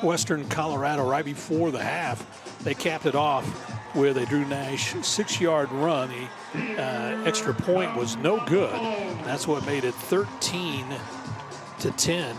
Western Colorado right before the half. They capped it off with a Drew Nash 6-yard run. The extra point was no good. That's what made it 13-10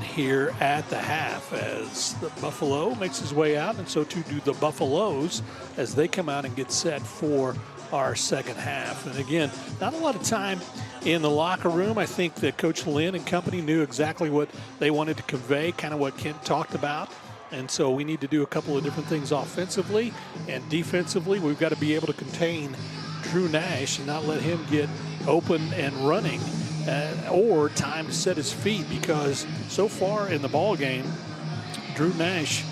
here at the half as the Buffalo makes his way out, and so too do the Buffaloes as they come out and get set for our second half. And again, not a lot of time in the locker room. I think that Coach Lynn and company knew exactly what they wanted to convey, kind of what Kent talked about. And so we need to do a couple of different things offensively and defensively. We've got to be able to contain Drew Nash and not let him get open and running or time to set his feet, because so far in the ball game, Drew Nash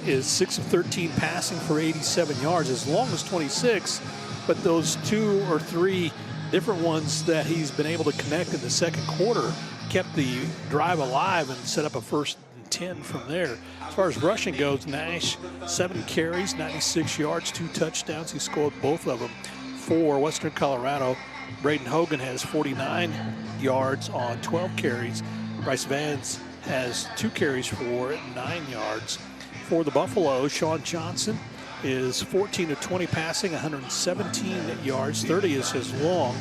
is 6 of 13 passing for 87 yards, as long as 26, but those 2 or 3 different ones that he's been able to connect in the second quarter kept the drive alive and set up a first 10 from there. As far as rushing goes, Nash, 7 carries, 96 yards, 2 touchdowns. He scored both of them for Western Colorado. Braden Hogan has 49 yards on 12 carries. Bryce Vance has 2 carries for 9 yards. For the Buffaloes, Sean Johnson is 14 of 20 passing, 117 yards. 30 is his long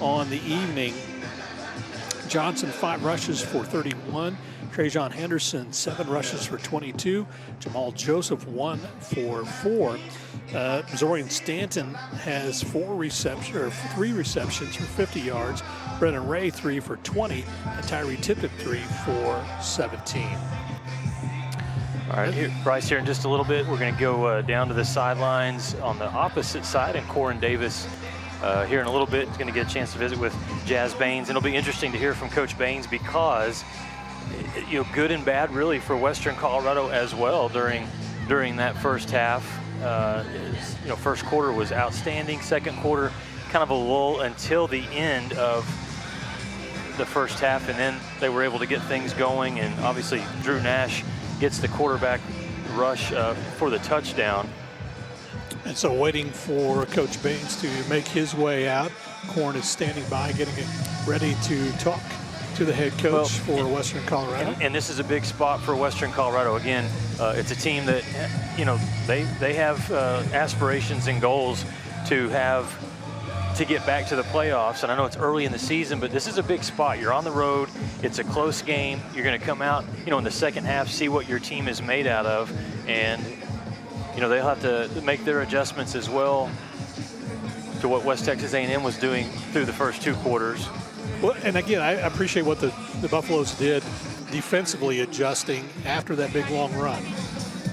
on the evening. Johnson, 5 rushes for 31. Trajan Henderson, 7 rushes for 22. Jamal Joseph, 1 for 4. Zorian Stanton has 3 receptions for 50 yards. Brennan Ray, 3 for 20. And Tyree Tipton, 3 for 17. All right, here, Bryce, here in just a little bit, we're going to go down to the sidelines on the opposite side, and Corin Davis here in a little bit is going to get a chance to visit with Jazz Baines. And it'll be interesting to hear from Coach Baines because, you know, good and bad really for Western Colorado as well during that first half. You know, first quarter was outstanding. Second quarter, kind of a lull until the end of the first half, and then they were able to get things going. And obviously, Drew Nash gets the quarterback rush for the touchdown. And so waiting for Coach Baines to make his way out. Corn is standing by, getting it ready to talk to the head coach for Western Colorado. And this is a big spot for Western Colorado. Again, it's a team that, you know, they have aspirations and goals to get back to the playoffs. And I know it's early in the season, but this is a big spot. You're on the road. It's a close game. You're going to come out, you know, in the second half, see what your team is made out of. And, you know, they'll have to make their adjustments as well to what West Texas A&M was doing through the first 2 quarters. Well, and again, I appreciate what the Buffaloes did defensively, adjusting after that big long run.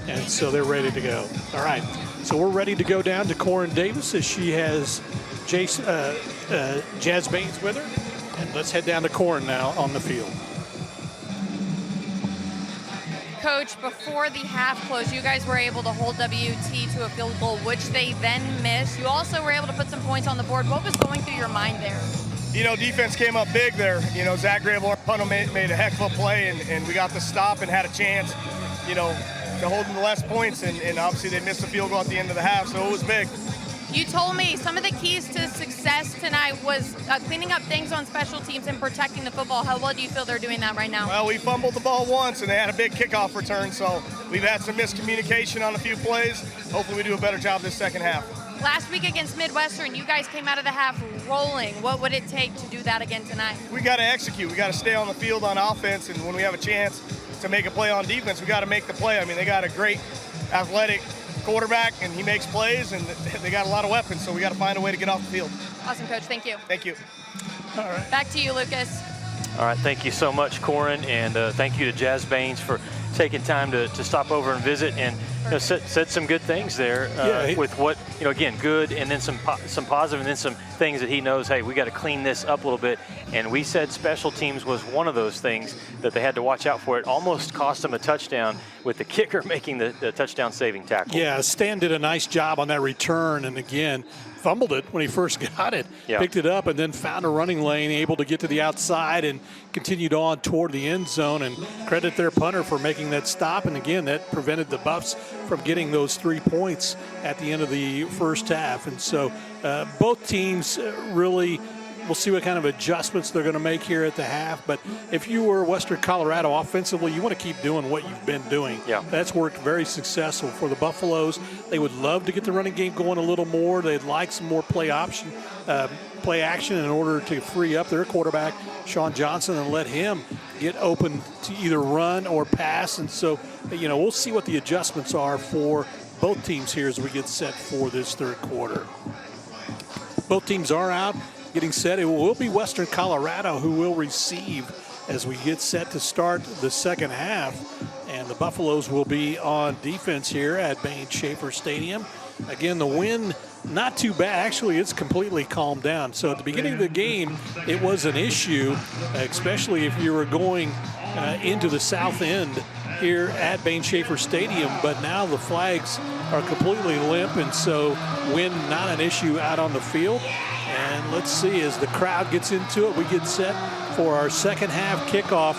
And so they're ready to go. All right, so we're ready to go down to Corin Davis as she has Jazz Baines with her. And let's head down to Corin now on the field. Coach, before the half closed, you guys were able to hold WT to a field goal, which they then missed. You also were able to put some points on the board. What was going through your mind there? You know, defense came up big there. You know, Zach Grable made a heck of a play, and we got the stop and had a chance, you know, to hold them to less points, and obviously they missed the field goal at the end of the half, so it was big. You told me some of the keys to success tonight was cleaning up things on special teams and protecting the football. How well do you feel they're doing that right now? Well, we fumbled the ball once, and they had a big kickoff return, so we've had some miscommunication on a few plays. Hopefully we do a better job this second half. Last week against Midwestern, you guys came out of the half rolling. What would it take to do that again tonight? We got to execute. We got to stay on the field on offense, and when we have a chance to make a play on defense, we got to make the play. I mean, they got a great athletic quarterback, and he makes plays, and they got a lot of weapons, so we got to find a way to get off the field. Awesome, Coach. Thank you. Thank you. All right. Back to you, Lucas. All right, thank you so much, Corin, and thank you to Jazz Baines for taking time to stop over and visit and said some good things there with what, again, good, and then some positive, and then some things that he knows, hey, we got to clean this up a little bit. And we said special teams was one of those things that they had to watch out for. It almost cost them a touchdown with the kicker making the touchdown-saving tackle. Yeah, Stan did a nice job on that return, and again, fumbled it when he first got it, picked it up, and then found a running lane, able to get to the outside and continued on toward the end zone. And credit their punter for making that stop. And again, that prevented the Buffs from getting those 3 points at the end of the first half. And so both teams really, we'll see what kind of adjustments they're going to make here at the half. But if you were Western Colorado offensively, you want to keep doing what you've been doing. Yeah. That's worked very successful for the Buffaloes. They would love to get the running game going a little more. They'd like some more play action in order to free up their quarterback, Sean Johnson, and let him get open to either run or pass. And so, we'll see what the adjustments are for both teams here as we get set for this third quarter. Both teams are out, getting set. It will be Western Colorado who will receive as we get set to start the second half. And the Buffaloes will be on defense here at Bain Schaefer Stadium. Again, the wind, not too bad. Actually, it's completely calmed down. So at the beginning of the game, it was an issue, especially if you were going into the south end here at Bain Schaefer Stadium. But now the flags are completely limp, and so wind not an issue out on the field. And let's see, as the crowd gets into it, we get set for our second half kickoff.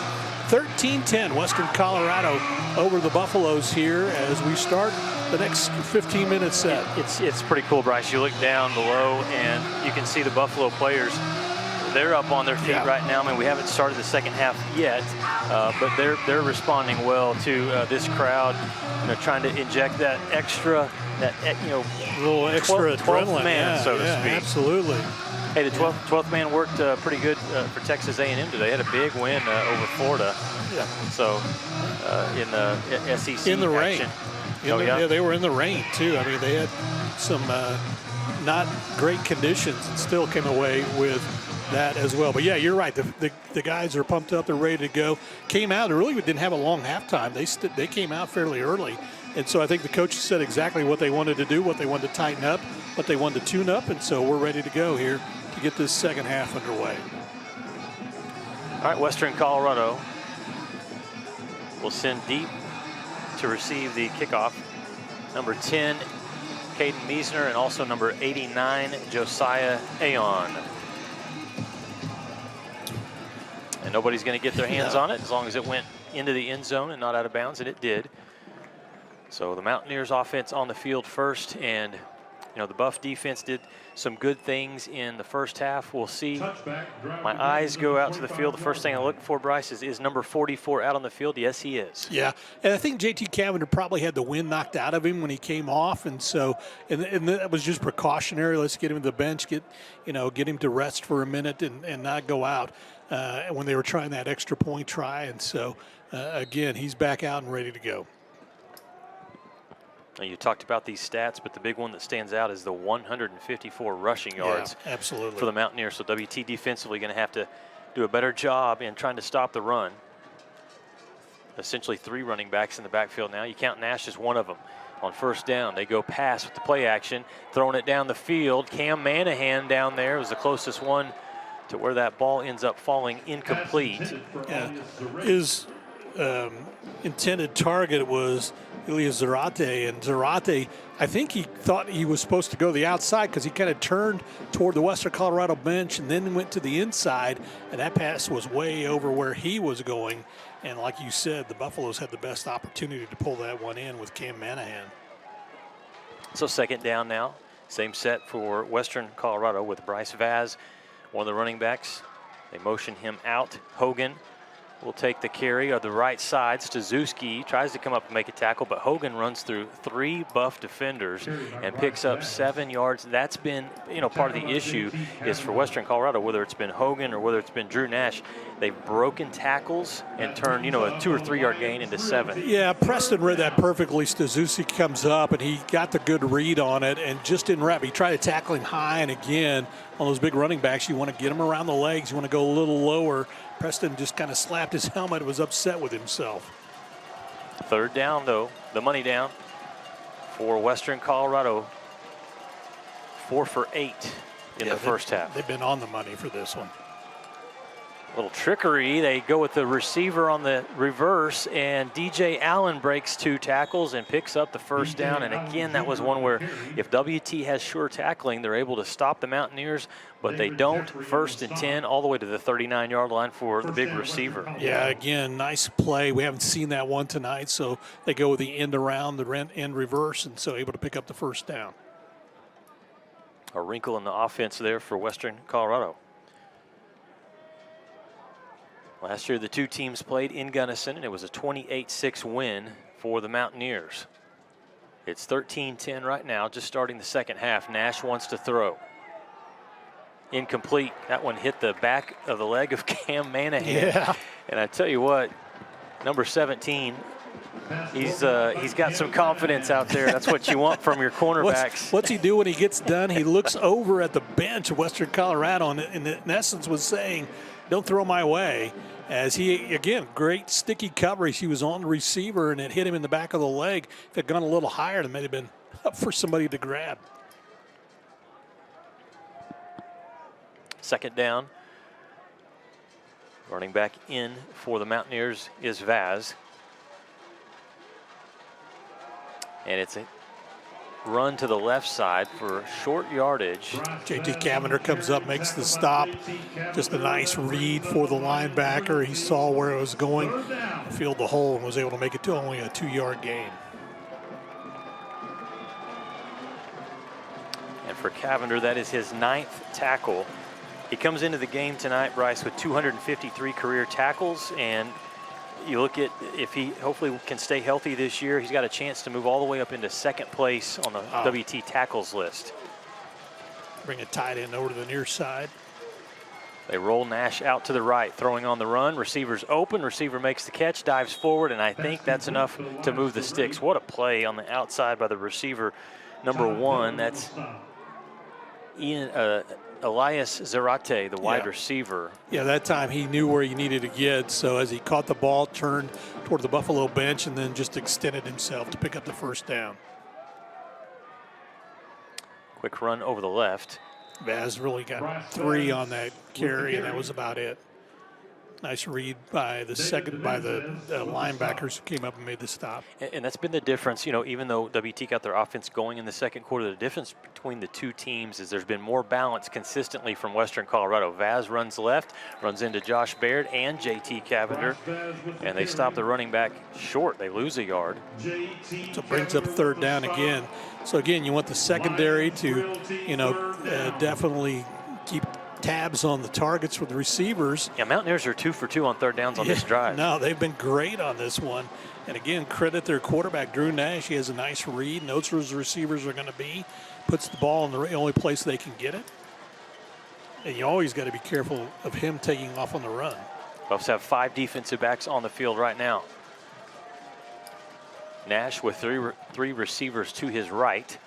13-10, Western Colorado over the Buffaloes here as we start the next 15-minute set. It's pretty cool, Bryce. You look down below and you can see the Buffalo players. They're up on their feet right now. I mean, we haven't started the second half yet, but they're responding well to this crowd. Trying to inject that extra, little extra 12th man, so to speak. Absolutely. Hey, the 12th man worked pretty good for Texas A&M today. Had a big win over Florida. Yeah. So in the SEC in the rain. action. They were in the rain too. I mean, they had some not great conditions and still came away with that as well. But yeah, you're right. The guys are pumped up. They're ready to go. Came out. They really didn't have a long halftime. They came out fairly early. And so I think the coaches said exactly what they wanted to do, what they wanted to tighten up, what they wanted to tune up. And so we're ready to go here to get this second half underway. All right, Western Colorado will send deep to receive the kickoff. Number 10, Caden Meisner, and also number 89, Josiah Aon. And nobody's going to get their hands on it as long as it went into the end zone and not out of bounds, and it did. So the Mountaineers offense on the field first, and the Buff defense did some good things in the first half. We'll see. My eyes go out to the field. The first thing I look for, Bryce, is number 44 out on the field. Yes, he is. Yeah, and I think JT Cavender probably had the wind knocked out of him when he came off, and so and that was just precautionary. Let's get him to the bench, get him to rest for a minute and not go out when they were trying that extra point try. And so again, he's back out and ready to go. Now, you talked about these stats, but the big one that stands out is the 154 rushing yards. Yeah, absolutely. For the Mountaineers. So WT defensively going to have to do a better job in trying to stop the run. Essentially 3 running backs in the backfield now. You count Nash as one of them. On first down, they go pass with the play action, throwing it down the field. Cam Manahan down there was the closest one to where that ball ends up falling incomplete. Yeah. His intended target was Elias Zarate, and Zarate, I think he thought he was supposed to go the outside because he kind of turned toward the Western Colorado bench and then went to the inside, and that pass was way over where he was going. And like you said, the Buffaloes had the best opportunity to pull that one in with Cam Manahan. So second down now. Same set for Western Colorado with Bryce Vaz, one of the running backs. They motion him out. Hogan will take the carry of the right side. Stazuski tries to come up and make a tackle, but Hogan runs through 3 Buff defenders and picks up 7 yards. That's been, part of the issue is for Western Colorado, whether it's been Hogan or whether it's been Drew Nash, they've broken tackles and turned, a 2 or 3 yard gain into 7. Yeah, Preston read that perfectly. Stazuski comes up and he got the good read on it and just didn't wrap. He tried to tackle him high, and again, on those big running backs, you want to get him around the legs. You want to go a little lower. Preston just kind of slapped his helmet, was upset with himself. 3rd down, though, the money down for Western Colorado. 4 for 8 in the first half. They've been on the money for this one. Little trickery. They go with the receiver on the reverse, and DJ Allen breaks 2 tackles and picks up the first down. And again, that was one where if WT has sure tackling, they're able to stop the Mountaineers, but they don't. 1st and 10 all the way to the 39-yard line for the big receiver. Yeah, again, nice play. We haven't seen that one tonight, so they go with the end around, the end reverse, and so able to pick up the first down. A wrinkle in the offense there for Western Colorado. Last year, the 2 teams played in Gunnison, and it was a 28-6 win for the Mountaineers. It's 13-10 right now, just starting the second half. Nash wants to throw. Incomplete. That one hit the back of the leg of Cam Manahan. Yeah. And I tell you what, number 17, he's got some confidence out there. That's what you want from your cornerbacks. What's he do when he gets done? He looks over at the bench of Western Colorado and in essence was saying, don't throw my way. As he, again, great sticky coverage. He was on the receiver, and it hit him in the back of the leg. If it had gone a little higher, it may have been up for somebody to grab. 2nd down. Running back in for the Mountaineers is Vaz. And it's a run to the left side for short yardage. JT Cavender comes up, makes the stop. Just a nice read for the linebacker. He saw where it was going, filled the hole, and was able to make it to only a 2-yard gain. And for Cavender, that is his 9th tackle. He comes into the game tonight, Bryce, with 253 career tackles, and you look at if he hopefully can stay healthy this year, he's got a chance to move all the way up into 2nd place on the WT tackles list. Bring a tight end over to the near side. They roll Nash out to the right, throwing on the run. Receiver's open. Receiver makes the catch, dives forward, and I think that's enough to move the sticks. What a play on the outside by the receiver, number 1. That's Elias Zarate, the wide receiver. Yeah, that time he knew where he needed to get, so as he caught the ball, turned toward the Buffalo bench, and then just extended himself to pick up the first down. Quick run over the left. Vaz really got 3 on that carry, and that was about it. Nice read by the linebackers who came up and made the stop. And that's been the difference, even though WT got their offense going in the second quarter, the difference between the 2 teams is there's been more balance consistently from Western Colorado. Vaz runs left, runs into Josh Baird and JT Cavender, and they stop the running back short. They lose a yard. So it brings up 3rd down again. So again, you want the secondary to, definitely keep tabs on the targets for the receivers. Yeah, Mountaineers are 2 for 2 on 3rd downs on this drive. No, they've been great on this one. And again, credit their quarterback, Drew Nash. He has a nice read, knows where his receivers are going to be, puts the ball in the only place they can get it. And you always got to be careful of him taking off on the run. Buffs have 5 defensive backs on the field right now. Nash with three receivers to his right.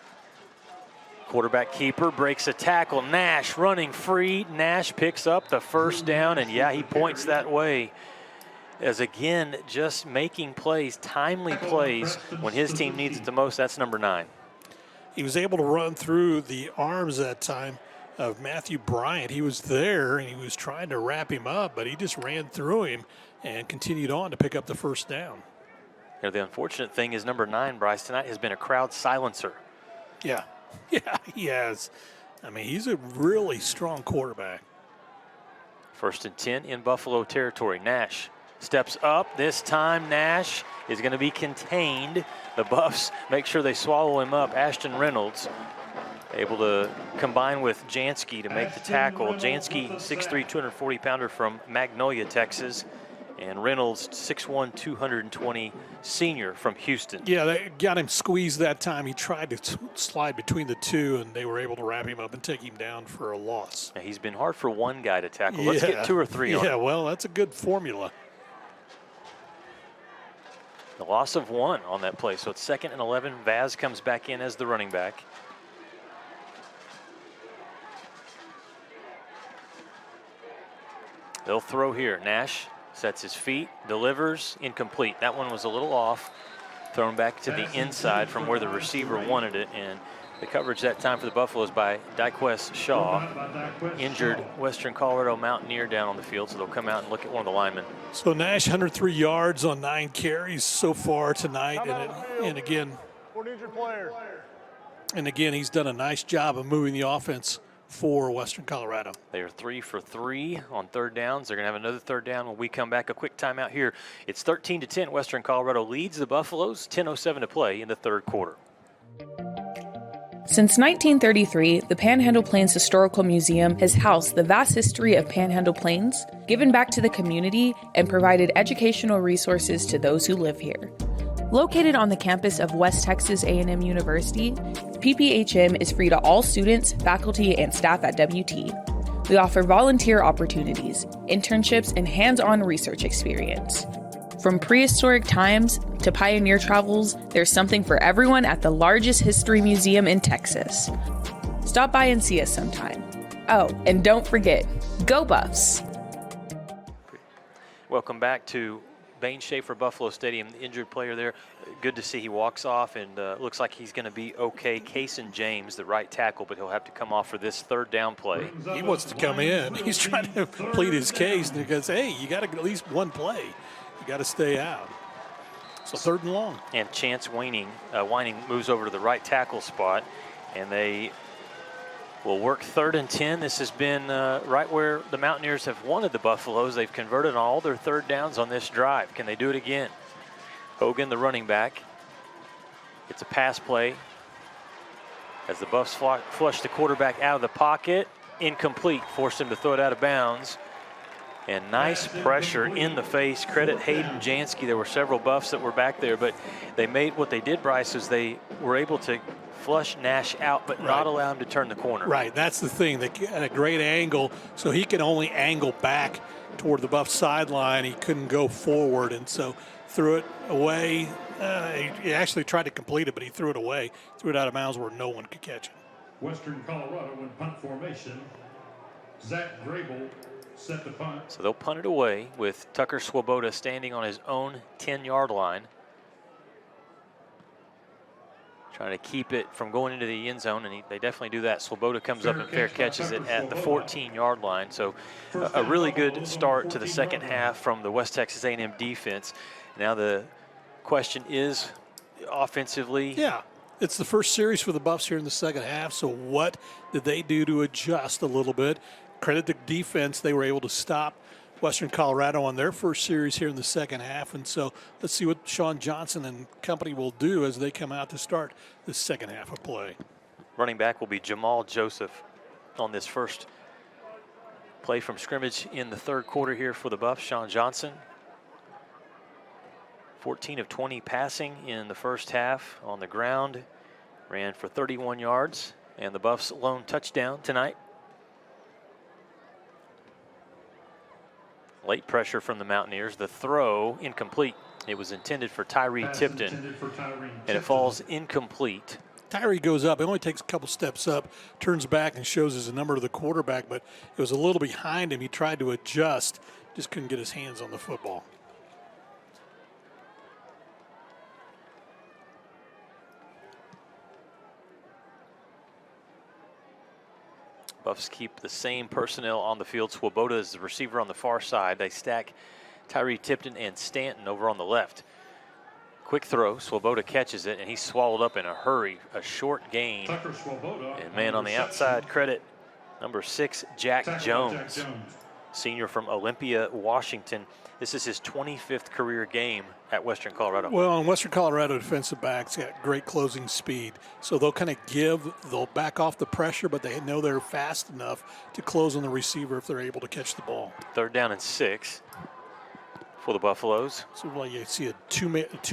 Quarterback keeper breaks a tackle. Nash running free. Nash picks up the first down, and yeah, he points that way. As again, just making plays, timely plays when his team needs it the most. That's number 9. He was able to run through the arms that time of Matthew Bryant. He was there, and he was trying to wrap him up, but he just ran through him and continued on to pick up the first down. The unfortunate thing is number 9, Bryce, tonight has been a crowd silencer. Yeah. Yeah, he has. I mean, he's a really strong quarterback. 1st and 10 in Buffalo territory. Nash steps up. This time Nash is going to be contained. The Buffs make sure they swallow him up. Ashton Reynolds able to combine with Jansky to make the tackle. Jansky, 6'3", 240-pounder from Magnolia, Texas. And Reynolds, 6'1", 220 senior from Houston. Yeah, they got him squeezed that time. He tried to slide between the two, and they were able to wrap him up and take him down for a loss. Now, he's been hard for one guy to tackle. Let's get 2 or 3 on Yeah, him. well, that's a good formula. The loss of 1 on that play. So it's 2nd and 11. Vaz comes back in as the running back. They'll throw here. Nash sets his feet, delivers, incomplete. That one was a little off. Thrown back to the inside from where the receiver wanted it. And the coverage that time for the Buffaloes by Dyquest Shaw. Injured Western Colorado Mountaineer down on the field, so they'll come out and look at one of the linemen. So Nash, 103 yards on 9 carries so far tonight. And again, he's done a nice job of moving the offense for Western Colorado. They are 3 for 3 on 3rd downs. They're going to have another 3rd down when we come back. A quick timeout here. It's 13-10. Western Colorado leads the Buffaloes. 10:07 to play in the 3rd quarter. Since 1933, the Panhandle Plains Historical Museum has housed the vast history of Panhandle Plains, given back to the community, and provided educational resources to those who live here. Located on the campus of West Texas A&M University, PPHM is free to all students, faculty, and staff at WT. We offer volunteer opportunities, internships, and hands-on research experience. From prehistoric times to pioneer travels, there's something for everyone at the largest history museum in Texas. Stop by and see us sometime. Oh, and don't forget, go Buffs! Welcome back to Bain Schaefer Buffalo Stadium, the injured player there. Good to see he walks off, and looks like he's going to be okay. Kason James, the right tackle, but he'll have to come off for this 3rd down play. He wants to come in. He's trying to plead his case, and he goes, hey, you got at least one play. You got to stay out. So 3rd and long. And Chance Whining moves over to the right tackle spot, and they will work 3rd and 10. This has been right where the Mountaineers have wanted the Buffaloes. They've converted on all their 3rd downs on this drive. Can they do it again? Hogan, the running back. It's a pass play as the Buffs flush the quarterback out of the pocket. Incomplete, forced him to throw it out of bounds. And nice pressure in the face. Credit Hayden Jansky. There were several Buffs that were back there, but what they did, Bryce, is they were able to flush Nash out, but not allow him to turn the corner. Right, that's the thing. They got a great angle, so he could only angle back toward the Buff sideline. He couldn't go forward, and so threw it away. He actually tried to complete it, but he threw it away. Threw it out of bounds where no one could catch it. Western Colorado in punt formation. Zach Grable set the punt. So they'll punt it away with Tucker Swoboda standing on his own 10-yard line. Trying to keep it from going into the end zone, and they definitely do that. Swoboda comes up and fair catches it at the 14-yard line. So a really good start to the 2nd half from the West Texas A&M defense. Now the question is offensively. Yeah, it's the first series for the Buffs here in the 2nd half, so what did they do to adjust a little bit? Credit the defense. They were able to stop Western Colorado on their first series here in the 2nd half. And so let's see what Sean Johnson and company will do as they come out to start the 2nd half of play. Running back will be Jamal Joseph on this first play from scrimmage in the 3rd quarter here for the Buffs. Sean Johnson, 14 of 20 passing in the 1st half on the ground, ran for 31 yards, and the Buffs' lone touchdown tonight. Late pressure from the Mountaineers. The throw incomplete. It was intended for Tyree Tipton, and it falls incomplete. Tyree goes up. It only takes a couple steps up, turns back and shows his number to the quarterback, but it was a little behind him. He tried to adjust, just couldn't get his hands on the football. Buffs keep the same personnel on the field. Swoboda is the receiver on the far side. They stack Tyree Tipton and Stanton over on the left. Quick throw. Swoboda catches it, and he's swallowed up in a hurry. A short gain. And man on the outside, credit number 6, Jack Jones, senior from Olympia, Washington. This is his 25th career game at Western Colorado. Well, and Western Colorado defensive backs got great closing speed. So they'll kind of they'll back off the pressure, but they know they're fast enough to close on the receiver if they're able to catch the ball. 3rd down and 6 for the Buffaloes. So like you see a two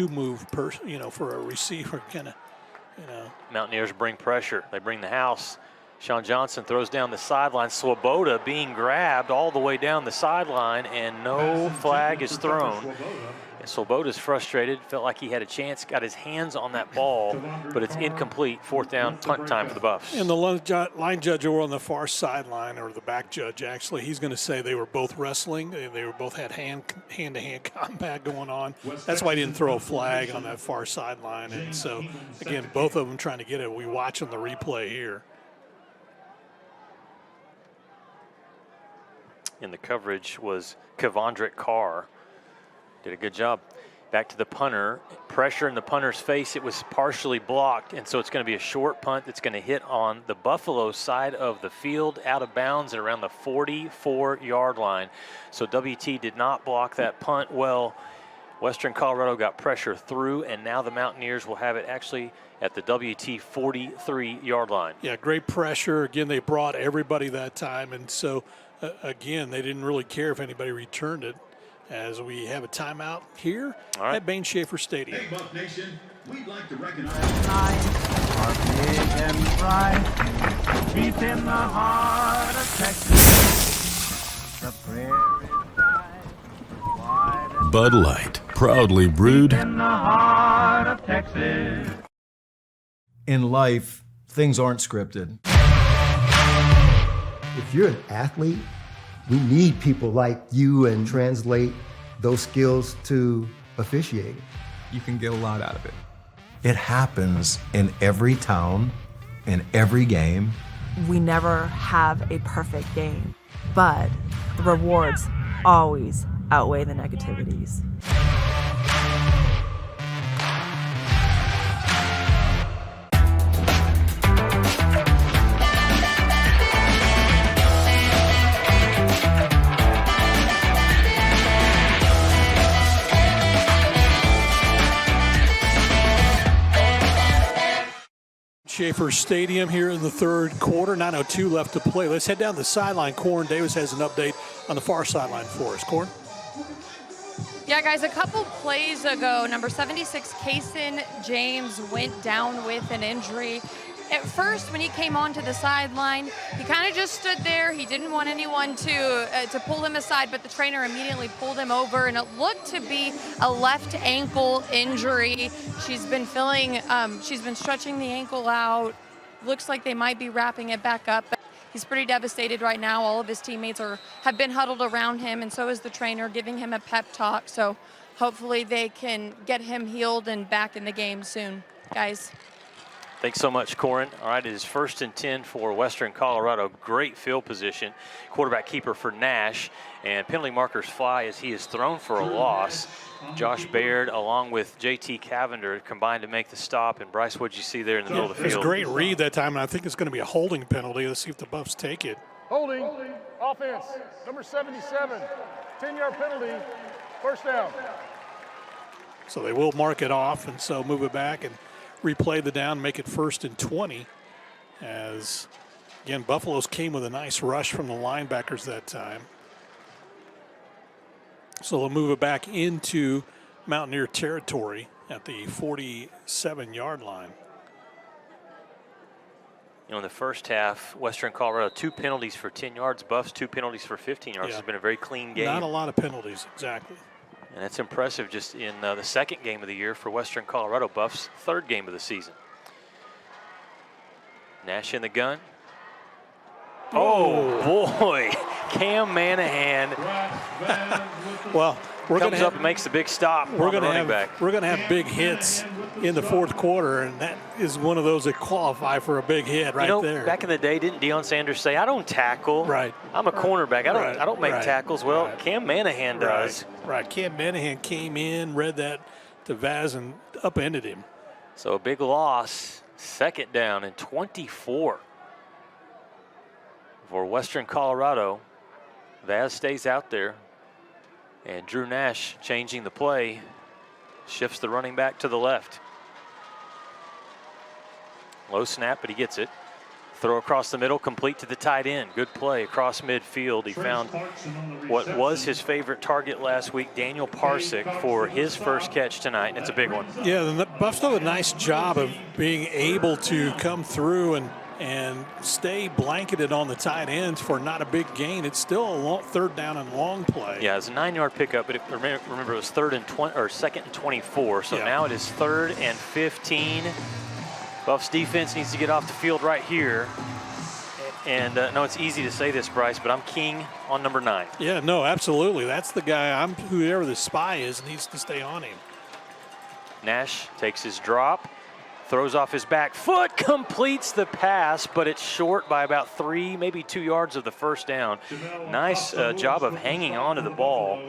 move for a receiver kind of, Mountaineers bring pressure. They bring the house. Sean Johnson throws down the sideline. Swoboda being grabbed all the way down the sideline, and no flag is thrown. And Swoboda's frustrated, felt like he had a chance, got his hands on that ball, but it's incomplete. 4th down, punt time for the Buffs. And the line judge over on the far sideline, or the back judge actually, he's going to say they were both wrestling. They were both had hand-to-hand combat going on. That's why he didn't throw a flag on that far sideline. And so, again, both of them trying to get it. We watch on the replay here. And the coverage was Kevondrick Carr. Did a good job. Back to the punter. Pressure in the punter's face. It was partially blocked, and so it's going to be a short punt that's going to hit on the Buffalo side of the field, out of bounds and around the 44-yard line. So WT did not block that punt well. Western Colorado got pressure through, and now the Mountaineers will have it actually at the WT 43-yard line. Yeah, great pressure. Again, they brought everybody that time, and so, again, they didn't really care if anybody returned it, as we have a timeout here at Bain Schaefer Stadium. Hey, Buff Nation, we'd like to recognize our big and bright, deep in the heart of Texas, the prairie wide. Bud Light, proudly brewed In the heart of Texas. In life, things aren't scripted. If you're an athlete, we need people like you and translate those skills to officiating. You can get a lot out of it. It happens in every town, in every game. We never have a perfect game, but the rewards always outweigh the negativities. Schaefer Stadium here in the third quarter. 9:02 left to play. Let's head down the sideline. Corn Davis has an update on the far sideline for us. Corn? Yeah, guys, a couple plays ago, number 76, Kaysen James went down with an injury. At first, when he came onto the sideline, he kind of just stood there. He didn't want anyone to pull him aside, but the trainer immediately pulled him over, and it looked to be a left ankle injury. She's been stretching the ankle out. Looks like they might be wrapping it back up. He's pretty devastated right now. All of his teammates have been huddled around him, and so is the trainer, giving him a pep talk. So hopefully they can get him healed and back in the game soon, guys. Thanks so much, Corin. All right, it is 1st and 10 for Western Colorado. Great field position. Quarterback keeper for Nash. And penalty markers fly as he is thrown for a loss. Josh Baird along with JT Cavender combined to make the stop. And Bryce, what'd you see there in the middle of the field? It was a great read that time, and I think it's going to be a holding penalty. Let's see if the Buffs take it. Holding, offense, number 77, 10-yard penalty, first down. So they will mark it off, and so move it back and replay the down, make it 1st and 20. As, again, Buffaloes came with a nice rush from the linebackers that time. So they'll move it back into Mountaineer territory at the 47-yard line. You know, in the first half, Western Colorado, 2 penalties for 10 yards. Buffs, 2 penalties for 15 yards. Yeah. It's been a very clean game. Not a lot of penalties, exactly. And that's impressive just in the second game of the year for Western Colorado. Buffs' 3rd game of the season. Nash in the gun. Oh, boy. Cam Manahan. Well, we're comes going to up and makes the big stop. We're going to have big hits in the 4th quarter, and that is one of those that qualify for a big hit right there. Back in the day, didn't Deion Sanders say, "I don't tackle. Right. I'm a cornerback. I don't make tackles." Well, Cam Manahan does. Right. Cam Manahan came in, read that to Vaz, and upended him. So a big loss. 2nd down and 24 for Western Colorado. Vaz stays out there. And Drew Nash changing the play, shifts the running back to the left. Low snap, but he gets it. Throw across the middle, complete to the tight end. Good play across midfield. He found what was his favorite target last week, Daniel Parsick, for his first catch tonight. It's a big one. Yeah, the Buffs do a nice job of being able to come through and stay blanketed on the tight ends for not a big gain. It's still a long, third down and long play. Yeah, it's a 9-yard pickup, but remember it was second and 24. So now it is 3rd and 15. Buffs defense needs to get off the field right here. And no, it's easy to say this, Bryce, but I'm king on number 9. Yeah, no, absolutely. That's the guy. Whoever the spy is needs to stay on him. Nash takes his drop, throws off his back foot, completes the pass, but it's short by about 3, maybe 2 yards of the first down. Nice job of hanging on to the ball.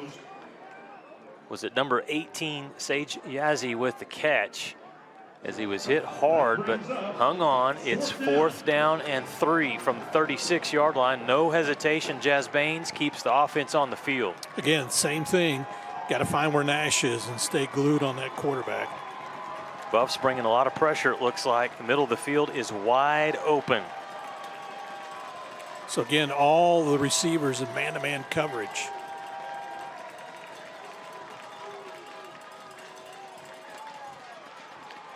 Was it number 18, Sage Yazzie, with the catch, as he was hit hard, but hung on. It's 4th down and 3 from the 36-yard line. No hesitation. Jazz Baines keeps the offense on the field. Again, same thing. Got to find where Nash is and stay glued on that quarterback. Buffs bringing a lot of pressure, it looks like. The middle of the field is wide open. So again, all the receivers in man-to-man coverage.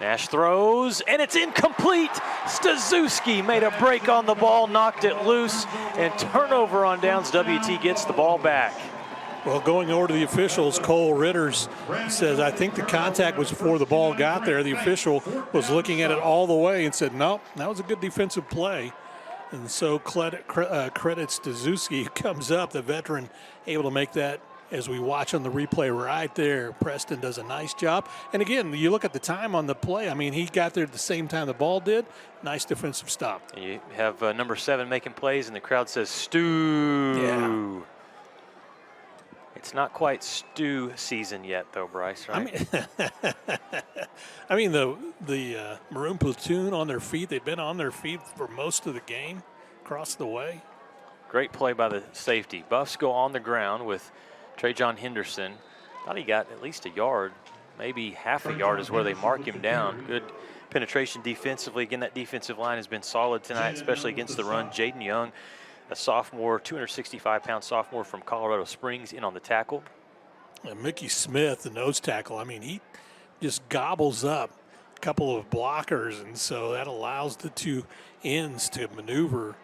Nash throws, and it's incomplete. Stazuski made a break on the ball, knocked it loose, and turnover on downs. WT gets the ball back. Well, going over to the officials, Cole Ritters says, I think the contact was before the ball got there. The official was looking at it all the way and said, nope, that was a good defensive play. And so credits Stazuski, who comes up, the veteran, able to make that. As we watch on the replay right there, Preston does a nice job. And again, you look at the time on the play. I mean, he got there at the same time the ball did. Nice defensive stop. You have number 7 making plays, and the crowd says, Stu. Yeah. It's not quite Stu season yet, though, Bryce, right? I mean the Maroon Platoon on their feet. They've been on their feet for most of the game, across the way. Great play by the safety. Buffs go on the ground with Trajon Henderson. Thought he got at least a yard, maybe half a yard is where they mark him down. Good penetration defensively. Again, that defensive line has been solid tonight, especially against the run. Jaden Young, a sophomore, 265-pound sophomore from Colorado Springs, in on the tackle. And Mickey Smith, the nose tackle, I mean, he just gobbles up a couple of blockers, and so that allows the two ends to maneuver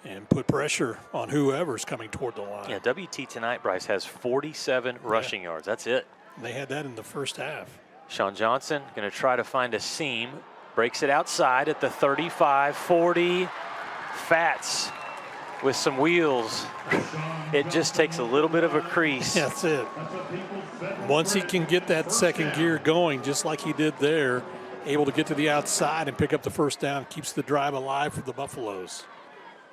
and put pressure on whoever's coming toward the line. Yeah, WT tonight, Bryce, has 47 rushing yards. That's it. They had that in the first half. Sean Johnson going to try to find a seam. Breaks it outside at the 35, 40. Fats with some wheels. It just takes a little bit of a crease. That's it. Once he can get that second gear going, just like he did there, able to get to the outside and pick up the first down, keeps the drive alive for the Buffaloes.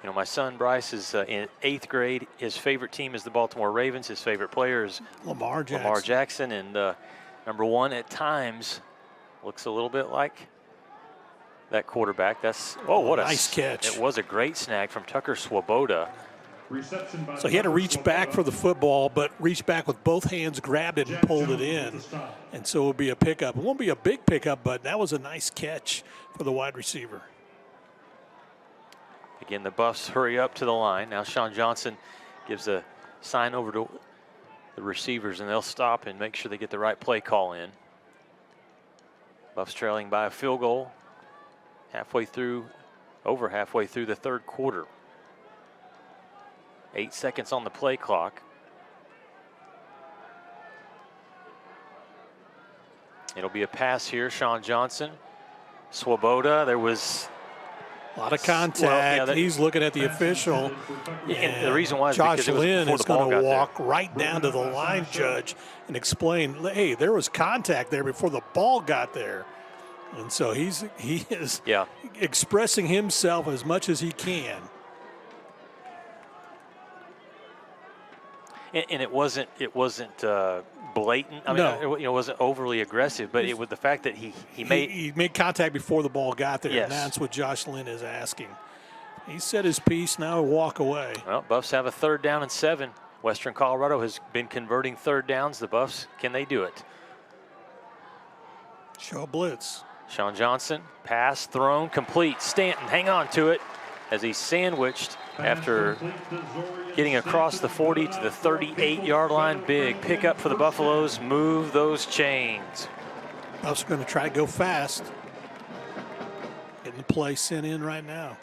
You know, my son Bryce is in 8th grade. His favorite team is the Baltimore Ravens. His favorite player is Lamar Jackson. And number 1 at times looks a little bit like that quarterback. That's what a nice catch. It was a great snag from Tucker Swoboda. So he had to reach back for the football, but reached back with both hands, grabbed it, and pulled it in. And so it would be a pickup. It won't be a big pickup, but that was a nice catch for the wide receiver. Again, the Buffs hurry up to the line. Now Sean Johnson gives a sign over to the receivers, and they'll stop and make sure they get the right play call in. Buffs trailing by a field goal over halfway through the third quarter. 8 seconds on the play clock. It'll be a pass here, Sean Johnson. Swoboda, there was a lot of contact. He's looking at the official. And the reason why is Josh because Lynn is going to walk there. right down to the line judge and explain, hey, there was contact there before the ball got there. And so he is expressing himself as much as he can. And it wasn't blatant. I mean, it wasn't overly aggressive, but it was the fact that he made contact before the ball got there. Yes. And that's what Josh Lynn is asking. He said his piece. Now walk away. Well, Buffs have a 3rd down and 7. Western Colorado has been converting 3rd downs. The Buffs, can they do it? Show blitz. Sean Johnson, pass thrown, complete. Stanton, hang on to it. as he's sandwiched after getting across the 40 to the 38-yard line. Big pickup for the Buffaloes. Move those chains. Buffs going to try to go fast. Getting the play sent in right now.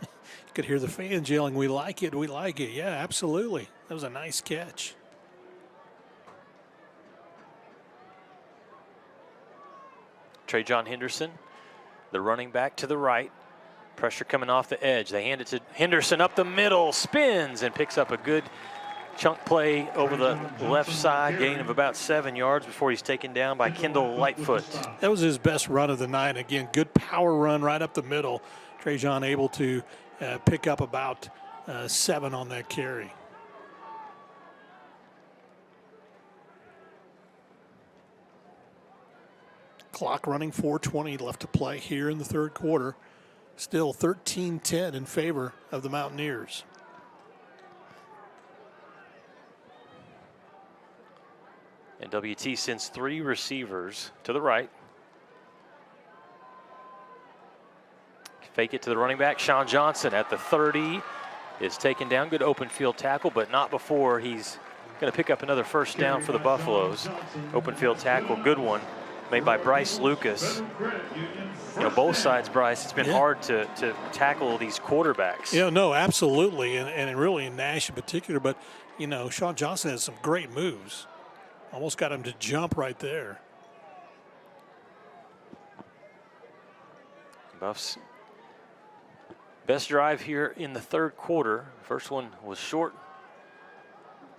You could hear the fans yelling, "We like it, we like it." Yeah, absolutely. That was a nice catch. Trajan Henderson, the running back to the right. Pressure coming off the edge. They hand it to Henderson up the middle, spins and picks up a good chunk play over the left side, gain of about 7 yards before he's taken down by Kendall Lightfoot. That was his best run of the night. Again, good power run right up the middle. Trajan able to pick up about 7 on that carry. Clock running, 4:20 left to play here in the third quarter. Still 13-10 in favor of the Mountaineers. And WT sends 3 receivers to the right. Fake it to the running back. Sean Johnson at the 30 is taken down. Good open field tackle, but not before he's going to pick up another first down for the Buffaloes. Open field tackle, good one, made by Bryce Lucas. You know, both sides, Bryce, it's been hard to tackle these quarterbacks. Yeah, no, absolutely, and really in Nash in particular. But, you know, Sean Johnson has some great moves. Almost got him to jump right there. Buffs best drive here in the third quarter. First one was short,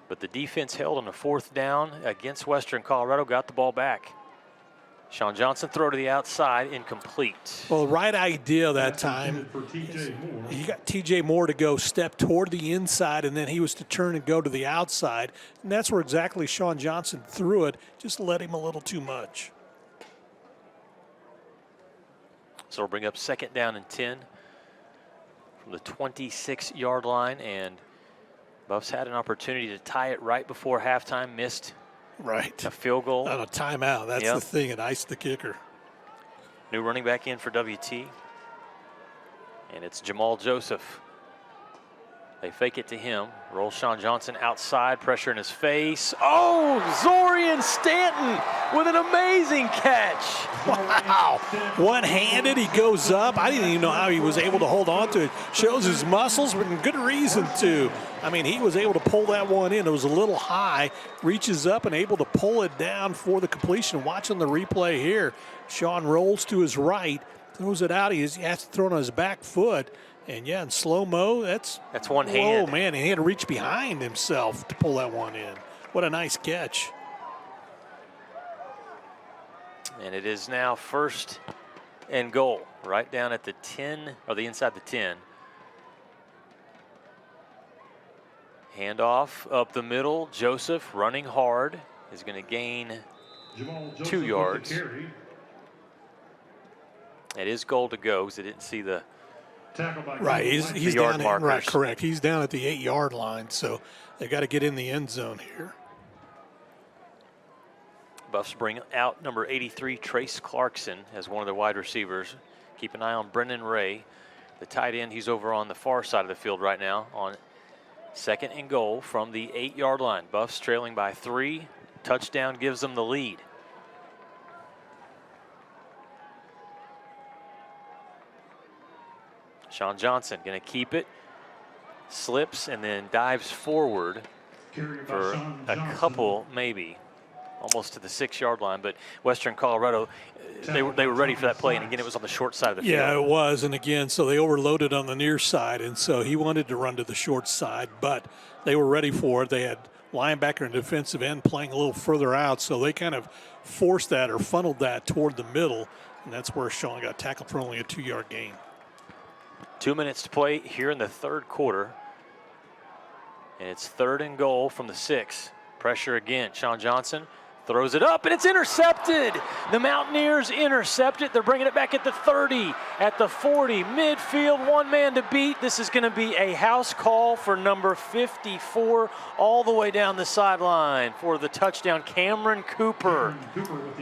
but the defense held on a 4th down against Western Colorado, got the ball back. Sean Johnson throw to the outside, incomplete. Well, right idea that time. He got TJ Moore to go step toward the inside, and then he was to turn and go to the outside. And that's where exactly Sean Johnson threw it, just let him a little too much. So we'll bring up 2nd down and 10 from the 26-yard line, and Buffs had an opportunity to tie it right before halftime, missed a field goal. On a timeout, that's the thing, it iced the kicker. New running back in for WT, and it's Jamal Joseph. They fake it to him, roll Sean Johnson outside, pressure in his face. Oh, Zorian Stanton with an amazing catch. Wow, one-handed, he goes up. I didn't even know how he was able to hold on to it. Shows his muscles, but good reason to. I mean, he was able to pull that one in. It was a little high, reaches up and able to pull it down for the completion. Watching the replay here, Sean rolls to his right, throws it out. He has to throw it on his back foot. And yeah, in slow-mo, that's one hand. Oh, man, and he had to reach behind himself to pull that one in. What a nice catch. And it is now 1st and goal, right down at the 10, or the inside the 10. Handoff up the middle. Joseph running hard is going to gain 2 yards. It is goal to go because they didn't see the right, he's yard down markers. Right, correct. He's down at the 8-yard line, so they got to get in the end zone here. Buffs bring out number 83, Trace Clarkson, as one of their wide receivers. Keep an eye on Brendan Ray, the tight end. He's over on the far side of the field right now on 2nd and goal from the 8-yard line. Buffs trailing by 3. Touchdown gives them the lead. Sean Johnson going to keep it, slips, and then dives forward for a couple, maybe, almost to the 6-yard line. But Western Colorado, they were ready for that play, and again, it was on the short side of the field. Yeah, it was, and again, so they overloaded on the near side, and so he wanted to run to the short side, but they were ready for it. They had linebacker and defensive end playing a little further out, so they kind of forced that or funneled that toward the middle, and that's where Sean got tackled for only a 2-yard gain. 2 minutes to play here in the third quarter. And it's 3rd and goal from the 6. Pressure again. Sean Johnson Throws it up, and it's intercepted. The Mountaineers intercept it. They're bringing it back at the 30, at the 40, midfield, one man to beat. This is going to be a house call for number 54 all the way down the sideline for the touchdown, Cameron Cooper.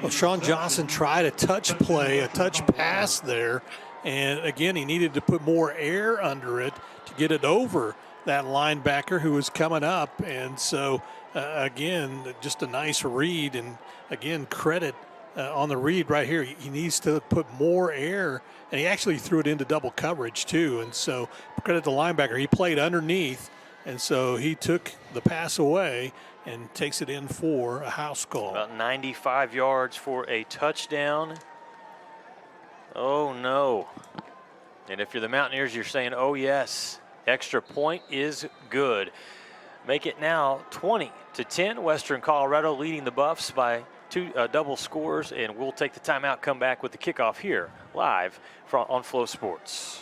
Well, Sean Johnson tried a touch play, a touch pass there, and again, he needed to put more air under it to get it over that linebacker who was coming up, and so again, just a nice read, and again, credit on the read right here. He needs to put more air, and he actually threw it into double coverage too, and so credit the linebacker. He played underneath, and so he took the pass away and takes it in for a house call. About 95 yards for a touchdown. Oh no. And if you're the Mountaineers, you're saying, oh yes, extra point is good. Make it now 20-10. Western Colorado leading the Buffs by two double scores, and we'll take the timeout, come back with the kickoff here live on Flow Sports.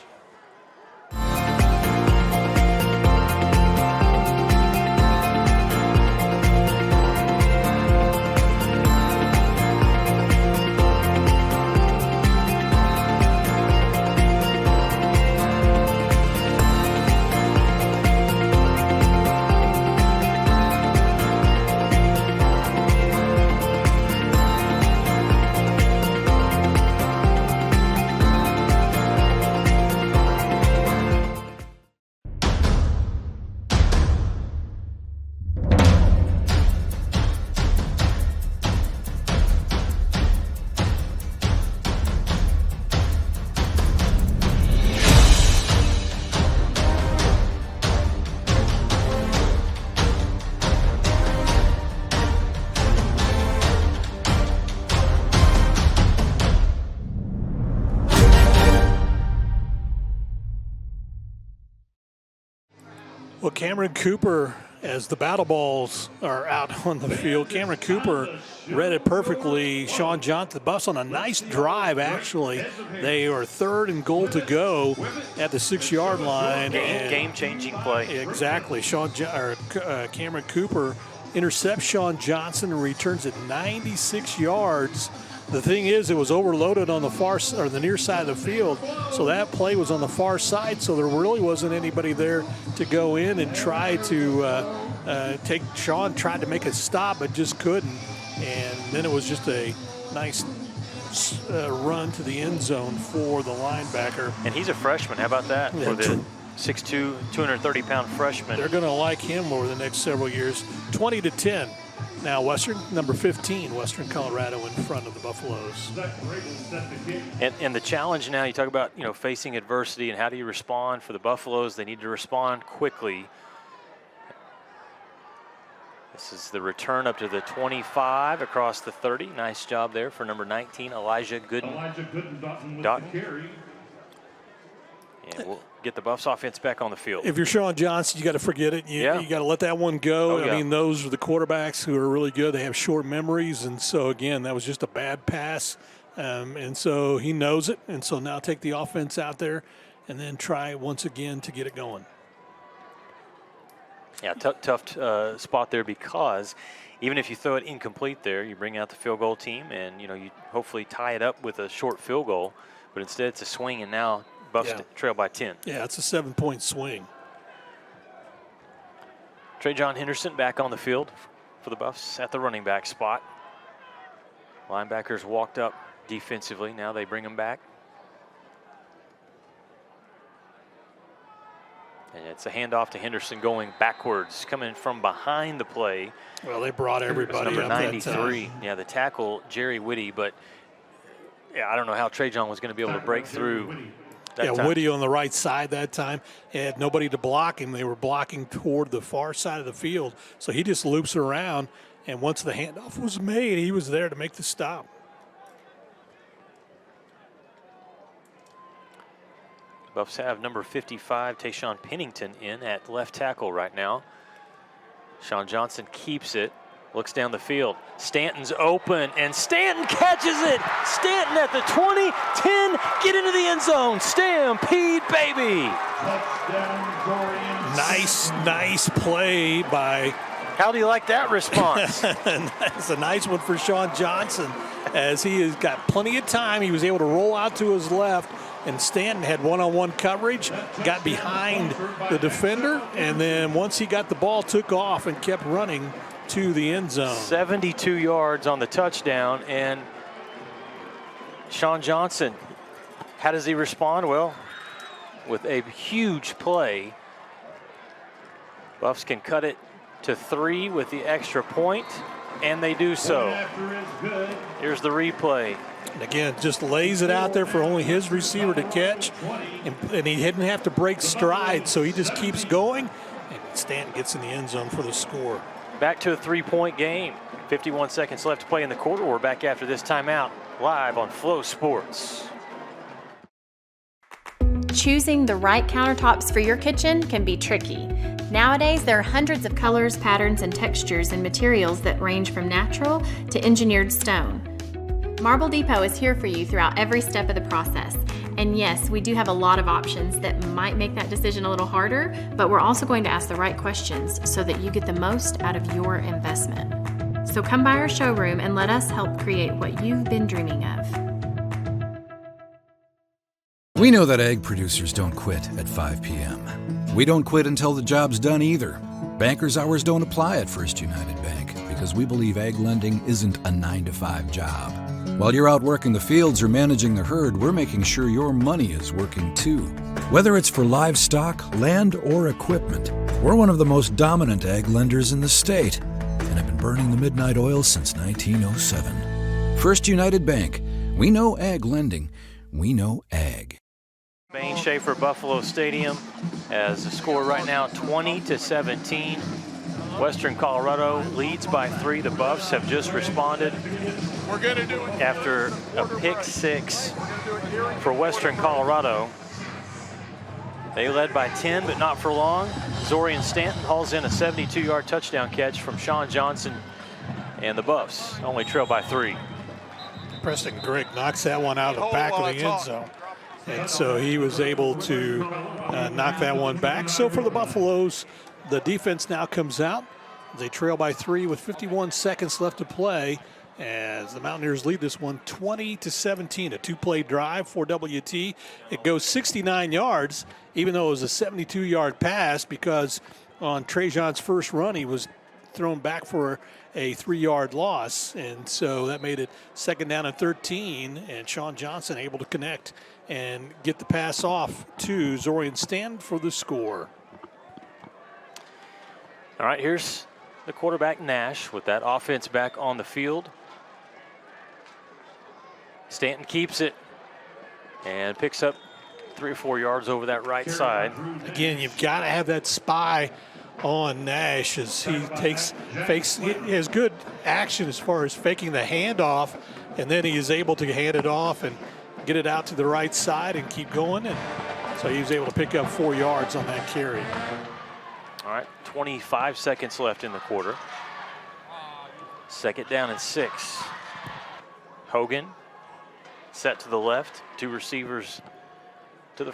Well, Cameron Cooper, as the battle balls are out on the field, Cameron Cooper read it perfectly. Sean Johnson, the Buffs on a nice drive, actually. They are 3rd and goal to go at the 6-yard line. Game-changing play. Exactly. Cameron Cooper intercepts Sean Johnson and returns it 96 yards. The thing is, it was overloaded on the the near side of the field, so that play was on the far side, so there really wasn't anybody there to go in and try to take. Sean tried to make a stop, but just couldn't, and then it was just a nice run to the end zone for the linebacker. And he's a freshman. How about that for the 6'2", 230-pound freshman? They're going to like him over the next several years. 20-10. Now Western, number 15, Western Colorado in front of the Buffaloes. And the challenge now, you talk about, facing adversity and how do you respond for the Buffaloes. They need to respond quickly. This is the return up to the 25 across the 30. Nice job there for number 19, Elijah Gooden. And we'll get the Buffs offense back on the field. If you're Sean Johnson, you got to forget it. You got to let that one go. I mean, those are the quarterbacks who are really good. They have short memories. And so, again, that was just a bad pass. And so he knows it. And so now take the offense out there and then try once again to get it going. Yeah, tough spot there, because even if you throw it incomplete there, you bring out the field goal team and, you hopefully tie it up with a short field goal. But instead it's a swing, and now Buffs trail by 10. Yeah, it's a 7-point swing. Trajan Henderson back on the field for the Buffs at the running back spot. Linebackers walked up defensively. Now they bring them back. And it's a handoff to Henderson going backwards, coming from behind the play. Well, they brought everybody number up 93. Yeah, the tackle, Jerry Whitty, but I don't know how Trajan was going to be able to break through. Whitty on the right side that time. He had nobody to block him. They were blocking toward the far side of the field. So he just loops around, and once the handoff was made, he was there to make the stop. Buffs have number 55, Tayshawn Pennington, in at left tackle right now. Sean Johnson keeps it. Looks down the field. Stanton's open, and Stanton catches it. Stanton at the 20, 10, get into the end zone. Stampede, baby. Nice play by How do you like that response? That's a nice one for Sean Johnson, as he has got plenty of time. He was able to roll out to his left, and Stanton had one-on-one coverage, got behind the defender, and then once he got the ball, took off and kept running to the end zone. 72 yards on the touchdown, and Sean Johnson, how does he respond? Well, with a huge play, Buffs can cut it to 3 with the extra point, and they do so. Here's the replay. And again, just lays it out there for only his receiver to catch, and he didn't have to break stride, so he just keeps going, and Stanton gets in the end zone for the score. Back to a 3-point game. 51 seconds left to play in the quarter. We're back after this timeout, live on Flow Sports. Choosing the right countertops for your kitchen can be tricky. Nowadays, there are hundreds of colors, patterns, and textures and materials that range from natural to engineered stone. Marble Depot is here for you throughout every step of the process. And yes, we do have a lot of options that might make that decision a little harder, but we're also going to ask the right questions so that you get the most out of your investment. So come by our showroom and let us help create what you've been dreaming of. We know that egg producers don't quit at 5 p.m. We don't quit until the job's done either. Banker's hours don't apply at First United Bank because we believe egg lending isn't a 9-to-5 job. While you're out working the fields or managing the herd, we're making sure your money is working too. Whether it's for livestock, land, or equipment, we're one of the most dominant egg lenders in the state and have been burning the midnight oil since 1907. First United Bank. We know ag lending. We know ag. Bain Schaefer Buffalo Stadium, as the score right now 20-17. Western Colorado leads by 3. The Buffs have just responded. We're going to do it. After a pick 6 for Western Colorado. They led by 10, but not for long. Zorian Stanton hauls in a 72-yard touchdown catch from Sean Johnson, and the Buffs only trail by 3. Preston Grigg knocks that one out of the back of the end zone. And so he was able to knock that one back. So for the Buffaloes, the defense now comes out. They trail by 3 with 51 seconds left to play as the Mountaineers lead this one 20-17. A 2-play drive for WT. It goes 69 yards, even though it was a 72-yard pass, because on Trajan's first run, he was thrown back for a 3-yard loss. And so that made it 2nd down and 13, and Sean Johnson able to connect and get the pass off to Zorian Stanton for the score. All right, here's the quarterback, Nash, with that offense back on the field. Stanton keeps it and picks up 3 or 4 yards over that right side. Again, you've got to have that spy on Nash as he fakes. He has good action as far as faking the handoff, and then he is able to hand it off and get it out to the right side and keep going. And so he was able to pick up 4 yards on that carry. All right, 25 seconds left in the quarter. 2nd down and 6. Hogan set to the left, 2 receivers to the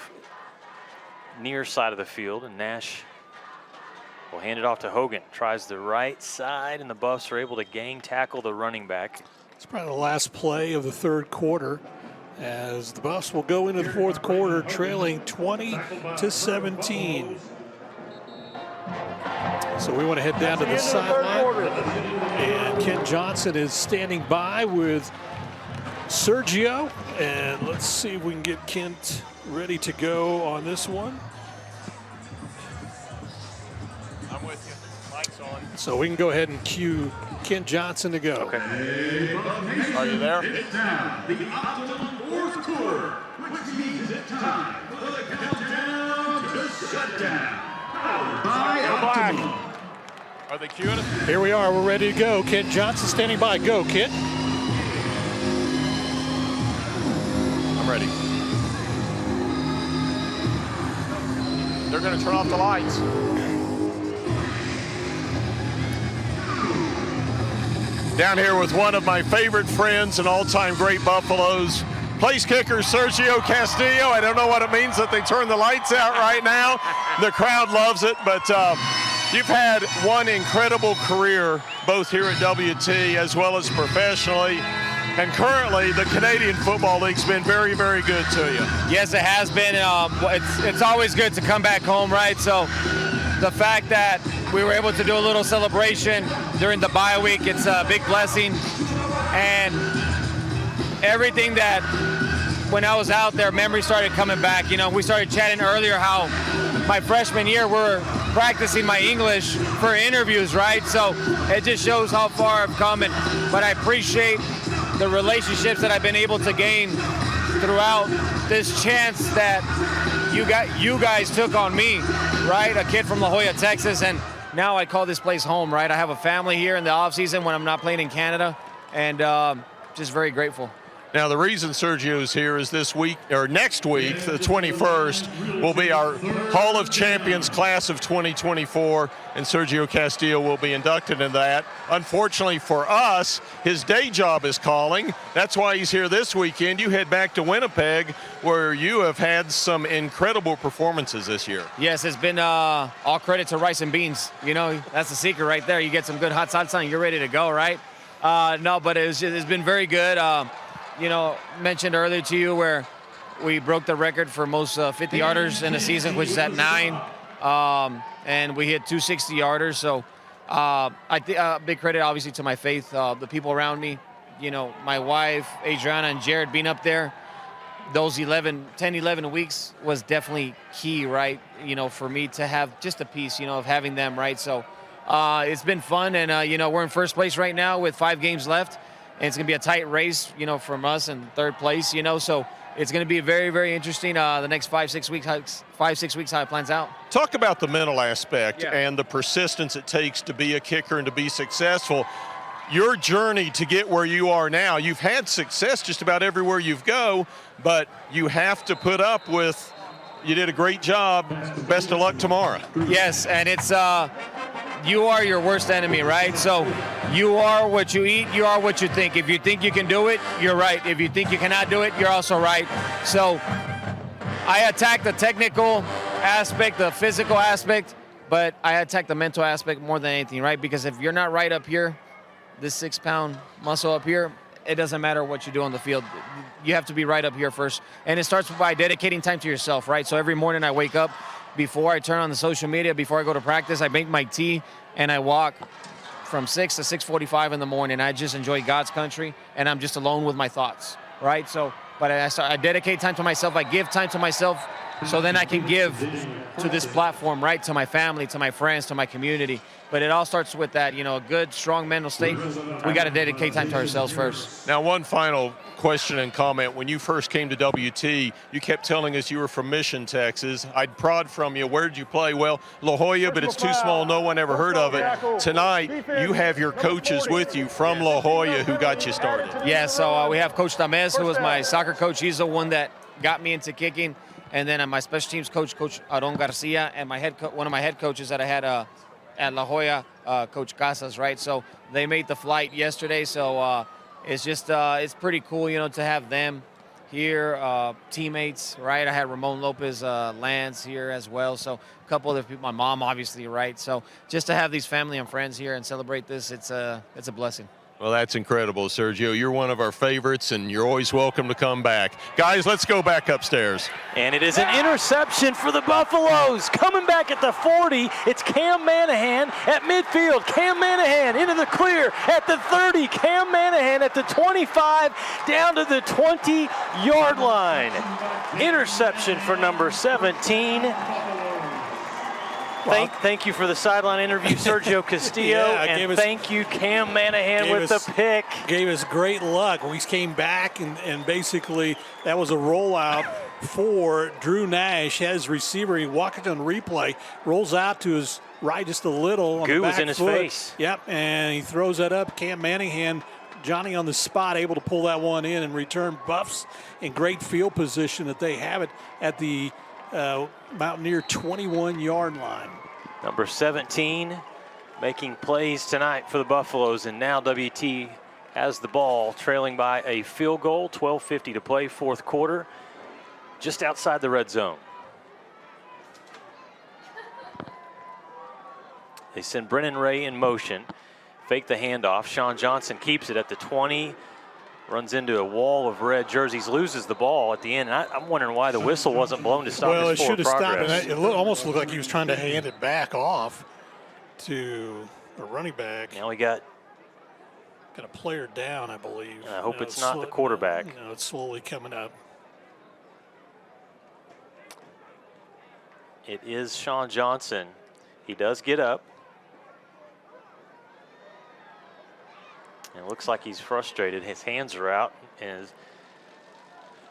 near side of the field, and Nash will hand it off to Hogan. Tries the right side, and the Buffs are able to gang tackle the running back. It's probably the last play of the 3rd quarter, as the Buffs will go into the 4th quarter trailing 20-17. So we want to head down to the sideline, and Ken Johnson is standing by with Sergio, and let's see if we can get Kent ready to go on this one. I'm with you. Mike's on. So we can go ahead and cue Ken Johnson to go. Okay. Are you there? The optimum 4th quarter, which means it's time for the countdown to shutdown. By Optimum. Are they queuing us? Here we are. We're ready to go. Ken Johnson standing by. Go, Kent. I'm ready. They're going to turn off the lights. Down here with one of my favorite friends and all-time great Buffaloes, place kicker Sergio Castillo. I don't know what it means that they turn the lights out right now. The crowd loves it, but You've had one incredible career, both here at WT as well as professionally. And currently, the Canadian Football League's been very, very good to you. Yes, it has been. It's always good to come back home, right? So the fact that we were able to do a little celebration during the bye week, it's a big blessing. And everything that, when I was out there, memories started coming back. You know, we started chatting earlier how my freshman year we're practicing my English for interviews, right? So it just shows how far I've come. But I appreciate the relationships that I've been able to gain throughout this chance that you guys took on me, right? A kid from La Jolla, Texas, and now I call this place home, right? I have a family here in the off season when I'm not playing in Canada, and just very grateful. Now, the reason Sergio's here is this week, or next week, the 21st, will be our Hall of Champions class of 2024, and Sergio Castillo will be inducted in that. Unfortunately for us, his day job is calling. That's why he's here this weekend. You head back to Winnipeg, where you have had some incredible performances this year. Yes, it's been all credit to rice and beans. You know, that's the secret right there. You get some good hot salsa and you're ready to go, right? No, but it's been very good. You know, mentioned earlier to you where we broke the record for most 50-yarders in a season, which is at 9. And we hit 2 60-yarders. So big credit, obviously, to my faith, the people around me, you know, my wife, Adriana, and Jared being up there. Those 10, 11 weeks was definitely key, right? You know, for me to have just a piece, you know, of having them, right? So it's been fun. And, you know, we're in first place right now with 5 games left. And it's going to be a tight race, you know, from us in third place, you know. So it's going to be very, very interesting the next 5-6 weeks, how it plans out. Talk about the mental aspect and the persistence it takes to be a kicker and to be successful. Your journey to get where you are now, you've had success just about everywhere you go, but you have to put up with, you did a great job. Best of luck tomorrow. Yes, and it's you are your worst enemy, right? So you are what you eat, you are what you think. If you think you can do it, you're right. If you think you cannot do it, you're also right. So I attack the technical aspect, the physical aspect, but I attack the mental aspect more than anything, right? Because if you're not right up here, this 6-pound muscle up here, it doesn't matter what you do on the field. You have to be right up here first. And it starts by dedicating time to yourself, right? So every morning I wake up, before I turn on the social media, before I go to practice, I make my tea and I walk from 6 to 6:45 in the morning. I just enjoy God's country and I'm just alone with my thoughts, right? So, but I dedicate time to myself. I give time to myself so then I can give to this platform, right? To my family, to my friends, to my community. But it all starts with that, you know, a good, strong mental state. We got to dedicate time to ourselves first. Now, one final question and comment. When you first came to WT, you kept telling us you were from Mission, Texas. I'd prod from you. Where did you play? Well, La Jolla, but it's too small. No one ever heard of it. Tonight, you have your coaches with you from La Jolla who got you started. Yeah, so we have Coach Tamez, who was my soccer coach. He's the one that got me into kicking. And then my special teams coach, Coach Aron Garcia, and my one of my head coaches that I had at La Jolla, Coach Casas, right? So they made the flight yesterday. So it's just, it's pretty cool, you know, to have them here, teammates, right? I had Ramon Lopez Lance here as well. So a couple other people, my mom, obviously, right? So just to have these family and friends here and celebrate this, it's a blessing. Well, that's incredible, Sergio. You're one of our favorites, and you're always welcome to come back. Guys, let's go back upstairs. And it is an interception for the Buffaloes. Coming back at the 40, it's Cam Manahan at midfield. Cam Manahan into the clear at the 30. Cam Manahan at the 25, down to the 20-yard line. Interception for number 17. Thank you for the sideline interview, Sergio Castillo, and thank you, Cam Manahan, with the pick. Gave us great luck. We came back, and basically that was a rollout for Drew Nash. Has receiver, he walked it on replay, rolls out to his right just a little. On Goo the back was in his foot. face. Yep, and he throws that up. Cam Manahan, Johnny on the spot, able to pull that one in and return Buffs in great field position that they have it at the Mountaineer 21-yard line. Number 17 making plays tonight for the Buffaloes, and now WT has the ball, trailing by a field goal, 12:50 to play, fourth quarter, just outside the red zone. They send Brennan Ray in motion, fake the handoff. Sean Johnson keeps it at the 20, runs into a wall of red jerseys, loses the ball at the end. And I'm wondering why the whistle wasn't blown to stop well, his it forward should have stopped. progress. And it almost looked like he was trying to hand it back off to a running back. Now we got a player down, I believe. I hope it's not the quarterback. It's slowly coming up. It is Sean Johnson. He does get up. And it looks like he's frustrated. His hands are out. And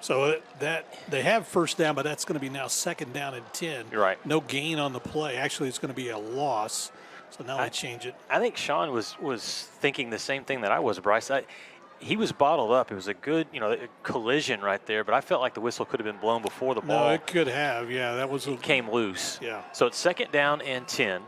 so that they have first down, but that's going to be now second down and 10. You're right. No gain on the play. Actually, it's going to be a loss. So now they change it. I think Sean was thinking the same thing that I was, Bryce. He was bottled up. It was a good, collision right there, but I felt like the whistle could have been blown before the ball. No, it could have. Yeah, that was. It came loose. Yeah. So it's second down and 10.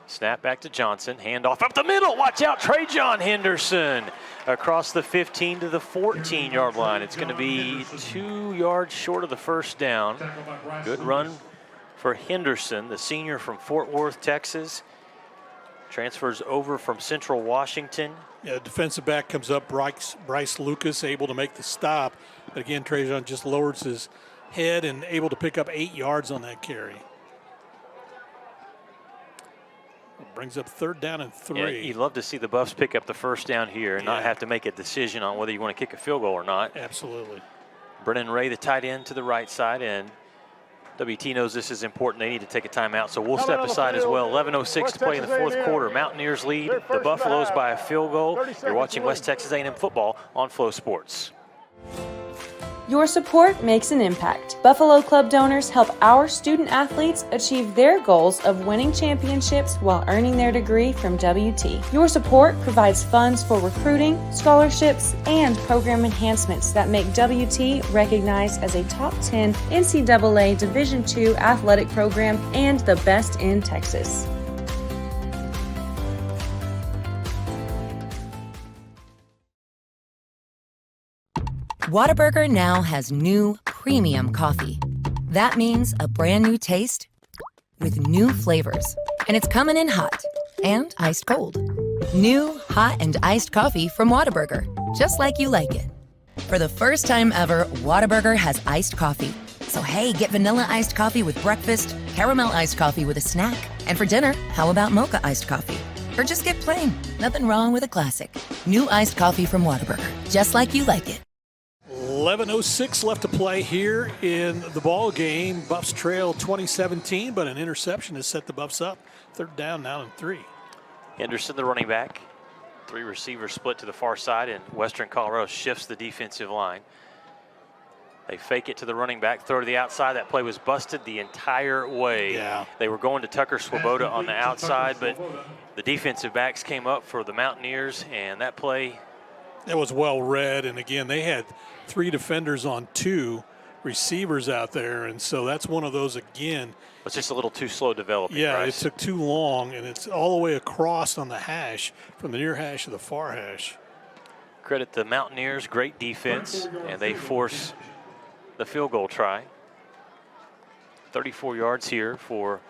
Snap back to Johnson. Handoff up the middle. Watch out, Trajan Henderson across the 15 to the 14-yard line. It's going to be 2 yards short of the first down. Good run for Henderson, the senior from Fort Worth, Texas. Transfers over from Central Washington. Yeah, defensive back comes up. Bryce Lucas able to make the stop. But again, Trajan just lowers his head and able to pick up 8 yards on that carry. Brings up third down and 3. Yeah, you'd love to see the Buffs pick up the first down here and not have to make a decision on whether you want to kick a field goal or not. Absolutely. Brennan Ray, the tight end, to the right side, and WT knows this is important. They need to take a timeout, so we'll step aside as well. 11:06 to play in the fourth quarter. Mountaineers lead the Buffaloes by a field goal. You're watching West Texas A&M football on Flow Sports. Your support makes an impact. Buffalo Club donors help our student athletes achieve their goals of winning championships while earning their degree from WT. Your support provides funds for recruiting, scholarships, and program enhancements that make WT recognized as a top 10 NCAA Division II athletic program and the best in Texas. Whataburger now has new premium coffee. That means a brand new taste with new flavors. And it's coming in hot and iced cold. New hot and iced coffee from Whataburger, just like you like it. For the first time ever, Whataburger has iced coffee. So hey, get vanilla iced coffee with breakfast, caramel iced coffee with a snack. And for dinner, how about mocha iced coffee? Or just get plain. Nothing wrong with a classic. New iced coffee from Whataburger, just like you like it. 11:06 left to play here in the ball game. Buffs trail 2017, but an interception has set the Buffs up. Third down now and 3. Henderson, the running back. 3 receivers split to the far side, and Western Colorado shifts the defensive line. They fake it to the running back, throw to the outside. That play was busted the entire way. Yeah. They were going to Tucker Swoboda on the outside, but the defensive backs came up for the Mountaineers, and that play. It was well read, and again, they had 3 defenders on 2 receivers out there, and so that's one of those again. It's just a little too slow developing. Yeah, Bryce. it took too long, and it's all the way across on the hash, from the near hash to the far hash. Credit the Mountaineers, great defense, and they force the field goal try. 34 yards here for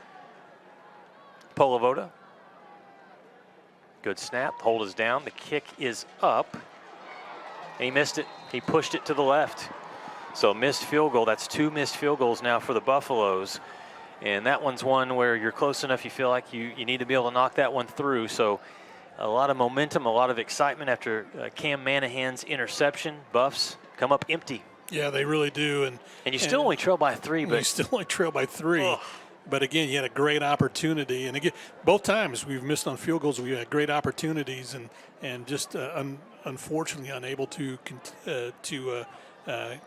Polivoda. Good snap, hold is down, the kick is up. He missed it. He pushed it to the left. So missed field goal. That's 2 missed field goals now for the Buffaloes. And that one's one where you're close enough you feel like you need to be able to knock that one through. So a lot of momentum, a lot of excitement after Cam Manahan's interception. Buffs come up empty. Yeah, they really do. And you still only trail by 3. But you still only trail by 3. But again, you had a great opportunity. And again, both times we've missed on field goals. We had great opportunities and just unfortunately unable to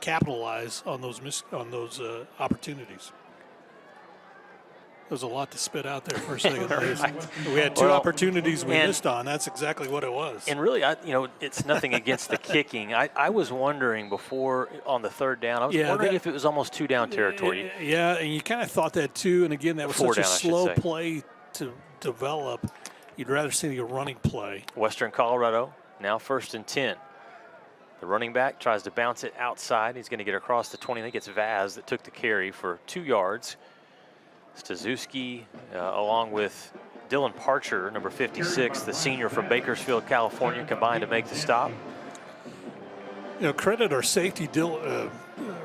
capitalize on those opportties. There's a lot to spit out there for a second. Right. We had 2 opportunities we missed on. That's exactly what it was. And really, it's nothing against the kicking. I was wondering before on the third down, I was wondering if it was almost 2 down territory. Yeah, and you kind of thought that too. And again, that was such a slow play to develop. You'd rather see a running play. Western Colorado now 1st and 10. The running back tries to bounce it outside. He's going to get across the 20. I think it's Vaz that took the carry for 2 yards. Stazuski, along with Dylan Parcher, number 56, the senior from Bakersfield, California, combined to make the stop. You know, credit our safety,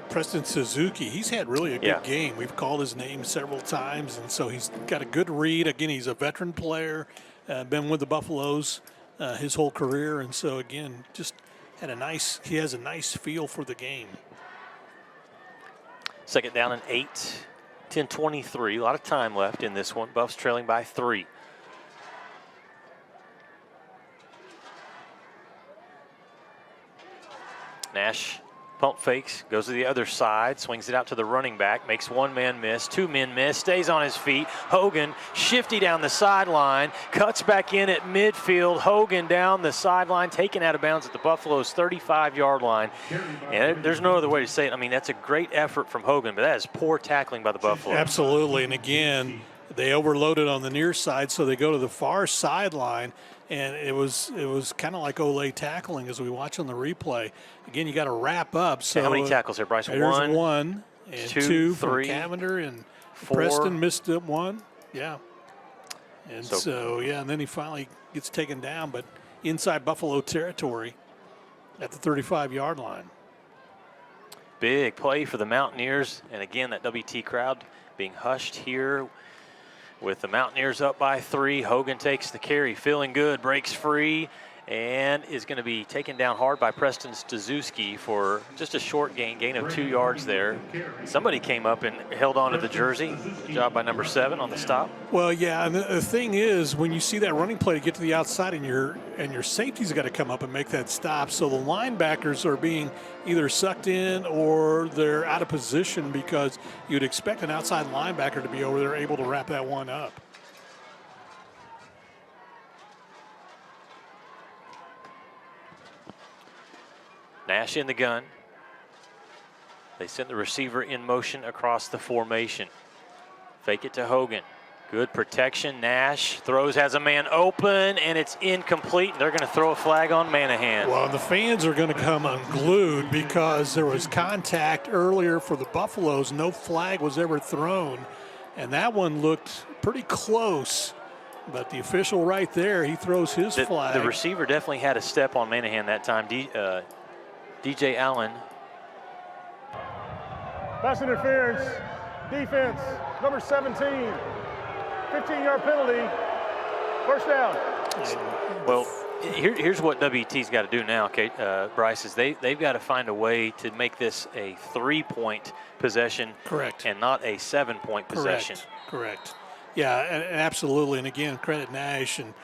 Preston Suzuki. He's had really a good game. We've called his name several times, and so he's got a good read. Again, he's a veteran player, been with the Buffaloes his whole career, and so again, just he has a nice feel for the game. Second down and 8, 10:23. A lot of time left in this one. Buffs trailing by 3. Nash pump fakes, goes to the other side, swings it out to the running back, makes 1 man miss, 2 men miss, stays on his feet. Hogan, shifty down the sideline, cuts back in at midfield. Hogan down the sideline, taken out of bounds at the Buffalo's 35-yard line. And there's no other way to say it. I mean, that's a great effort from Hogan, but that is poor tackling by the Buffaloes. Absolutely, and again, they overloaded on the near side, so they go to the far sideline. And it was kind of like Olay tackling as we watch on the replay. Again, you got to wrap up. So how many tackles there, Bryce? There's one and 2 from Cavender, and 4. Preston missed it 1. Yeah. And so, and then he finally gets taken down, but inside Buffalo territory at the 35-yard line. Big play for the Mountaineers. And again, that WT crowd being hushed here. With the Mountaineers up by 3, Hogan takes the carry, feeling good, breaks free, and is going to be taken down hard by Preston Stazuski for just a short gain of 2 yards there. Somebody came up and held on to the jersey. Good job by number 7 on the stop. Well, yeah, and the thing is, when you see that running play to get to the outside, and your safety's got to come up and make that stop, so the linebackers are being either sucked in or they're out of position, because you'd expect an outside linebacker to be over there able to wrap that one up. Nash in the gun. They send the receiver in motion across the formation. Fake it to Hogan. Good protection. Nash throws, has a man open, and it's incomplete. They're going to throw a flag on Manahan. Well, the fans are going to come unglued because there was contact earlier for the Buffaloes. No flag was ever thrown, and that one looked pretty close. But the official right there, he throws his flag. The receiver definitely had a step on Manahan that time. DJ Allen. Pass interference, defense, number 17, 15-yard penalty, first down. Well, here's what WT's got to do now, Bryce, is they've got to find a way to make this a 3-point possession. Correct. And not a 7-point possession. Correct. Yeah, and absolutely. And again, credit Nash. And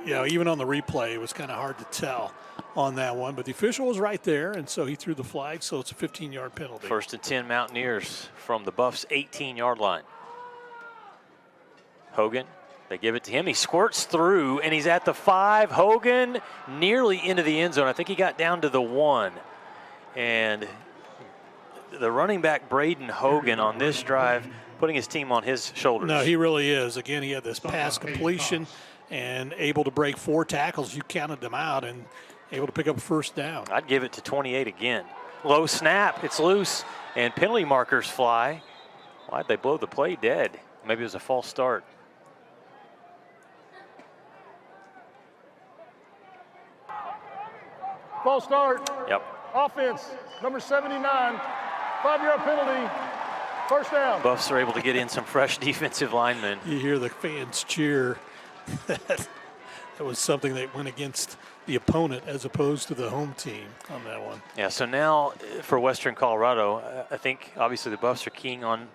even on the replay, it was kind of hard to tell on that one, but the official was right there, and so he threw the flag, so it's a 15-yard penalty. 1st and 10 Mountaineers from the Buffs' 18-yard line. Hogan, they give it to him. He squirts through, and he's at the 5. Hogan nearly into the end zone. I think he got down to the 1. And the running back, Braden Hogan, on this drive, putting his team on his shoulders. No, he really is. Again, he had this pass completion and able to break 4 tackles. You counted them out, and able to pick up a first down. I'd give it to 28 again. Low snap, it's loose, and penalty markers fly. Why'd they blow the play dead? Maybe it was a false start. False start. Yep. Offense, number 79, 5-yard penalty, first down. Buffs are able to get in some fresh defensive linemen. You hear the fans cheer. That was something that went against the opponent as opposed to the home team on that one. Yeah, so now for Western Colorado, I think obviously the Buffs are keying on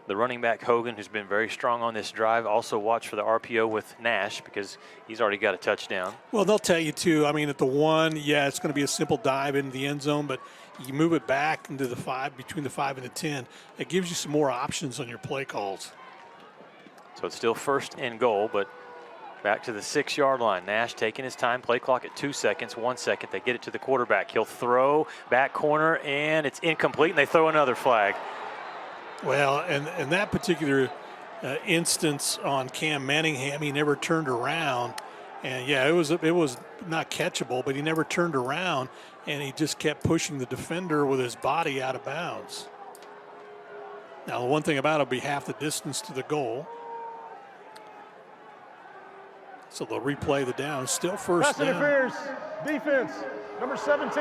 the running back Hogan, who's been very strong on this drive. Also watch for the RPO with Nash because he's already got a touchdown. Well, they'll tell you too. I mean, at the 1, yeah, it's going to be a simple dive into the end zone, but you move it back into the 5, between the 5 and the 10. It gives you some more options on your play calls. So it's still 1st and goal, but back to the 6-yard line. Nash taking his time. Play clock at 2 seconds, 1 second. They get it to the quarterback. He'll throw back corner, and it's incomplete, and they throw another flag. Well, and that particular instance on Cam Manningham, he never turned around, And yeah, it was not catchable, but he never turned around, and he just kept pushing the defender with his body out of bounds. Now, the one thing about it will be half the distance to the goal. So they'll replay the down. Still first Pass down. interference, defense, number 17.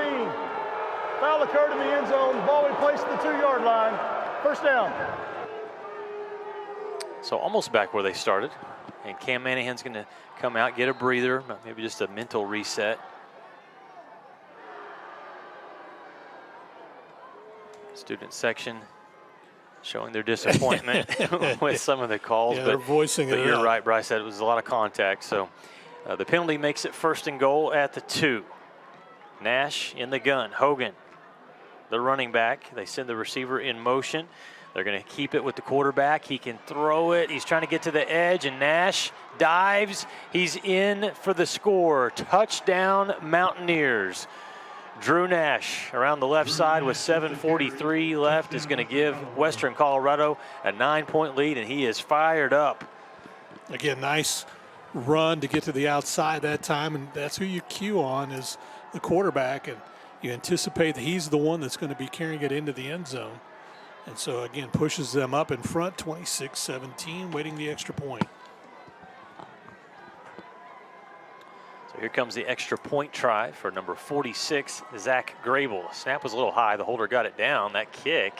Foul occurred in the end zone. Ball will be placed at the 2-yard line. First down. So almost back where they started. And Cam Manahan's going to come out, get a breather, maybe just a mental reset. Student section showing their disappointment with some of the calls. Yeah, but they're voicing but it you're out. right, Bryce, that it was a lot of contact. So the penalty makes it 1st and goal at the 2. Nash in the gun. Hogan, the running back. They send the receiver in motion. They're going to keep it with the quarterback. He can throw it. He's trying to get to the edge, and Nash dives. He's in for the score. Touchdown, Mountaineers. Drew Nash around the left side with 7:43 left is going to give Western Colorado a 9-point lead, and he is fired up. Again, nice run to get to the outside that time, and that's who you cue on is the quarterback, and you anticipate that he's the one that's going to be carrying it into the end zone. And so, again, pushes them up in front, 26-17, waiting the extra point. So here comes the extra point try for number 46, Zach Grable. Snap was a little high. The holder got it down. That kick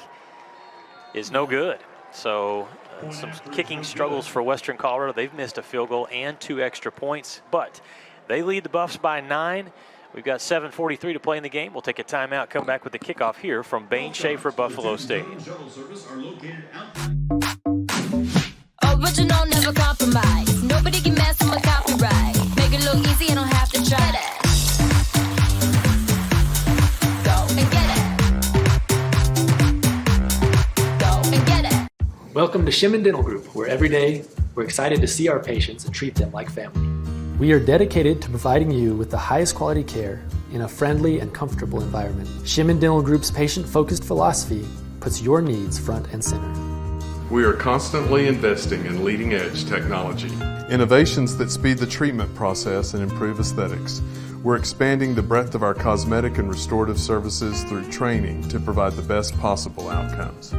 is no good. So some kicking struggles for Western Colorado. They've missed a field goal and 2 extra points, but they lead the Buffs by 9. We've got 7:43 to play in the game. We'll take a timeout, come back with the kickoff here from Bain Schaefer Buffalo Stadium. Original, never compromise. Nobody can mess with my copyright. Make it look easy, I don't have to try that. Go and get it. Go and get it. Welcome to Shimon Dental Group, where every day we're excited to see our patients and treat them like family. We are dedicated to providing you with the highest quality care in a friendly and comfortable environment. Shimon Dental Group's patient-focused philosophy puts your needs front and center. We are constantly investing in leading-edge technology. Innovations that speed the treatment process and improve aesthetics. We're expanding the breadth of our cosmetic and restorative services through training to provide the best possible outcomes.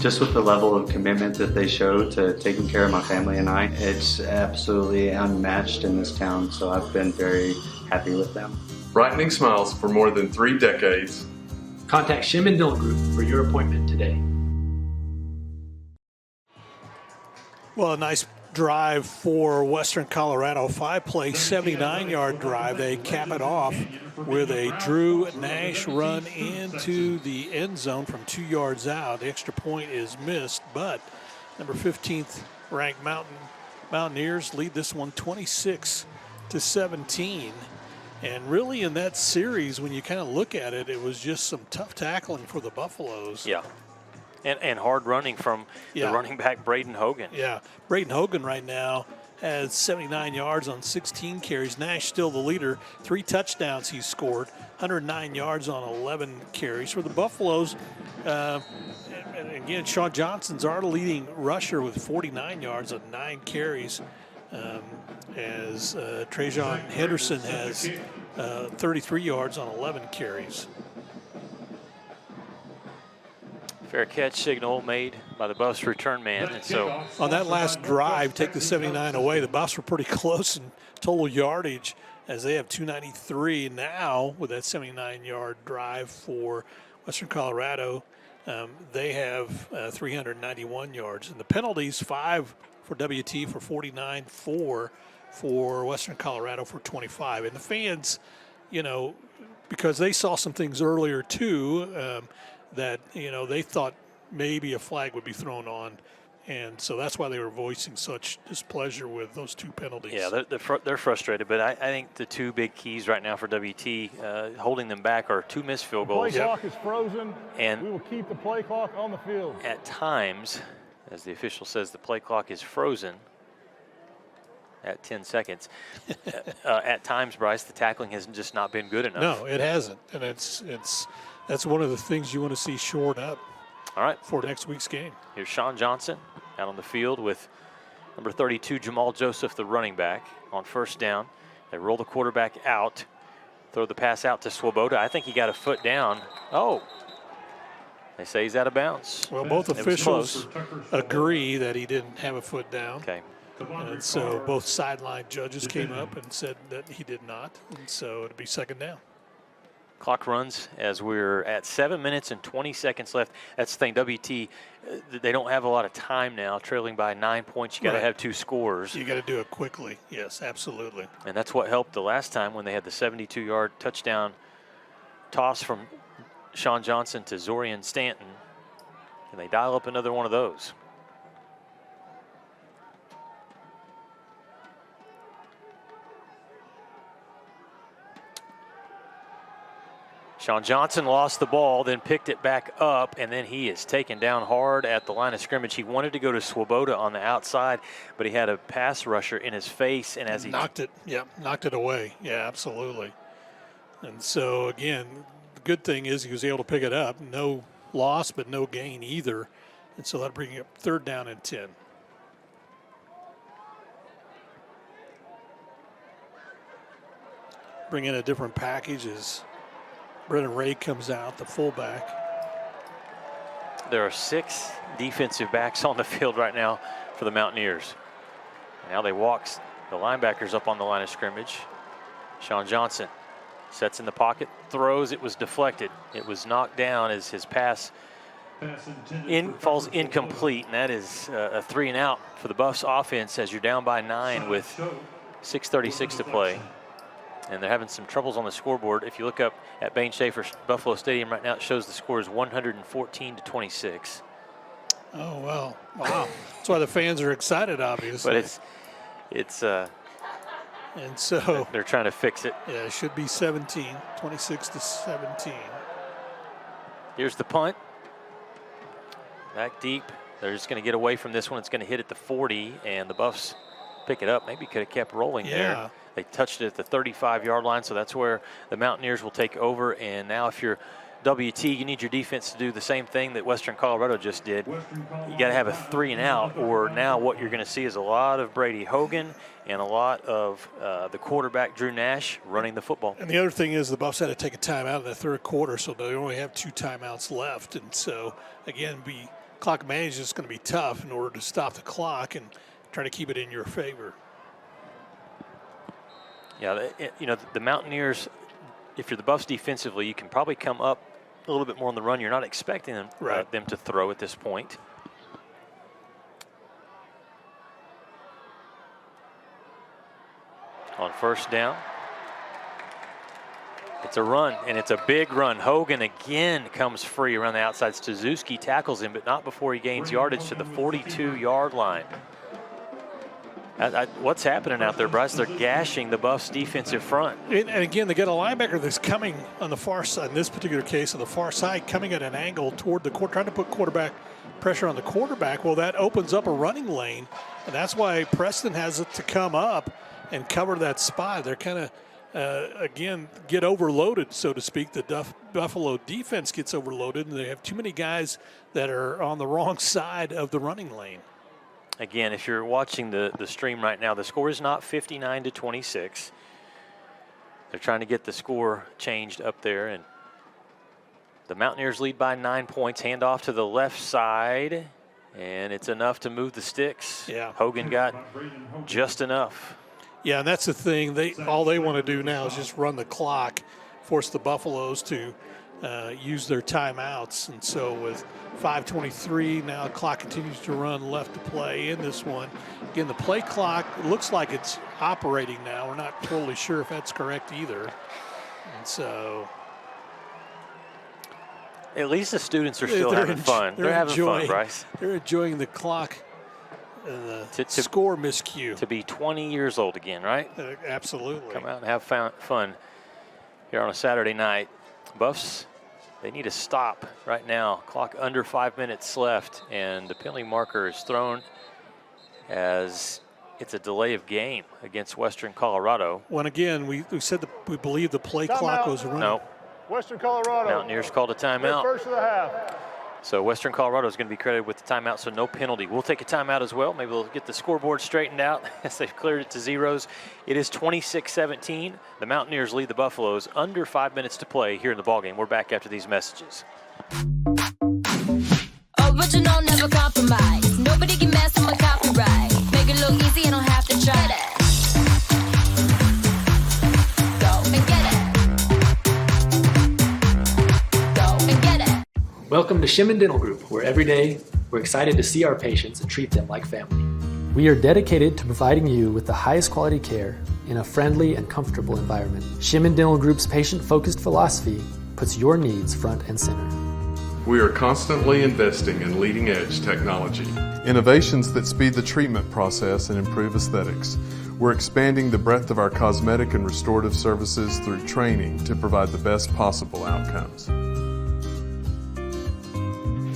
Just with the level of commitment that they show to taking care of my family and I, it's absolutely unmatched in this town, so I've been very happy with them. Brightening smiles for more than 3 decades. Contact Shimon Dental Group for your appointment today. Well, a nice drive for Western Colorado. 5-play, 79-yard drive. They cap it off with a Drew Nash run into the end zone from 2 yards out. The extra point is missed, but number 15th ranked Mountaineers lead this one 26-17. And really in that series, when you kind of look at it, it was just some tough tackling for the Buffaloes. Yeah. And hard running from the running back, Braden Hogan. Yeah, Braden Hogan right now has 79 yards on 16 carries. Nash still the leader. 3 touchdowns he's scored, 109 yards on 11 carries. For the Buffaloes, and again, Sean Johnson's our leading rusher with 49 yards on 9 carries. As Trajan Henderson has 33 yards on 11 carries. Fair catch signal made by the Buffs return man. And so on that last drive, take the 79 away, the Buffs were pretty close in total yardage as they have 293 now with that 79-yard drive for Western Colorado. They have 391 yards. And the penalties, 5 for WT for 49, 4 for Western Colorado for 25. And the fans, you know, because they saw some things earlier too, that, you know, they thought maybe a flag would be thrown on. And so that's why they were voicing such displeasure with those 2 penalties. Yeah, they're frustrated. But I think the 2 big keys right now for WT holding them back are 2 missed field goals. The play clock is frozen, and we will keep the play clock on the field. At times, as the official says, the play clock is frozen at 10 seconds. At times, Bryce, the tackling has just not been good enough. No, it hasn't. And that's one of the things you want to see shored up. All right, for next week's game. Here's Sean Johnson out on the field with Number 32, Jamal Joseph, the running back, on first down. They roll the quarterback out, throw the pass out to Swoboda. I think he got a foot down. Oh, they say he's out of bounds. Well, both officials agree that he didn't have a foot down. Okay. And so both sideline judges came up and said that he did not. And so it'll be second down. Clock runs as we're at 7 minutes and 20 seconds left. That's the thing, WT, they don't have a lot of time now, trailing by 9 points. You got to have 2 scores. You got to do it quickly. Yes, absolutely. And that's what helped the last time when they had the 72-yard touchdown toss from Sean Johnson to Zorian Stanton. And they dial up another one of those. Sean Johnson lost the ball, then picked it back up, and then he is taken down hard at the line of scrimmage. He wanted to go to Swoboda on the outside, but he had a pass rusher in his face, and as he knocked it away. Yeah, absolutely. And so again, the good thing is he was able to pick it up. No loss, but no gain either. And so that'll bring you up third down and 10. Bring in a different package as Brennan Ray comes out, the fullback. There are 6 defensive backs on the field right now for the Mountaineers. Now they walk the linebackers up on the line of scrimmage. Sean Johnson sets in the pocket, throws. It was deflected. It was knocked down as his pass falls incomplete, and that is a 3 and out for the Buffs offense as you're down by 9 with 6:36 to play. And they're having some troubles on the scoreboard. If you look up at Bain Schaefer Buffalo Stadium right now, it shows the score is 114-26. Oh, well, wow. That's why the fans are excited, obviously. But it's and so they're trying to fix it. Yeah, it should be 17, 26-17. Here's the punt. Back deep. They're just going to get away from this one. It's going to hit at the 40, and the Buffs pick it up. Maybe could have kept rolling there. They touched it at the 35-yard line, so that's where the Mountaineers will take over. And now if you're WT, you need your defense to do the same thing that Western Colorado just did. You got to have a 3 and out, or now what you're going to see is a lot of Brady Hogan and a lot of the quarterback, Drew Nash, running the football. And the other thing is the Buffs had to take a timeout in the third quarter, so they only have 2 timeouts left. And so, again, clock management is going to be tough in order to stop the clock and try to keep it in your favor. Yeah, the Mountaineers, if you're the Buffs defensively, you can probably come up a little bit more on the run. You're not expecting them, them to throw at this point. On first down, it's a run, and it's a big run. Hogan again comes free around the outside. Stazuski tackles him, but not before he gains yardage to the 42-yard line. What's happening out there, Bryce? They're gashing the Buffs' defensive front. And again, they get a linebacker that's coming on the far side, in this particular case, on the far side, coming at an angle toward the trying to put quarterback pressure on the quarterback. Well, that opens up a running lane, and that's why Preston has it to come up and cover that spot. They're kind of, again, get overloaded, so to speak. The Buffalo defense gets overloaded, and they have too many guys that are on the wrong side of the running lane. Again, if you're watching the stream right now, the score is not 59-26. They're trying to get the score changed up there, and the Mountaineers lead by 9 points. Hand off to the left side, and it's enough to move the sticks. Yeah. Hogan got just enough. Yeah, and that's the thing. All they want to do now is just run the clock, force the Buffaloes to use their timeouts. And so with 5:23 now, the clock continues to run left to play in this one. Again, the play clock looks like it's operating now. We're not totally sure if that's correct either. And so at least the students are still having fun. They're having fun, Bryce. They're enjoying the clock. Score miscue. To be 20 years old again, right? Absolutely. Come out and have fun here on a Saturday night. Buffs, they need a stop right now. Clock under 5 minutes left, and the penalty marker is thrown as it's a delay of game against Western Colorado. When again, we said that we believe the play clock was running. No. Western Colorado. Mountaineers called a timeout. First of the half. So Western Colorado is going to be credited with the timeout, so no penalty. We'll take a timeout as well. Maybe we'll get the scoreboard straightened out as they've cleared it to zeros. It is 26-17. The Mountaineers lead the Buffaloes under 5 minutes to play here in the ballgame. We're back after these messages. Original, never compromise. Nobody can mess with my copyright. Make it look easy, you don't have to try that. Go and get it. Go and get it. Welcome to Shimon Dental Group, where every day we're excited to see our patients and treat them like family. We are dedicated to providing you with the highest quality care in a friendly and comfortable environment. Shimon Dental Group's patient-focused philosophy puts your needs front and center. We are constantly investing in leading-edge technology. Innovations that speed the treatment process and improve aesthetics. We're expanding the breadth of our cosmetic and restorative services through training to provide the best possible outcomes.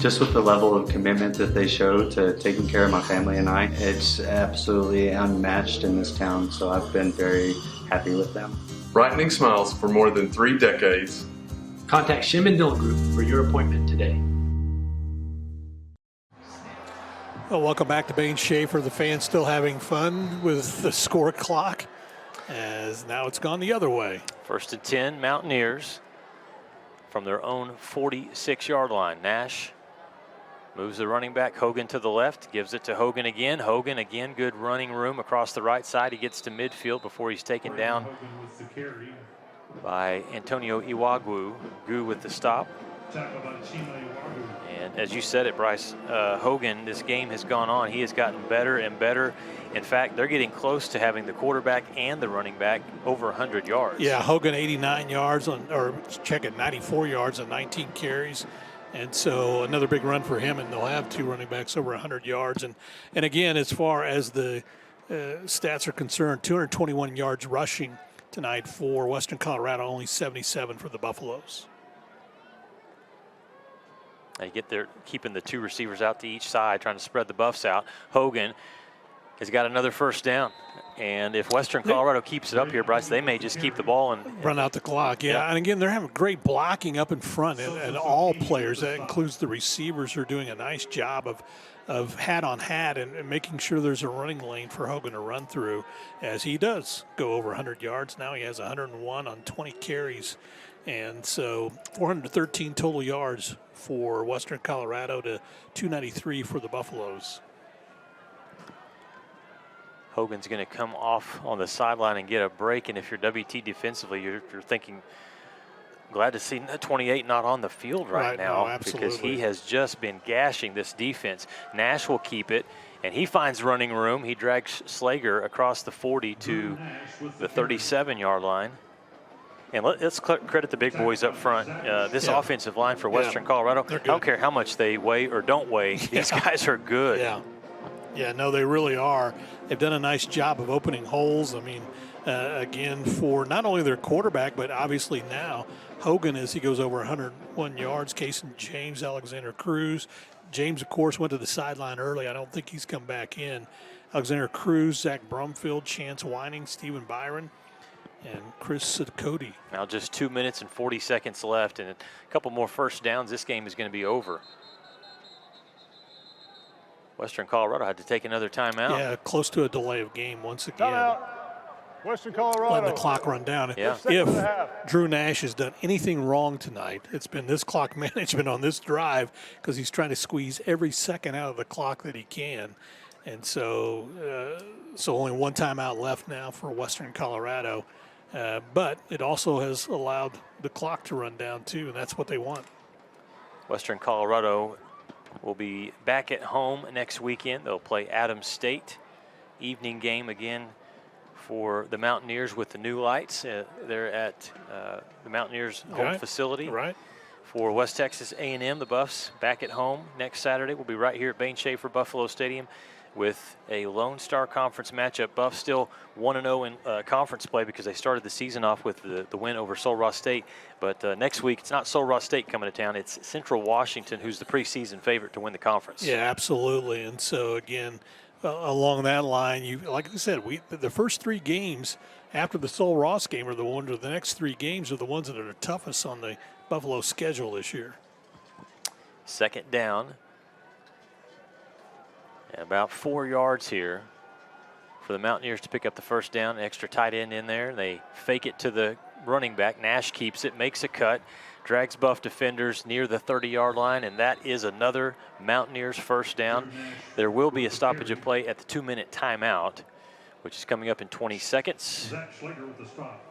Just with the level of commitment that they show to taking care of my family and I, it's absolutely unmatched in this town, so I've been very happy with them. Brightening smiles for more than 3 decades. Contact Shimon Dental Group for your appointment today. Well, welcome back to Bain Schaefer. The fans still having fun with the score clock, as now it's gone the other way. 1st and 10, Mountaineers from their own 46-yard line. Nash moves the running back, Hogan to the left, gives it to Hogan again. Hogan again, good running room across the right side. He gets to midfield before he's taken down by Antonio Iwagwu. Gu with the stop. And as you said it, Bryce, Hogan, this game has gone on. He has gotten better and better. In fact, they're getting close to having the quarterback and the running back over 100 yards. Yeah, Hogan 89 yards, or check it, 94 yards on 19 carries. And so another big run for him, and they'll have 2 running backs over 100 yards. And again, as far as the stats are concerned, 221 yards rushing tonight for Western Colorado, only 77 for the Buffaloes. They get there, keeping the 2 receivers out to each side, trying to spread the Buffs out. Hogan has got another first down. And if Western Colorado keeps it up here, Bryce, they may just keep the ball and run out the clock. Yeah, and again, they're having great blocking up in front, and all players, that includes the receivers, are doing a nice job of hat on hat and making sure there's a running lane for Hogan to run through, as he does go over 100 yards. Now he has 101 on 20 carries. And so 413 total yards for Western Colorado to 293 for the Buffaloes. Hogan's going to come off on the sideline and get a break. And if you're WT defensively, you're thinking, glad to see 28 not on the field right now, because he has just been gashing this defense. Nash will keep it, and he finds running room. He drags Slager across the 40 to the 37-yard line. And let's credit the big boys up front. This offensive line for Western Colorado, I don't care how much they weigh or don't weigh, these guys are good. Yeah, no, they really are. They've done a nice job of opening holes. I mean, again, for not only their quarterback, but obviously now Hogan, as he goes over 101 yards, Kason James, Alexander Cruz. James, of course, went to the sideline early. I don't think he's come back in. Alexander Cruz, Zach Brumfield, Chance Whining, Stephen Byron, and Chris Cody. Now just 2 minutes and 40 seconds left, and a couple more first downs. This game is going to be over. Western Colorado had to take another timeout. Yeah, close to a delay of game once again. Timeout. Western Colorado. Letting the clock run down. Yeah. If Drew Nash has done anything wrong tonight, it's been this clock management on this drive, because he's trying to squeeze every second out of the clock that he can. And so only 1 timeout left now for Western Colorado. But it also has allowed the clock to run down too, and that's what they want. Western Colorado will be back at home next weekend. They'll play Adams State. Evening game again for the Mountaineers with the new lights. They're at the Mountaineers home facility. Right. For West Texas A&M, the Buffs back at home next Saturday. We'll be right here at Bain Schaefer Buffalo Stadium with a Lone Star Conference matchup. Buffs still 1-0 in conference play because they started the season off with the win over Sul Ross State. But next week, it's not Sul Ross State coming to town. It's Central Washington, who's the preseason favorite to win the conference. Yeah, absolutely. And so, again, along that line, like I said, the first 3 games after the Sul Ross game are the next 3 games are the ones that are the toughest on the Buffalo schedule this year. Second down. And about 4 yards here for the Mountaineers to pick up the first down. Extra tight end in there. They fake it to the running back. Nash keeps it, makes a cut, drags Buff defenders near the 30-yard line, and that is another Mountaineers first down. There will be a stoppage of play at the 2-minute timeout, which is coming up in 20 seconds. Zach Schlager with the stop.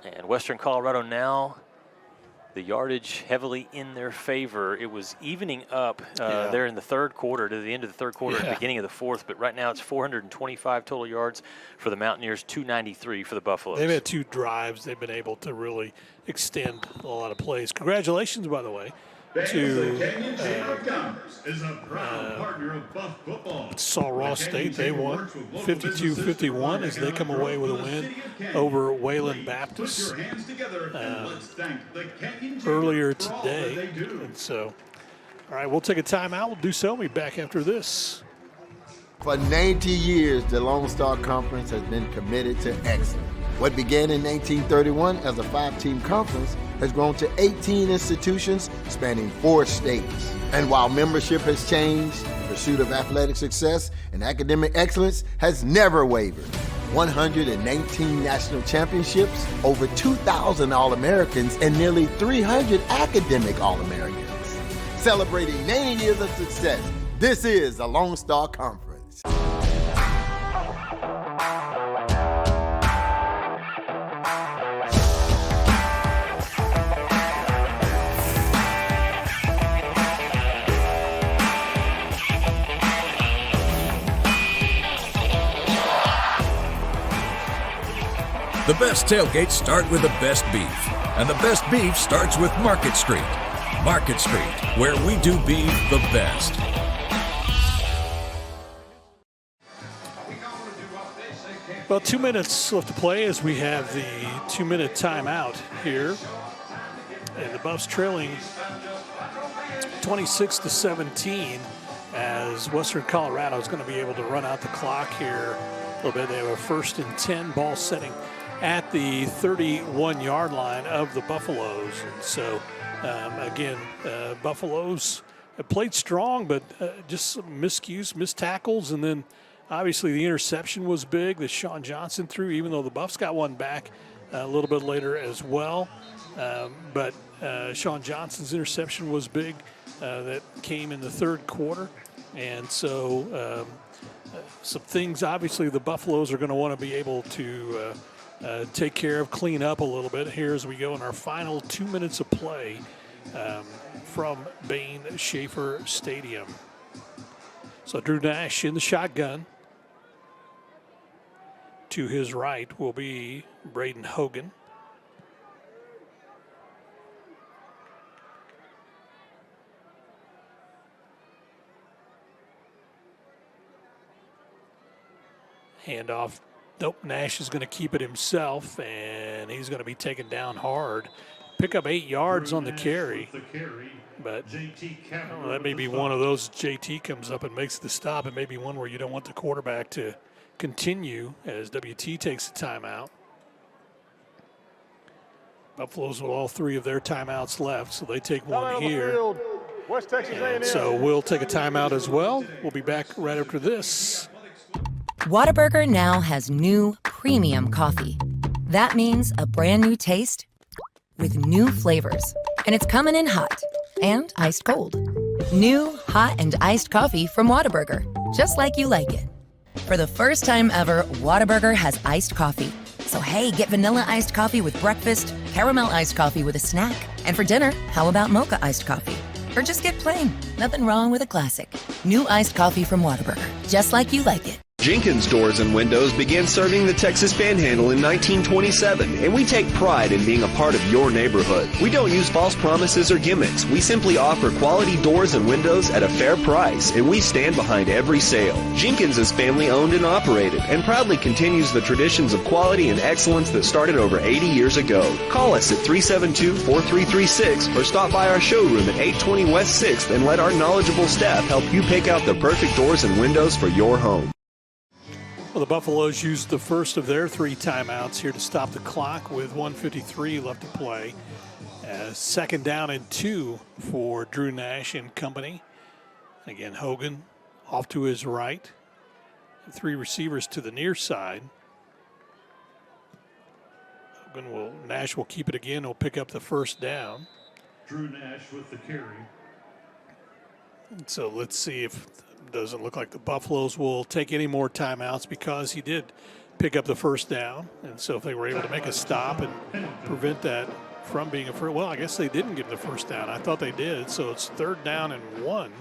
And Western Colorado now, the yardage heavily in their favor. It was evening up there in the third quarter, to the end of the third quarter, at the beginning of the fourth, but right now it's 425 total yards for the Mountaineers, 293 for the Buffaloes. They've had 2 drives. They've been able to really extend a lot of plays. Congratulations, by the way, to Saul Ross State. They won 52-51 as they come away with a win over Wayland Baptist earlier today. And so, all right, we'll take a timeout. We'll do so. We'll be back after this. For 90 years, the Lone Star Conference has been committed to excellence. What began in 1931 as a 5-team conference has grown to 18 institutions spanning 4 states. And while membership has changed, the pursuit of athletic success and academic excellence has never wavered. 119 national championships, over 2,000 All-Americans, and nearly 300 academic All-Americans. Celebrating 90 years of success, this is the Lone Star Conference. The best tailgates start with the best beef, and the best beef starts with Market Street. Market Street, where we do beef the best. About 2 minutes left to play as we have the 2-minute timeout here. And the Buffs trailing 26-17 as Western Colorado is going to be able to run out the clock here a little bit. They have a 1st and 10 ball setting at the 31-yard line of the Buffaloes. And so, again, Buffaloes have played strong, but just some miscues, missed tackles, and then obviously the interception was big that Sean Johnson threw, even though the Buffs got one back a little bit later as well. But Sean Johnson's interception was big that came in the third quarter. And so some things, obviously, the Buffaloes are going to want to be able to take care of, clean up a little bit here as we go in our final 2 minutes of play from Bain Schaefer Stadium. So Drew Nash in the shotgun. To his right will be Braden Hogan. Handoff. Nope, Nash is going to keep it himself, and he's going to be taken down hard. Pick up 8 yards on the carry. But that may be one of those. JT comes up and makes the stop. It may be one where you don't want the quarterback to continue as WT takes a timeout. Buffaloes with all 3 of their timeouts left, so they take one here. West Texas A&M. So we'll take a timeout as well. We'll be back right after this. Whataburger now has new premium coffee. That means a brand new taste with new flavors. And it's coming in hot and iced cold. New hot and iced coffee from Whataburger, just like you like it. For the first time ever, Whataburger has iced coffee. So hey, get vanilla iced coffee with breakfast, caramel iced coffee with a snack, and for dinner, how about mocha iced coffee? Or just get plain. Nothing wrong with a classic. New iced coffee from Whataburger, just like you like it. Jenkins Doors and Windows began serving the Texas Panhandle in 1927, and we take pride in being a part of your neighborhood. We don't use false promises or gimmicks. We simply offer quality doors and windows at a fair price, and we stand behind every sale. Jenkins is family owned and operated, and proudly continues the traditions of quality and excellence that started over 80 years ago. Call us at 372-4336 or stop by our showroom at 820 West 6th and let our knowledgeable staff help you pick out the perfect doors and windows for your home. Well, the Buffaloes used the first of their 3 timeouts here to stop the clock with 1:53 left to play. Second down and 2 for Drew Nash and company. Again, Hogan off to his right. 3 receivers to the near side. Nash will keep it again. He'll pick up the first down. Drew Nash with the carry. And so let's see if it doesn't look like the Buffaloes will take any more timeouts because he did pick up the first down. And so if they were able to make a stop and prevent that from being a first, well, I guess they didn't give the first down. I thought they did. So it's 3rd down and 1.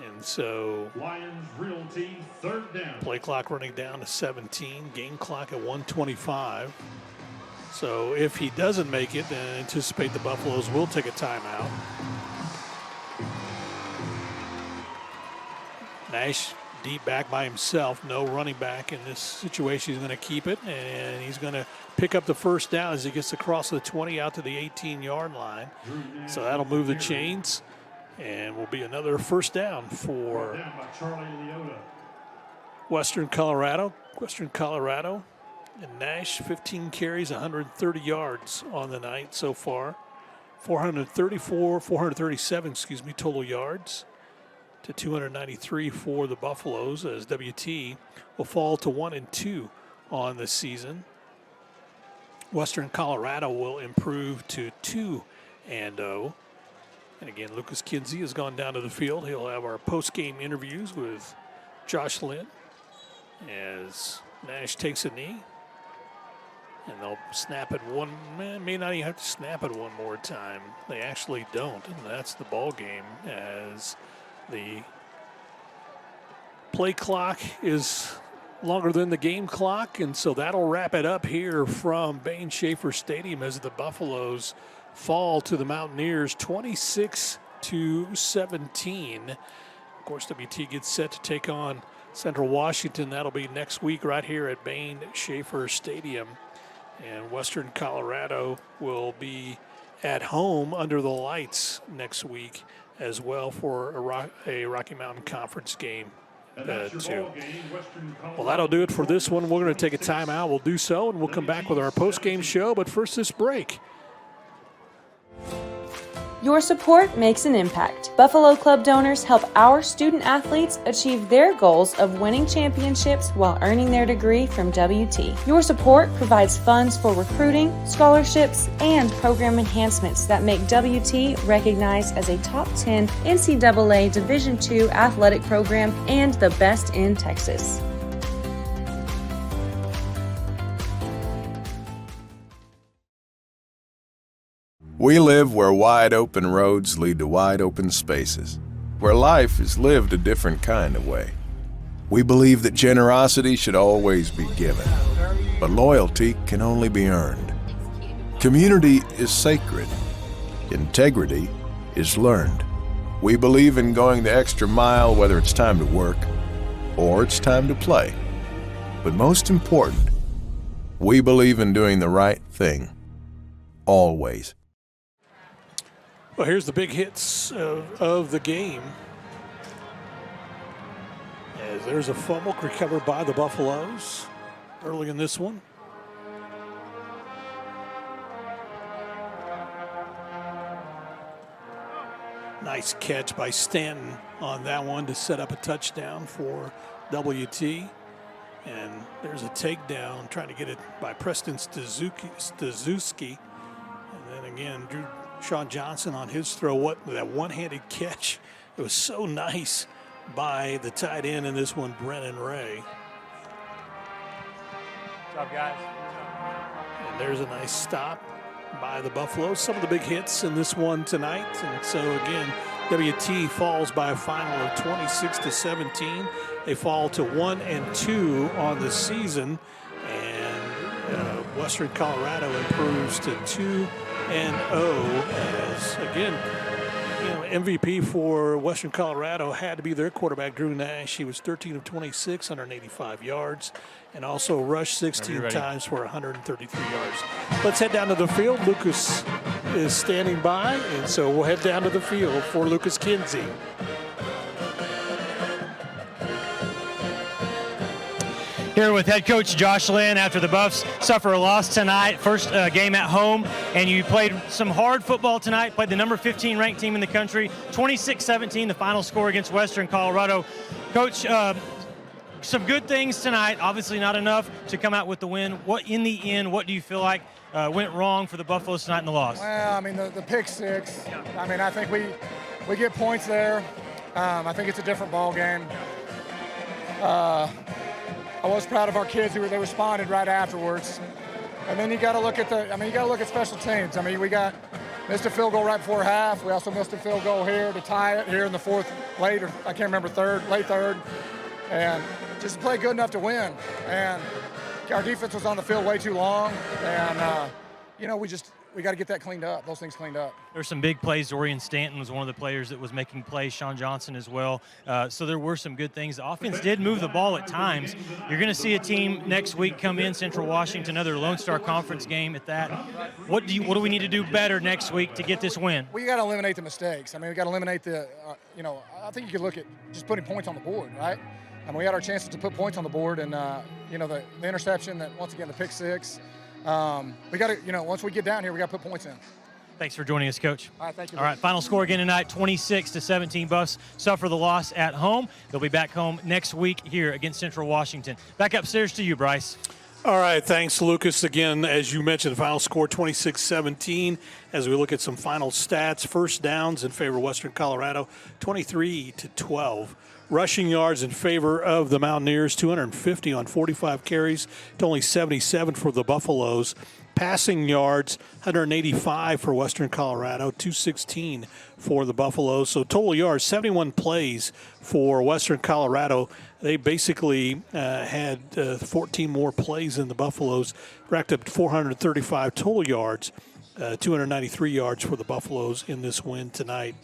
And so Lions Realty, 3rd down. Play clock running down to 17. Game clock at 1:25. So if he doesn't make it, then anticipate the Buffaloes will take a timeout. Nash deep back by himself. No running back in this situation. He's going to keep it, and he's going to pick up the first down as he gets across the 20 out to the 18-yard line. So that'll move the chains. And will be another first down for Western Colorado. And Nash, 15 carries, 130 yards on the night so far. 437 total yards to 293 for the Buffaloes, as WT will fall to 1-2 on the season. Western Colorado will improve to 2-0. And again, Lucas Kinsey has gone down to the field. He'll have our post-game interviews with Josh Lynn as Nash takes a knee. And they'll snap it one, may not even have to snap it one more time. They actually don't, and that's the ball game, as the play clock is longer than the game clock. And so that'll wrap it up here from Bain Schaefer Stadium as the Buffaloes fall to the Mountaineers 26-17. Of course, WT gets set to take on Central Washington. That'll be next week right here at Bain Schaefer Stadium. And Western Colorado will be at home under the lights next week as well for a Rocky Mountain Conference game. Too. Well, that'll do it for this one. We're going to take a timeout. We'll do so, and we'll come back with our post-game show. But first, this break. Your support makes an impact. Buffalo Club donors help our student athletes achieve their goals of winning championships while earning their degree from WT. Your support provides funds for recruiting, scholarships, and program enhancements that make WT recognized as a top 10 NCAA Division II athletic program and the best in Texas. We live where wide open roads lead to wide open spaces, where life is lived a different kind of way. We believe that generosity should always be given, but loyalty can only be earned. Community is sacred. Integrity is learned. We believe in going the extra mile, whether it's time to work or it's time to play. But most important, we believe in doing the right thing, always. Well, here's the big hits of the game. As there's a fumble recovered by the Buffaloes early in this one. Nice catch by Stanton on that one to set up a touchdown for WT. And there's a takedown, trying to get it by Preston Stazuski. And then again, Sean Johnson on his throw, that one-handed catch. It was so nice by the tight end in this one, Brennan Ray. What's up, guys? And there's a nice stop by the Buffaloes. Some of the big hits in this one tonight. And so again, WT falls by a final of 26-17. They fall to 1-2 on the season. And Western Colorado improves to 2-0 as, again, MVP for Western Colorado had to be their quarterback, Drew Nash. He was 13 of 26, 185 yards, and also rushed 16 times for 133 yards. Let's head down to the field. Lucas is standing by, and so we'll head down to the field for Lucas Kinsey. Here with head coach Josh Lynn after the Buffs suffer a loss tonight, first game at home, and you played some hard football tonight, played the number 15 ranked team in the country, 26-17, the final score against Western Colorado. Coach, some good things tonight, obviously not enough to come out with the win. In the end, what do you feel like went wrong for the Buffaloes tonight in the loss? Well, I mean, the pick six, I mean, I think we get points there. I think it's a different ball game. I was proud of our kids. They responded right afterwards. And then you got to look at special teams. I mean, we missed a field goal right before half. We also missed a field goal here to tie it here in the fourth, late third. And just played good enough to win. And our defense was on the field way too long. And, we got to get that cleaned up, those things cleaned up. There were some big plays. Dorian Stanton was one of the players that was making plays, Sean Johnson as well. So there were some good things. The offense did move the ball at times. You're going to see a team next week come in, Central Washington, another Lone Star Conference game at that. What do we need to do better next week to get this win? We got to eliminate the mistakes. I mean, we got to eliminate I think you could look at just putting points on the board, right? I mean, we had our chances to put points on the board, and, the interception, that once again, the pick six. We got to, once we get down here, we got to put points in. Thanks for joining us, Coach. All right, thank you. All right, final score again tonight, 26-17. Buffs suffer the loss at home. They'll be back home next week here against Central Washington. Back upstairs to you, Bryce. All right, thanks, Lucas. Again, as you mentioned, the final score 26-17. As we look at some final stats, first downs in favor of Western Colorado, 23-12. Rushing yards in favor of the Mountaineers, 250 on 45 carries to only 77 for the Buffaloes. Passing yards, 185 for Western Colorado, 216 for the Buffaloes. So total yards, 71 plays for Western Colorado. They basically had 14 more plays than the Buffaloes, racked up 435 total yards, 293 yards for the Buffaloes in this win tonight.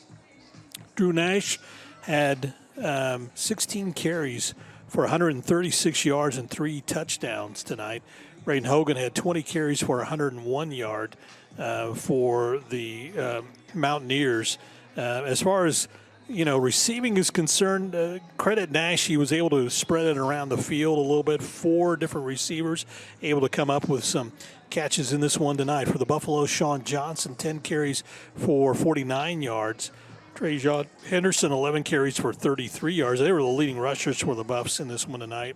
Drew Nash had 16 carries for 136 yards and 3 touchdowns tonight. Braden Hogan had 20 carries for 101 yard for the Mountaineers. As far as receiving is concerned, credit Nash. He was able to spread it around the field a little bit. 4 different receivers able to come up with some catches in this one tonight. For the Buffaloes, Sean Johnson, 10 carries for 49 yards. Trajan Henderson, 11 carries for 33 yards. They were the leading rushers for the Buffs in this one tonight.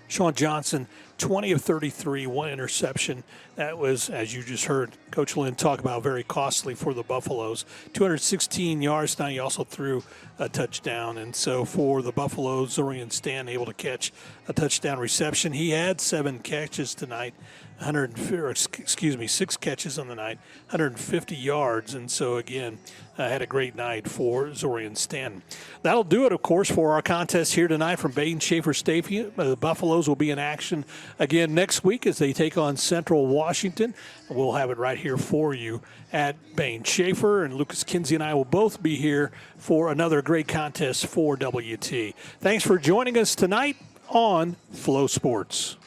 Sean Johnson, 20 of 33, 1 interception. That was, as you just heard Coach Lynn talk about, very costly for the Buffaloes. 216 yards. Now he also threw a touchdown. And so for the Buffaloes, Zorian Stan able to catch a touchdown reception. He had 7 catches tonight. 6 catches on the night, 150 yards. And so, again, had a great night for Zorian Stanton. That'll do it, of course, for our contest here tonight from Bain Schaefer Stadium. The Buffaloes will be in action again next week as they take on Central Washington. And we'll have it right here for you at Bain Schaefer. And Lucas Kinsey and I will both be here for another great contest for WT. Thanks for joining us tonight on Flow Sports.